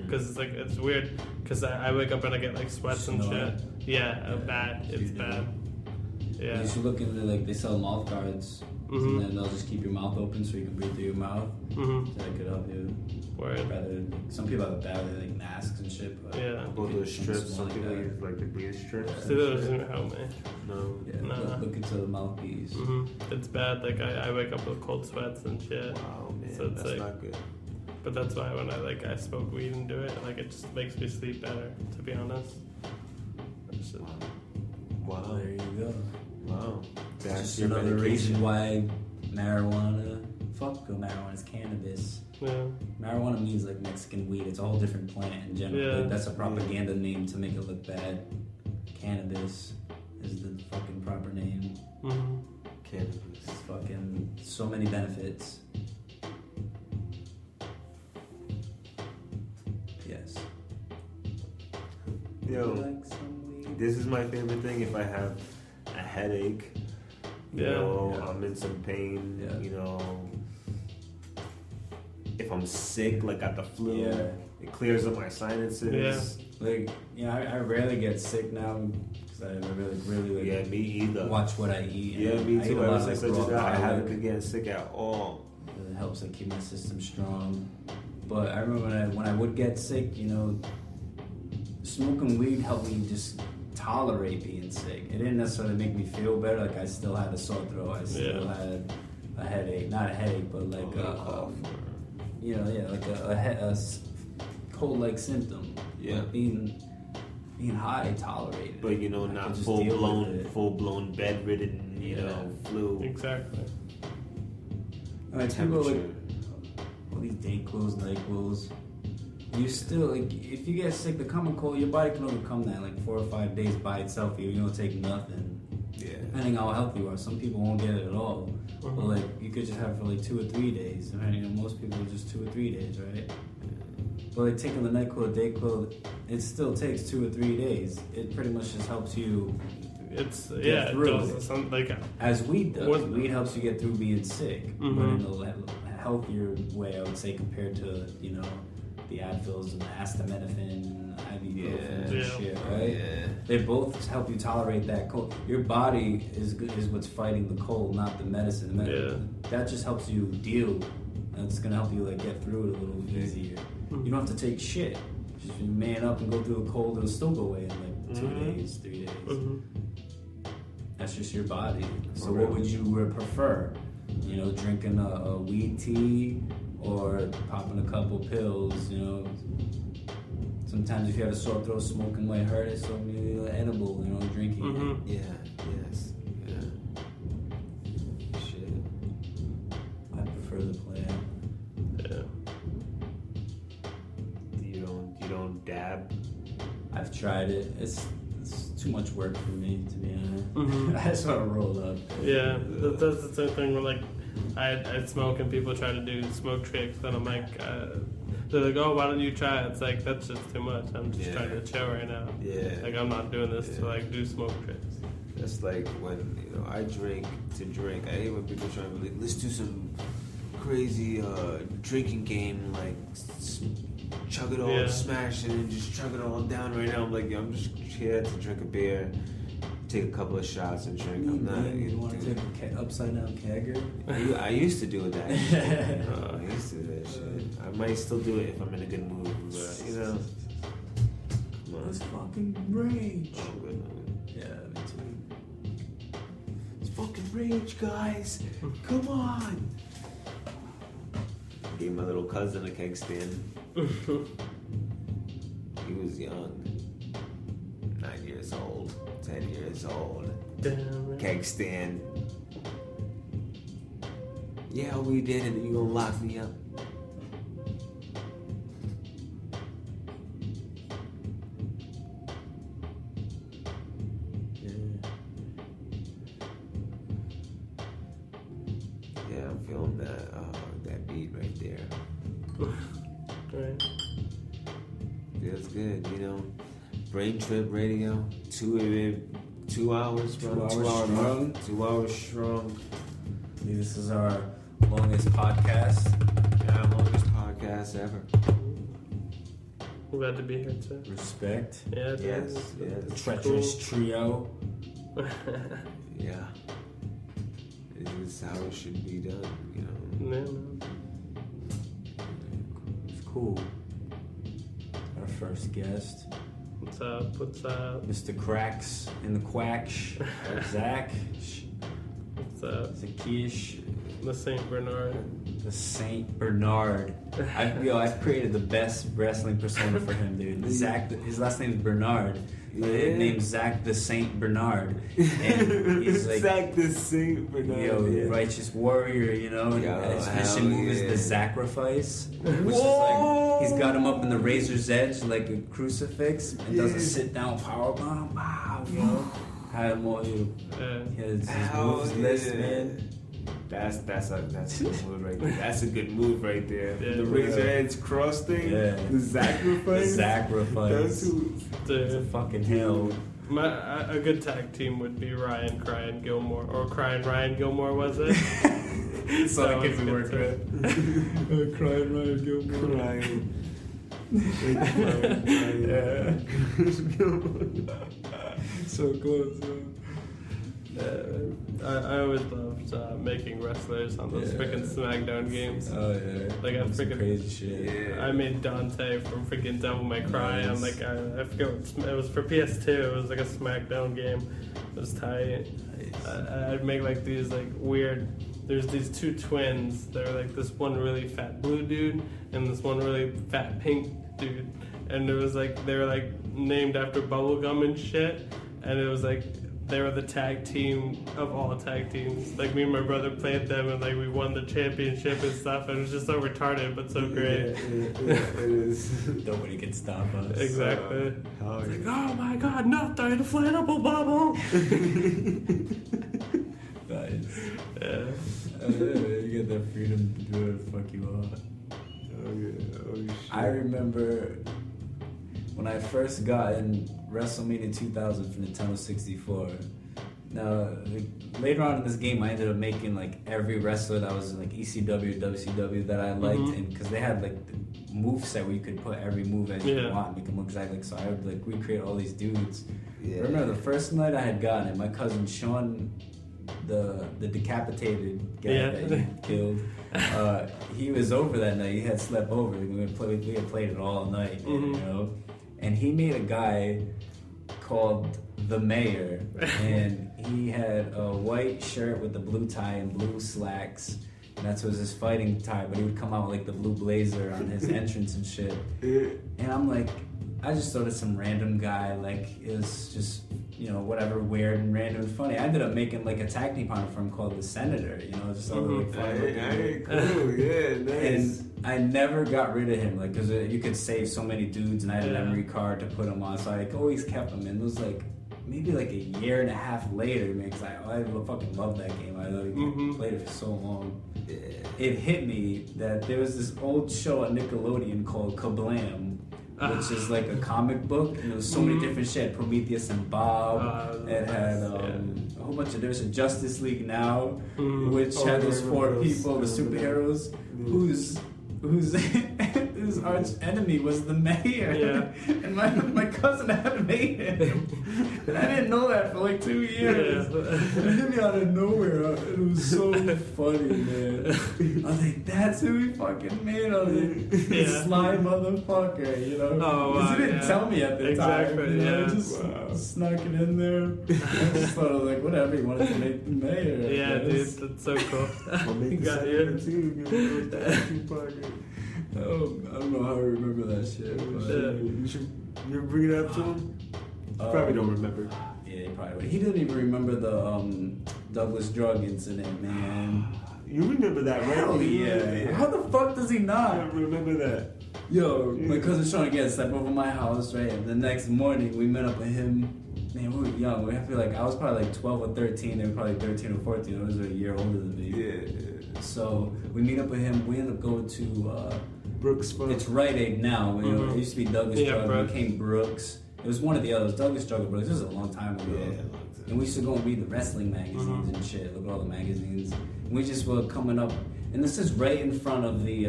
Cause it's weird. Cause I wake up and I get like sweats and Snore. shit. Yeah, Yeah, bad. you It's do. bad. Yeah. You should look into like they sell mouth guards, and then they'll just keep your mouth open so you can breathe through your mouth. So that could help you. Word. Rather, some people have bad like masks and shit. But Yeah. About those strips, some people that. use like the beer strips. See, that doesn't help me. No. Yeah, Nah. look into the mouthpiece. It's bad. Like I wake up with cold sweats and shit. Wow, man, So it's that's like- not good. But that's why when I smoke weed and do it, like it just makes me sleep better. To be honest. It's just- Wow. There you go. Wow. That's Just your another medication. reason why marijuana. Fuck marijuana is cannabis. yeah. Marijuana means like Mexican weed. It's a whole different plant in general. Yeah. Like, that's a propaganda name to make it look bad. Cannabis is the fucking proper name. Cannabis. It's fucking so many benefits. Yes. Yo, Would you like some weed? this is my favorite thing. If I have a headache, you Yeah. know, Yeah. I'm in some pain, Yeah. you know. If I'm sick, like got the flu, Yeah. it clears up my sinuses. Like, you know, I rarely get sick now because I really like, Yeah, me either. watch what I eat. Yeah, and me I eat too. a lot Ever of, since I raw did that, I haven't garlic. been getting sick at all. It helps like keep my system strong. But I remember when I would get sick, you know, smoking weed helped me just tolerate being sick. It didn't necessarily make me feel better. Like I still had a sore throat. I still had a headache. Not a headache, but like you know, yeah, like a cold-like symptom. Yeah. Like being high, tolerated. But you know, I could not just full deal blown, with it. bedridden. You Yeah. know, flu. Exactly. I mean, people Temperature. like all these Dayquils, NyQuils. You still like if you get sick, the common cold, your body can overcome that in like 4 or 5 days by itself. You don't take nothing. Yeah. Depending on how healthy you are, some people won't get it at all. But like you could just have it for like 2 or 3 days. Depending on most people, just 2 or 3 days, right? But like taking the NyQuil, Dayquil, it still takes 2 or 3 days. It pretty much just helps you It's Get yeah. It through does. it. It's like as weed does. What- Weed helps you get through being sick, but in a healthier way, I would say, compared to the Advils and the acetaminophen and ibuprofen and Yeah. shit, right? Yeah. They both help you tolerate that cold. Your body is what's fighting the cold, not the medicine. That just helps you deal. That's gonna help you like get through it a little easier. You don't have to take shit. Just you man up and go through the cold. It'll still go away in like 2 days, 3 days. That's just your body. So what would you prefer? You know, drinking a weed tea or popping a couple pills, you know. Sometimes if you have a sore throat, smoking might hurt it, so maybe an edible, you know, drinking it. Yeah. Yes. Yeah. Shit. I prefer the plant. yeah. You don't dab. I've tried it. It's too much work for me, to be honest. I just want to roll up. Yeah, that's the same thing where like I smoke and people try to do smoke tricks and I'm like, they're like, oh, why don't you try it? It's like, that's just too much. I'm just trying to chill right now. Yeah. Like I'm not doing this to like do smoke tricks. That's like when I drink to drink. I hate when people try to be like, let's do some crazy drinking game, like chug it all, smash it, and just chug it all down right now. I'm like, I'm just here to drink a beer, take a couple of shots and drink. I'm not. You want to take a upside down kegger? I used to do that. Shit, I used to do that shit. I might still do it if I'm in a good mood, but come on. Let's fucking rage. I'm good. Yeah, me too. It's fucking rage, guys. Come on. Gave my little cousin a keg stand. He was young. 9 years old. 10 years old. Damn. Keg stand. Yeah, we did it. You gonna lock me up? Yeah, I'm feeling that beat right there. Right. Feels good, Brain Trip Radio, 2 hours, bro. 2 hours strong. 2 hours strong. This is our longest podcast. Yeah, longest podcast ever. I'm glad to be here too. Respect. Yeah. Yes, The yes. treacherous trio. Yeah. This is how it should be done, you know. Yeah. It's cool. Our first guest, What's up? What's up? Mr. Cracks in the Quacks, Zach, What's up? Zakish, The Saint Bernard. the Saint Bernard. I've created the best wrestling persona for him, dude. Zach, his last name is Bernard. His name's Zach the Saint Bernard, and he's like Zach the Saint Bernard. righteous warrior, you know. And his finishing move is the sacrifice, which is like he's got him up in the razor's edge like a crucifix and does a sit down power bomb. Wow, you know. Had him all you. His moves list, man. That's a good move right there. That's a good move right there. Yeah. The razor edge cross thing. Yeah. The sacrifice. Sacrifice. That's It's a fucking hell. A good tag team would be Ryan Crying Gilmore, or Crying Ryan Gilmore, was it? So That it gives was me work, good right? Crying Ryan Gilmore. Crying. So close, I always loved making wrestlers on those freaking SmackDown games. Oh yeah. Like I Some freaking crazy shit. Yeah. I made Dante from freaking Devil May Cry. I'm Nice. like I forget it was for PS2. It was like a SmackDown game. It was tight. I'd make like these like weird. There's these two twins. They're like this one really fat blue dude and this one really fat pink dude. And it was like they were like named after bubblegum and shit. And it was like they were the tag team of all tag teams. Like me and my brother played them and like we won the championship and stuff. And it was just so retarded but so great. Yeah, it is. Nobody can stop us. Exactly. Oh, It's like, oh my god, not the inflatable bubble! Nice. Yeah. You get that freedom to do whatever the fuck you want. Oh yeah. Oh shit. I remember when I first got in WrestleMania 2000 for Nintendo 64. Now, like, later on in this game, I ended up making like every wrestler that was in like ECW or WCW that I liked, and because they had like the move set where you could put every move as you want, and make them look exactly like. So I would like recreate all these dudes. Yeah. I remember the first night I had gotten it, my cousin Sean, the decapitated guy that you killed. He was over that night. He had slept over. We had played it all night, you know. And he made a guy called the Mayor, and he had a white shirt with the blue tie and blue slacks. And that was his fighting tie, but he would come out with like the blue blazer on his entrance and shit. And I'm like, I just thought of some random guy, like it was just, you know, whatever, weird and random and funny. I ended up making like a tag team partner for him called the Senator, you know, just all like fun looking. Cool. Yeah. Nice. And I never got rid of him, like, because you could save so many dudes, and I had a memory card to put him on, so I always kept him. And it was like maybe like a year and a half later, man, because I fucking loved that game. I played it for so long. Yeah. It hit me that there was this old show on Nickelodeon called Kablam, which is like a comic book, and there was so many different shit. Prometheus and Bob. It had a whole bunch of. There's a Justice League Now, which had those four people, the superheroes, whose arch enemy was the mayor. Yeah. And my cousin had made him. And I didn't know that for like 2 years. Yeah. It hit me out of nowhere. It was so funny, man. I was like, that's who he fucking made. I was like, this sly motherfucker, you know? Oh, wow, he didn't tell me at the time. Exactly, You know? yeah. Just snuck it in there. I just thought, I was like, whatever, he wanted to make the mayor. I Yeah, dude, guess. that's so cool. We'll make the Got second you. too. Oh, I don't know how I remember that shit. But, You bring it up to him? Probably don't remember. Yeah, he probably would. He didn't even remember the Douglas drug incident, man. You remember that, right? Hell yeah. How the fuck does he I not? remember that. Yo, my cousin Sean again slept over my house, right? And the next morning we met up with him. Man, we were young. I feel like I was probably like 12 or 13. They were probably 13 or 14. They was a year older than me. Yeah. So we meet up with him. We end up going to Brooks Fun. it's Rite Aid now. You know, it used to be Douglas Drug. It Brooks. became Brooks. It was one of the others. Douglas Drug or Brooks. This was a long time ago. Yeah, a long time. And we used to go and read the wrestling magazines and shit. Look at all the magazines. And we just were coming up, and this is right in front of the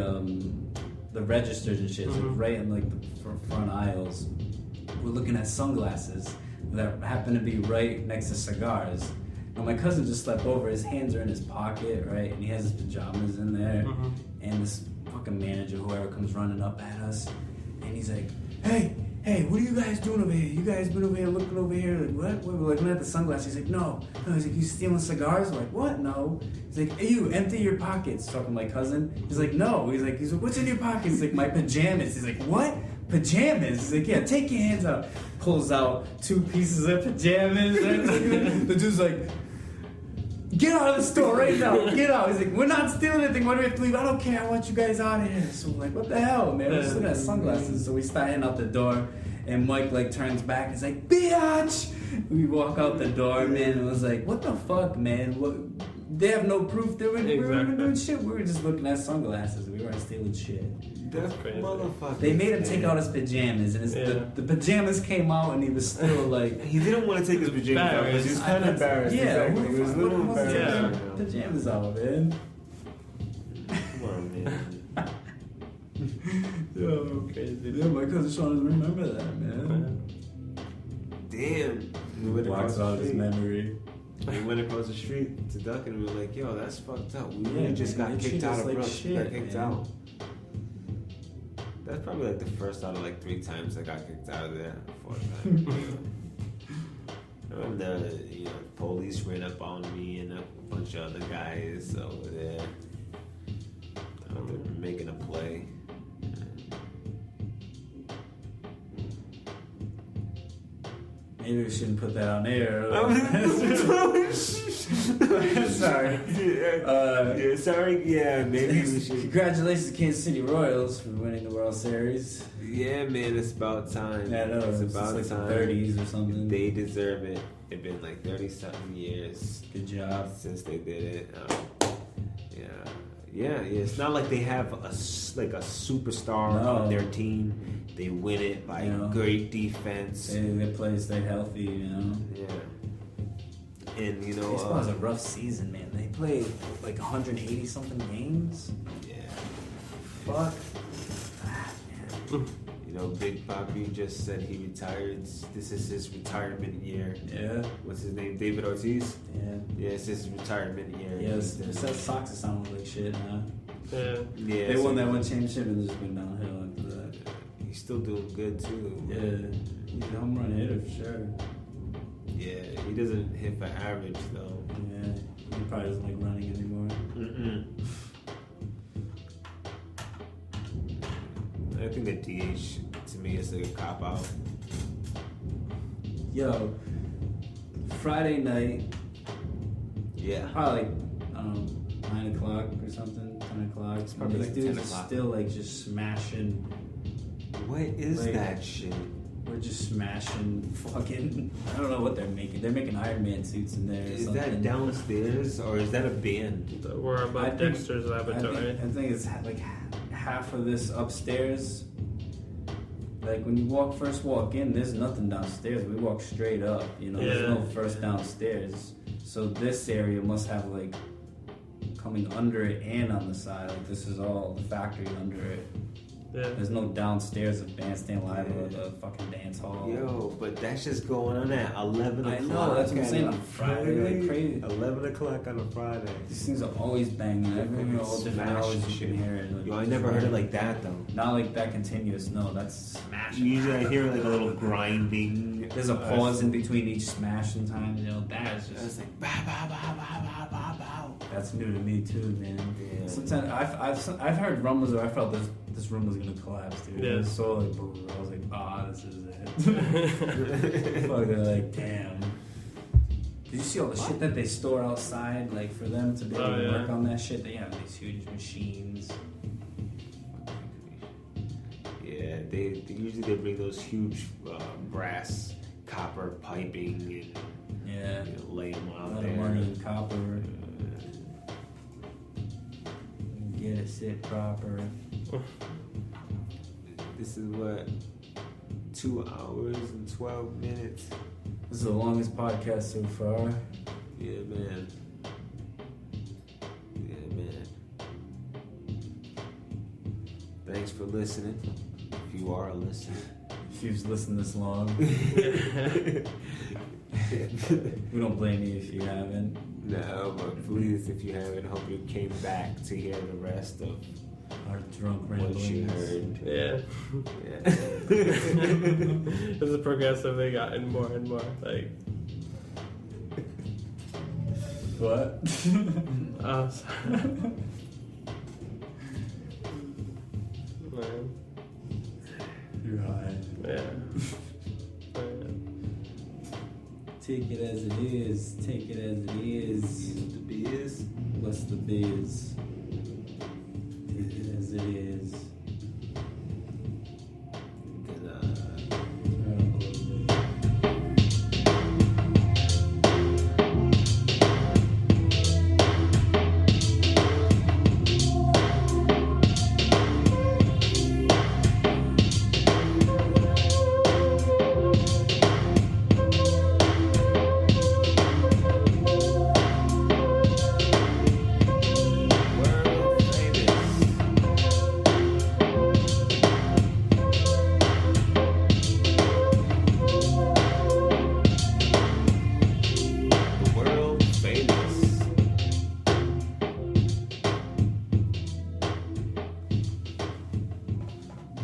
registers and shit. So right in like the front aisles. We're looking at sunglasses that happen to be right next to cigars. And my cousin just slept over. His hands are in his pocket, right? And he has his pajamas in there. Mm-hmm. And this fucking manager, whoever, comes running up at us. And he's like, hey, what are you guys doing over here? You guys been over here looking over here? Like, what? We're looking at the sunglasses. He's like, no. He's like, you stealing cigars? We're like, what? No. He's like, hey, you, empty your pockets. Talking to my cousin. He's like, no. He's like, what's in your pockets? He's like, my pajamas. He's like, what? Pajamas? He's like, yeah, take your hands out. Pulls out 2 pieces of pajamas. The dude's like, get out of the store right now. Get out. He's like, we're not stealing anything. Why do we have to leave? I don't care. I want you guys out of here. So we're like, what the hell, man? We're looking at sunglasses. So we start heading out the door. And Mike like turns back and is like, bitch! We walk out the door, man, and was like, what the fuck, man? What? They have no proof they were doing shit. We were just looking at sunglasses. We weren't stealing shit. That's crazy. motherfucker. They made him take out his pajamas, and the pajamas came out, and he was still like... He didn't want to take his pajamas out because he was kind of embarrassed. Yeah, exactly. He was a little embarrassed. Yeah. Pajamas out, man. Come on, man. Yo, crazy. Yeah, my cousin Sean doesn't remember that, man. Damn. We went Blocks across the out his street. memory. We went across the street to Duck and we were like, yo, that's fucked up. We Yeah, really just man, got they kicked treat out us of like Brooks. shit, Got kicked man. out. That's probably like the first out of like 3 times I got kicked out of there. 4 times. And the police ran up on me and a bunch of other guys over there. They were making a play. Maybe we shouldn't put that on air. Sorry. Yeah, sorry. Yeah, maybe we should. Congratulations to Kansas City Royals for winning the World Series. Yeah, man, it's about time. Yeah, I know. It's about like time. the 30s or something. They deserve it. It's been like 30-something years Good job. since they did it. Yeah. It's not like they have a superstar on their team. They win it by great defense. They play, stay healthy, you know. Yeah. And Baseball was a rough season, man. They played like 180 something games. Yeah. Fuck. Man. Big Papi just said he retired. This is his retirement year. Yeah. What's his name? David Ortiz? Yeah. Yeah, it's his retirement year. Yes. The Sox are sounding like shit, huh? Yeah. They won that one championship and just went downhill after that. He's still doing good too. Yeah. He's a home run hitter for sure. Yeah, he doesn't hit for average though. Yeah. He probably doesn't like running anymore. I think a DH to me is like a cop out. Yo, Friday night, Yeah. probably like, I don't know, 9 o'clock or something, 10 o'clock. It's probably these like dudes 10 are o'clock. still like just smashing. What is Like- that shit? We're just smashing fucking, I don't know what they're making. They're making Iron Man suits in there or Is something. that downstairs or is that a band? We're I above think- Dexter's I laboratory. think it's like half of this upstairs. Like when you first walk in, there's nothing downstairs. We walk straight up, there's Yeah. no first downstairs. So this area must have like coming under it and on the side. Like this is all the factory under it. Yeah. There's no downstairs of Bandstand Live or the fucking dance hall. Yo, but that's just going on at 11 I o'clock. know, that's what I'm saying, on on Friday, like crazy. 11 o'clock on a Friday. These things are always banging. Every all different hours you can hear it. Like, Yo, I never heard it like that though. Not like that continuous. No, that's smashing. Usually I hear like a little grinding. There's a pause in between each smash sometimes. That's It's just like bow bow bow bow bow bow bow. that's new to me too, man. Yeah. Sometimes I've heard rumbles where I felt this room was gonna collapse, dude. Yeah. It was so like boom. I was like, this is it. Fucking like, damn. Did you see all the shit that they store outside, like for them to be able to work on that shit? They have these huge machines. Yeah, they usually they bring those huge brass copper piping Yeah. and lay them A out lot there. of money in copper. Get it sit proper. This is what 2 hours and 12 minutes. This is the longest podcast so far. Yeah, man. Yeah, man. Thanks for listening. If you are listening. If you've listened this long. We don't blame you if you haven't. No, but please, if you haven't, hope you came back to hear the rest of Our drunk what you ramblings. heard. Yeah. Yeah. This is progressively gotten more and more like. What? Oh, sorry. Man. You're high. Yeah. Man. Take it as it is. Take it as it is. The biz. What's the biz? Take it as it is. Then, Turn up a little bit. world famous. The world famous.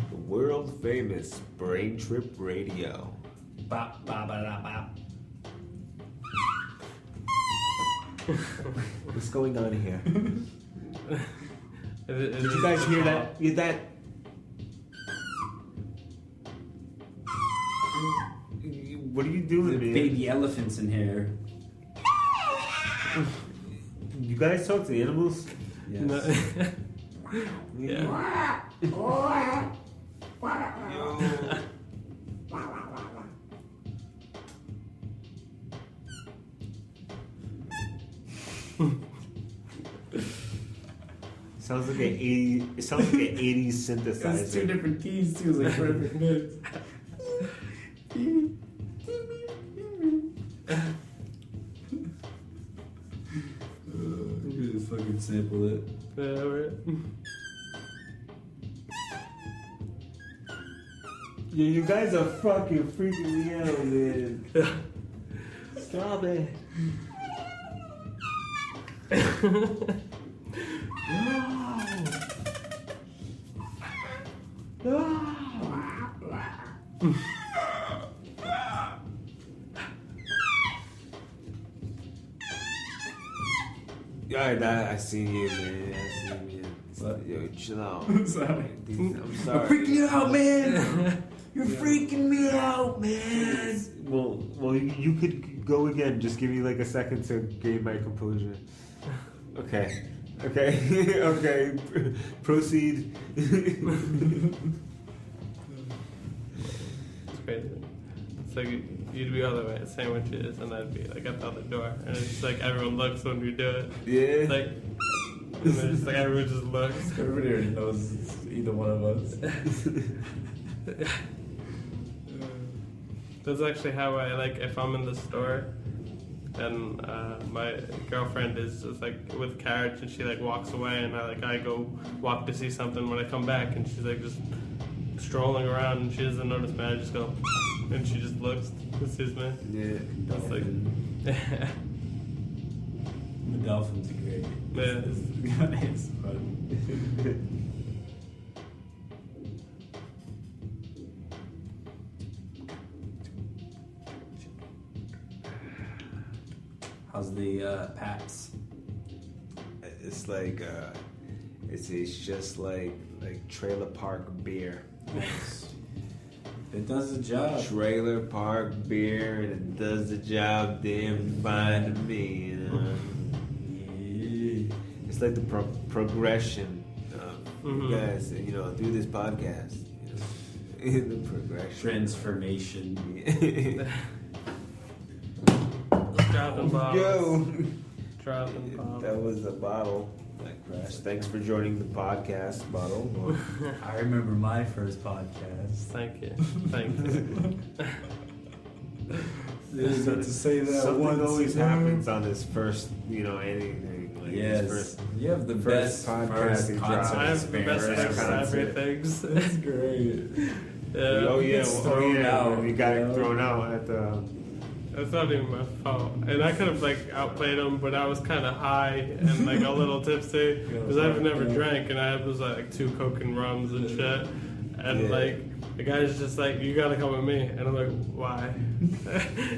The world famous Brain Trip Radio. Bop, bop, ba, da, bop. What's going on here? Did Did you guys hear that? Hear that? What are you doing, The man? baby elephants in here. You guys talk to animals? Yes. No. Yeah. Yo. Sounds like an 80. It sounds like an 80s synthesizer. It's two different keys too. It's like perfect mix. You just fucking sample it. Yeah, right. Yeah, you guys are fucking freaking me out, man. Stop it. Alright, I see you, man. I see you, man. What? Yo, chill out. Sorry. I'm sorry. freaking you out, man. You're freaking me out, man. Well, you could go again. Just give me like a second to gain my composure. Okay. Okay. Proceed. It's crazy. It's like you'd be all the way at sandwiches, and I'd be like at the other door, and it's just like everyone looks when we do it. Yeah. It's like, and then it's like everyone just looks. Everybody already knows it's either one of us. That's actually how I like if I'm in the store and my girlfriend is just like with carriage and she like walks away and I go walk to see something. When I come back and she's like just strolling around and she doesn't notice me, I just go and she just looks and sees me. Yeah. That's like The dolphins are great. Yeah. It's fun. How's the Paps? It's like it's just like trailer park beer. Nice. It does the job. Trailer park beer, and it does the job damn fine to me. You know, Yeah. it's like the progression of Mhm. you guys. You know, through this podcast. You know, the progression. Transformation. dropping bottles. Yo. Dropping bottles. That was a bottle that crashed. Thanks for joining the podcast, bottle. I remember my first podcast. Thank you. Thank you. Didn't get to say that Something once. always happens on this first, anything. Like Yes. This first, You have the first best podcast first you concert dropped. I have the best experience. first concert. everything's. That's great. Yeah. oh yeah, Gets thrown out, when we got you know? thrown out at the It's not even my fault. And I could have like outplayed him, but I was kind of high and like a little tipsy because I've never drank, and I was like 2 Coke and rums and shit. And like the guy's just like, you gotta come with me, and I'm like, why?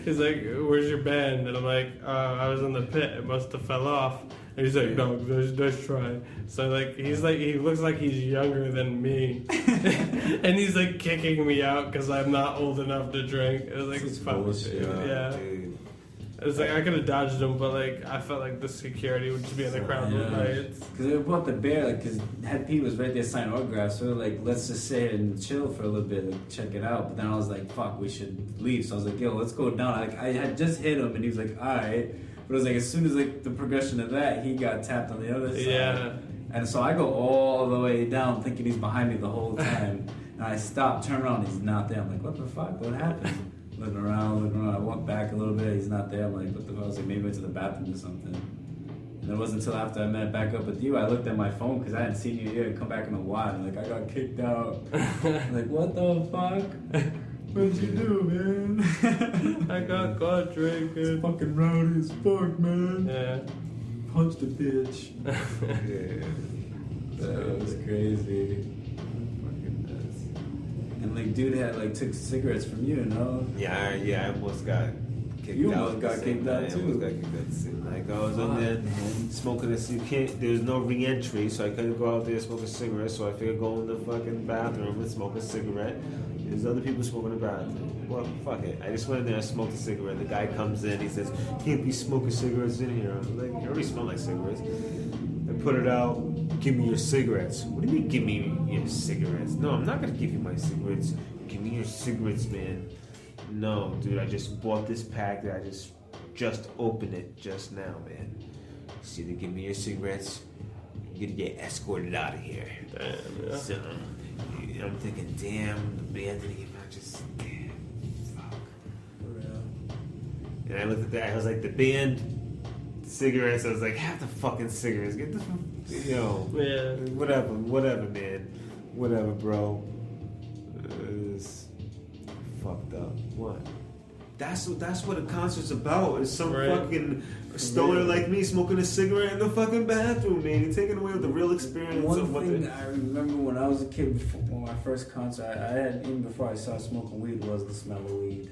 He's like, where's your band? And I'm like, I was in the pit. It must have fell off. And he's like, no, let's try. So like, he's like, he looks like he's younger than me, and he's like kicking me out because I'm not old enough to drink. It was like, it's fun. Yeah. Dude. It's like I could have dodged him, but like I felt like the security would just be in the crowd with lights. Because they brought the bear, like, because Head P was right there signing autographs, so like, let's just sit and chill for a little bit, like, check it out. But then I was like, fuck, we should leave. So I was like, yo, let's go down. Like, I had just hit him, and he was like, all right. But it was like, as soon as like the progression of that, he got tapped on the other side. Yeah. And so I go all the way down, thinking he's behind me the whole time. And I stop, turn around, he's not there. I'm like, what the fuck? What happened? Looking around. I walk back a little bit, he's not there. I'm like, what the fuck? I was like, maybe went to the bathroom or something. And it wasn't until after I met back up with you, I looked at my phone because I hadn't seen you here come back in a while. And like, I got kicked out. I'm like, what the fuck? What'd you do, man? I got caught drinking. It's fucking rowdy as fuck, man. Yeah. Punched a bitch. Yeah. That was crazy. Fucking nuts. And like, dude had like took cigarettes from you, no? Yeah, I almost got kicked You out. almost got kicked out, too. I almost got kicked out too. Like I was in there smoking a cigarette. There was no re-entry, so I couldn't go out there and smoke a cigarette. So I figured go in the fucking bathroom and smoke a cigarette. There's other people smoking in the bathroom. Well, fuck it. I just went in there and smoked a cigarette. The guy comes in, he says, "Can't be smoking cigarettes in here." I was like, "You already smell like cigarettes." I put it out. "Give me your cigarettes." "What do you mean, give me your cigarettes?" "No, I'm not gonna give you my cigarettes. Give me your cigarettes, man." "No, dude, I just bought this pack that I just opened it just now, man. So either give me your cigarettes, you're gonna get escorted out of here." Damn, yeah. So I'm thinking, damn, the band didn't even just, damn, fuck. And I looked at that, I was like, the band, cigarettes, I was like, have the fucking cigarettes, get the, Yeah. whatever, man, whatever, bro. It's fucked up. What? That's what a concert's about. Is some fucking stoner like me smoking a cigarette in the fucking bathroom, man. You're taking away the real experience One of what thing I remember when I was a kid, before my first concert, I had, even before I started smoking weed, was the smell of weed.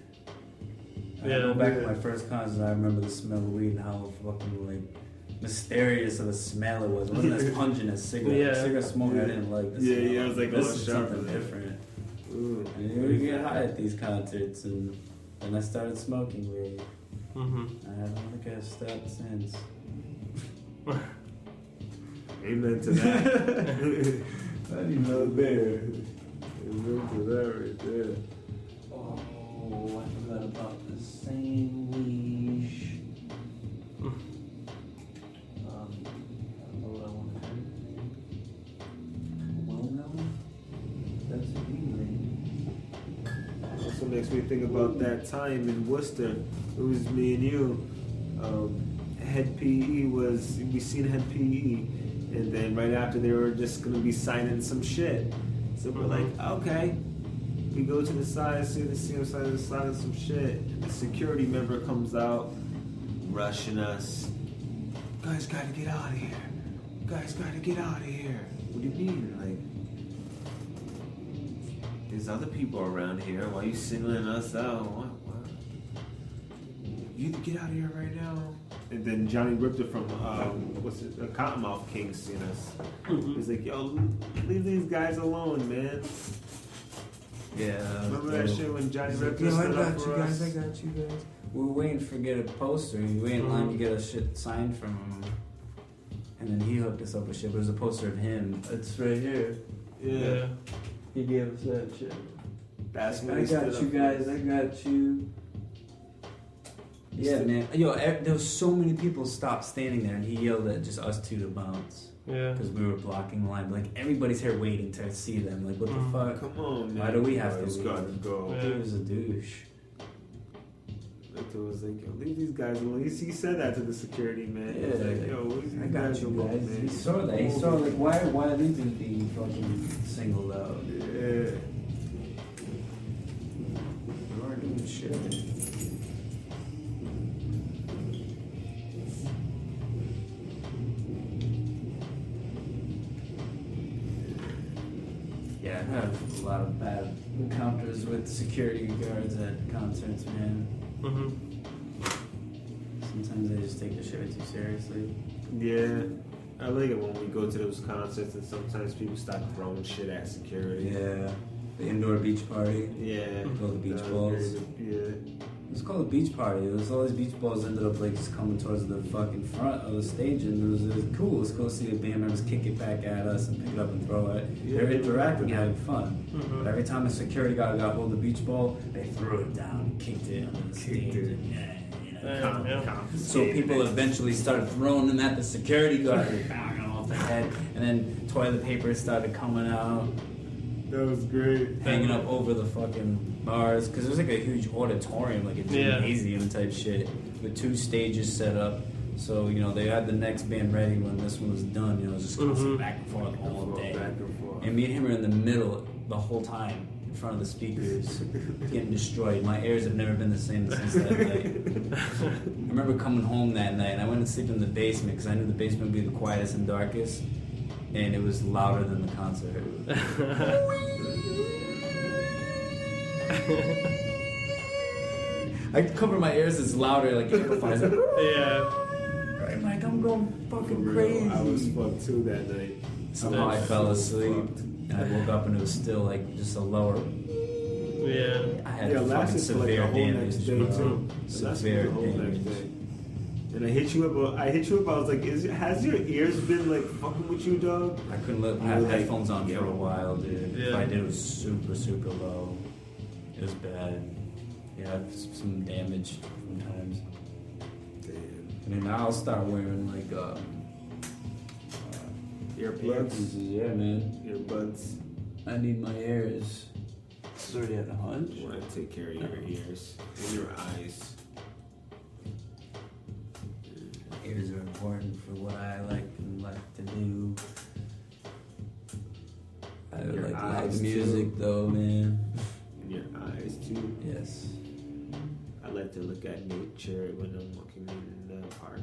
I go back to my first concert, I remember the smell of weed and how fucking like mysterious of a smell it was. It wasn't as pungent as cigarette. Yeah. Cigarette smoke, I didn't like the smell. Yeah, it was like this a is sharper. something different. Ooh. And you would get high at these concerts, and then I started smoking weed. Mm-hmm. I don't think I've stopped since. Amen to that. I didn't even know there. Amen to that right there. Oh, I forgot about the same leash. I don't know what I want to do. Well, no. That's healing. Also makes me think about that time in Worcester. It was me and you. Head PE was, we seen Head PE, and then right after they were just gonna be signing some shit. So we're like, okay. We go to the side, see them signing some shit. And the security member comes out, rushing us. "Guys gotta get out of here. Guys gotta get out of here." "What do you mean? Like, there's other people around here. Why are you singling us out? What? You get out of here right now." And then Johnny Richter from Cottonmouth King seen us. He's like, "Yo, leave these guys alone, man." Yeah. Remember that shit when Johnny Richter Yo, I stood up got for you guys, us? I got you guys. We were waiting to get a poster, and we waited in line to get a shit signed from him. And then he hooked us up with shit, but it was a poster of him. It's right here. Yeah. He gave us that shit. That's when I he stood got up you for guys, us. I got you. Yeah, man. Yo, there was so many people stopped standing there, and he yelled at just us two to bounce. Yeah. Because we were blocking the line. Like, everybody's here waiting to see them. Like, what the fuck? Come on, man. Why do we have to Guys leave? gotta go. Yeah. He was a douche. Richter was like, "Yo, leave these guys alone." He said that to the security man. He was Yeah, like, "Yo, leave these I got guys you alone, guys. man." He saw that. He saw, like, why are these dudes being fucking singled out? Yeah. We weren't doing shit. I have a lot of bad encounters with security guards at concerts, man. Mm-hmm. Sometimes they just take the shit too seriously. Yeah. I like it when we go to those concerts and sometimes people start throwing shit at security. Yeah. The indoor beach party. Yeah. Called the beach balls. Yeah. It was called a beach party. It was all these beach balls ended up like just coming towards the fucking front of the stage, and it was cool. It was cool to see the band members kick it back at us and pick it up and throw it. Yeah. They're interacting, having fun. Mm-hmm. But every time a security guard got hold of the beach ball, they threw it down and kicked it under the stage. And so people eventually started throwing them at the security guard, banging them off the head, and then toilet paper started coming out. That was great. Hanging up over the fucking bars, because it was like a huge auditorium, like a gymnasium type shit, with 2 stages set up. So, you know, they had the next band ready when this one was done. You know, it was just constant back and forth all day. And me and him were in the middle the whole time, in front of the speakers, getting destroyed. My ears have never been the same since that night. I remember coming home that night, and I went to sleep in the basement, because I knew the basement would be the quietest and darkest. And it was louder than the concert. I cover my ears, it's louder, like amplifies it. Yeah. Right, Mike, I'm going fucking crazy. I was fucked too that night. Somehow I fell asleep, and I woke up and it was still like just a lower. Yeah. I had Yeah, fucking lasted for like severe the whole next damage, day bro. too. It lasted Severe the whole next damage. day. And I hit you up. I was like, has your ears been like fucking with you, dog? I couldn't have headphones on for a while, dude. If Yeah. I did, it was super, super low. It was bad. Yeah, some damage sometimes. Damn. And then I'll start wearing like Earplugs. Yeah, man. Earbuds. I need my ears. It's already at a hunch. You want to take care of your ears and your eyes. Ears are important for what I like to do. I Your like eyes, live music though, man. And your eyes too. Yes. I like to look at nature when I'm walking in the park.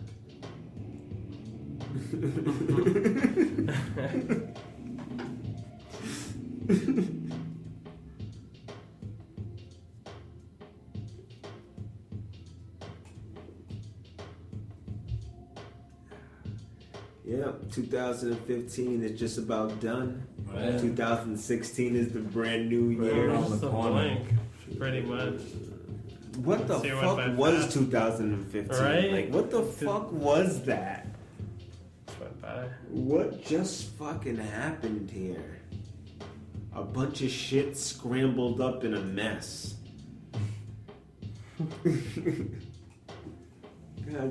Yeah, 2015 is just about done. Right. 2016 is the brand new year. around Just the a corner. blank, pretty much. What the See, it went by fuck was fast. 2015? Right? Like, what the fuck was that? Just went by. What just fucking happened here? A bunch of shit scrambled up in a mess. God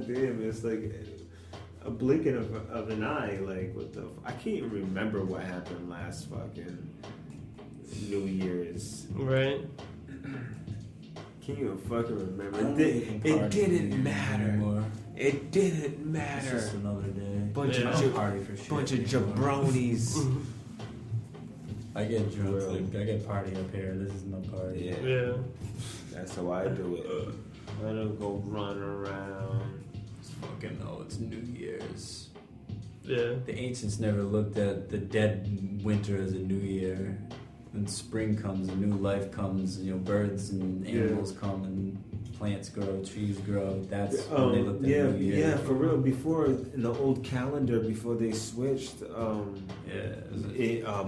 damn, it's like a blinking of an eye. Like, what the? I can't even remember what happened last fucking New Year's. Right? Can't even fucking remember. I don't It, even it party didn't matter. anymore. It didn't It's matter. just another day. Bunch Yeah. of I don't party for shit. bunch of anymore. jabronis. I get drunk. Bro. Like, I get party up here. This is no party. Yeah. Yeah. That's how I do it. I don't go run around. It's fucking it's New Year's. Yeah. The ancients never looked at the dead winter as a new year. When spring comes, a new life comes. You know, birds and animals come, and plants grow, trees grow. That's when they looked at yeah, New Year. yeah, for real. Before in the old calendar, before they switched,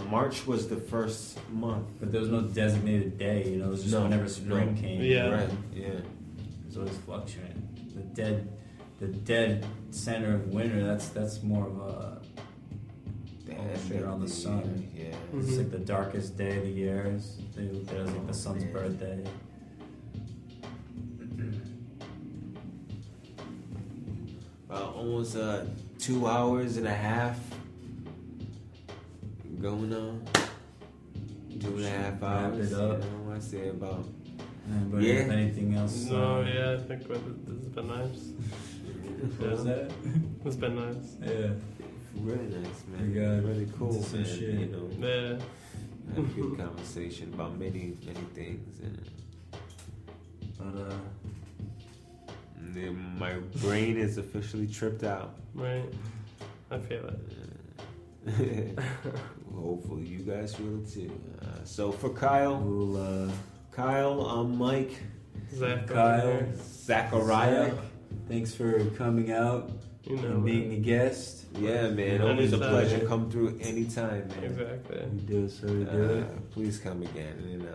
March was the first month. But there was no designated day. You know, it was just whenever spring came. Yeah. Right. Yeah. It was always fluctuating. The dead center of winter. That's more of a shit on the sun. Yeah. It's like the darkest day of the year. They look at it as like the sun's man. birthday. Almost 2 hours and a half going on. 2.5 hours. it up. You know, I say about. Anybody Yeah. have anything else? No, yeah, I think this has been nice. What was that? It's been nice. Yeah. Really nice, man. We got really cool, into some man. shit. You know, Yeah. had a good conversation about many things, and But my brain is officially tripped out. Right. I feel it. Hopefully you guys feel it too. So for Kyle, Kyle, I'm Mike. Kyle, Zachariah. Zach, thanks for coming out and being a guest. Yeah, man. Always a pleasure. Come through anytime, man. Exactly. You do it, so we do it. Please come again. And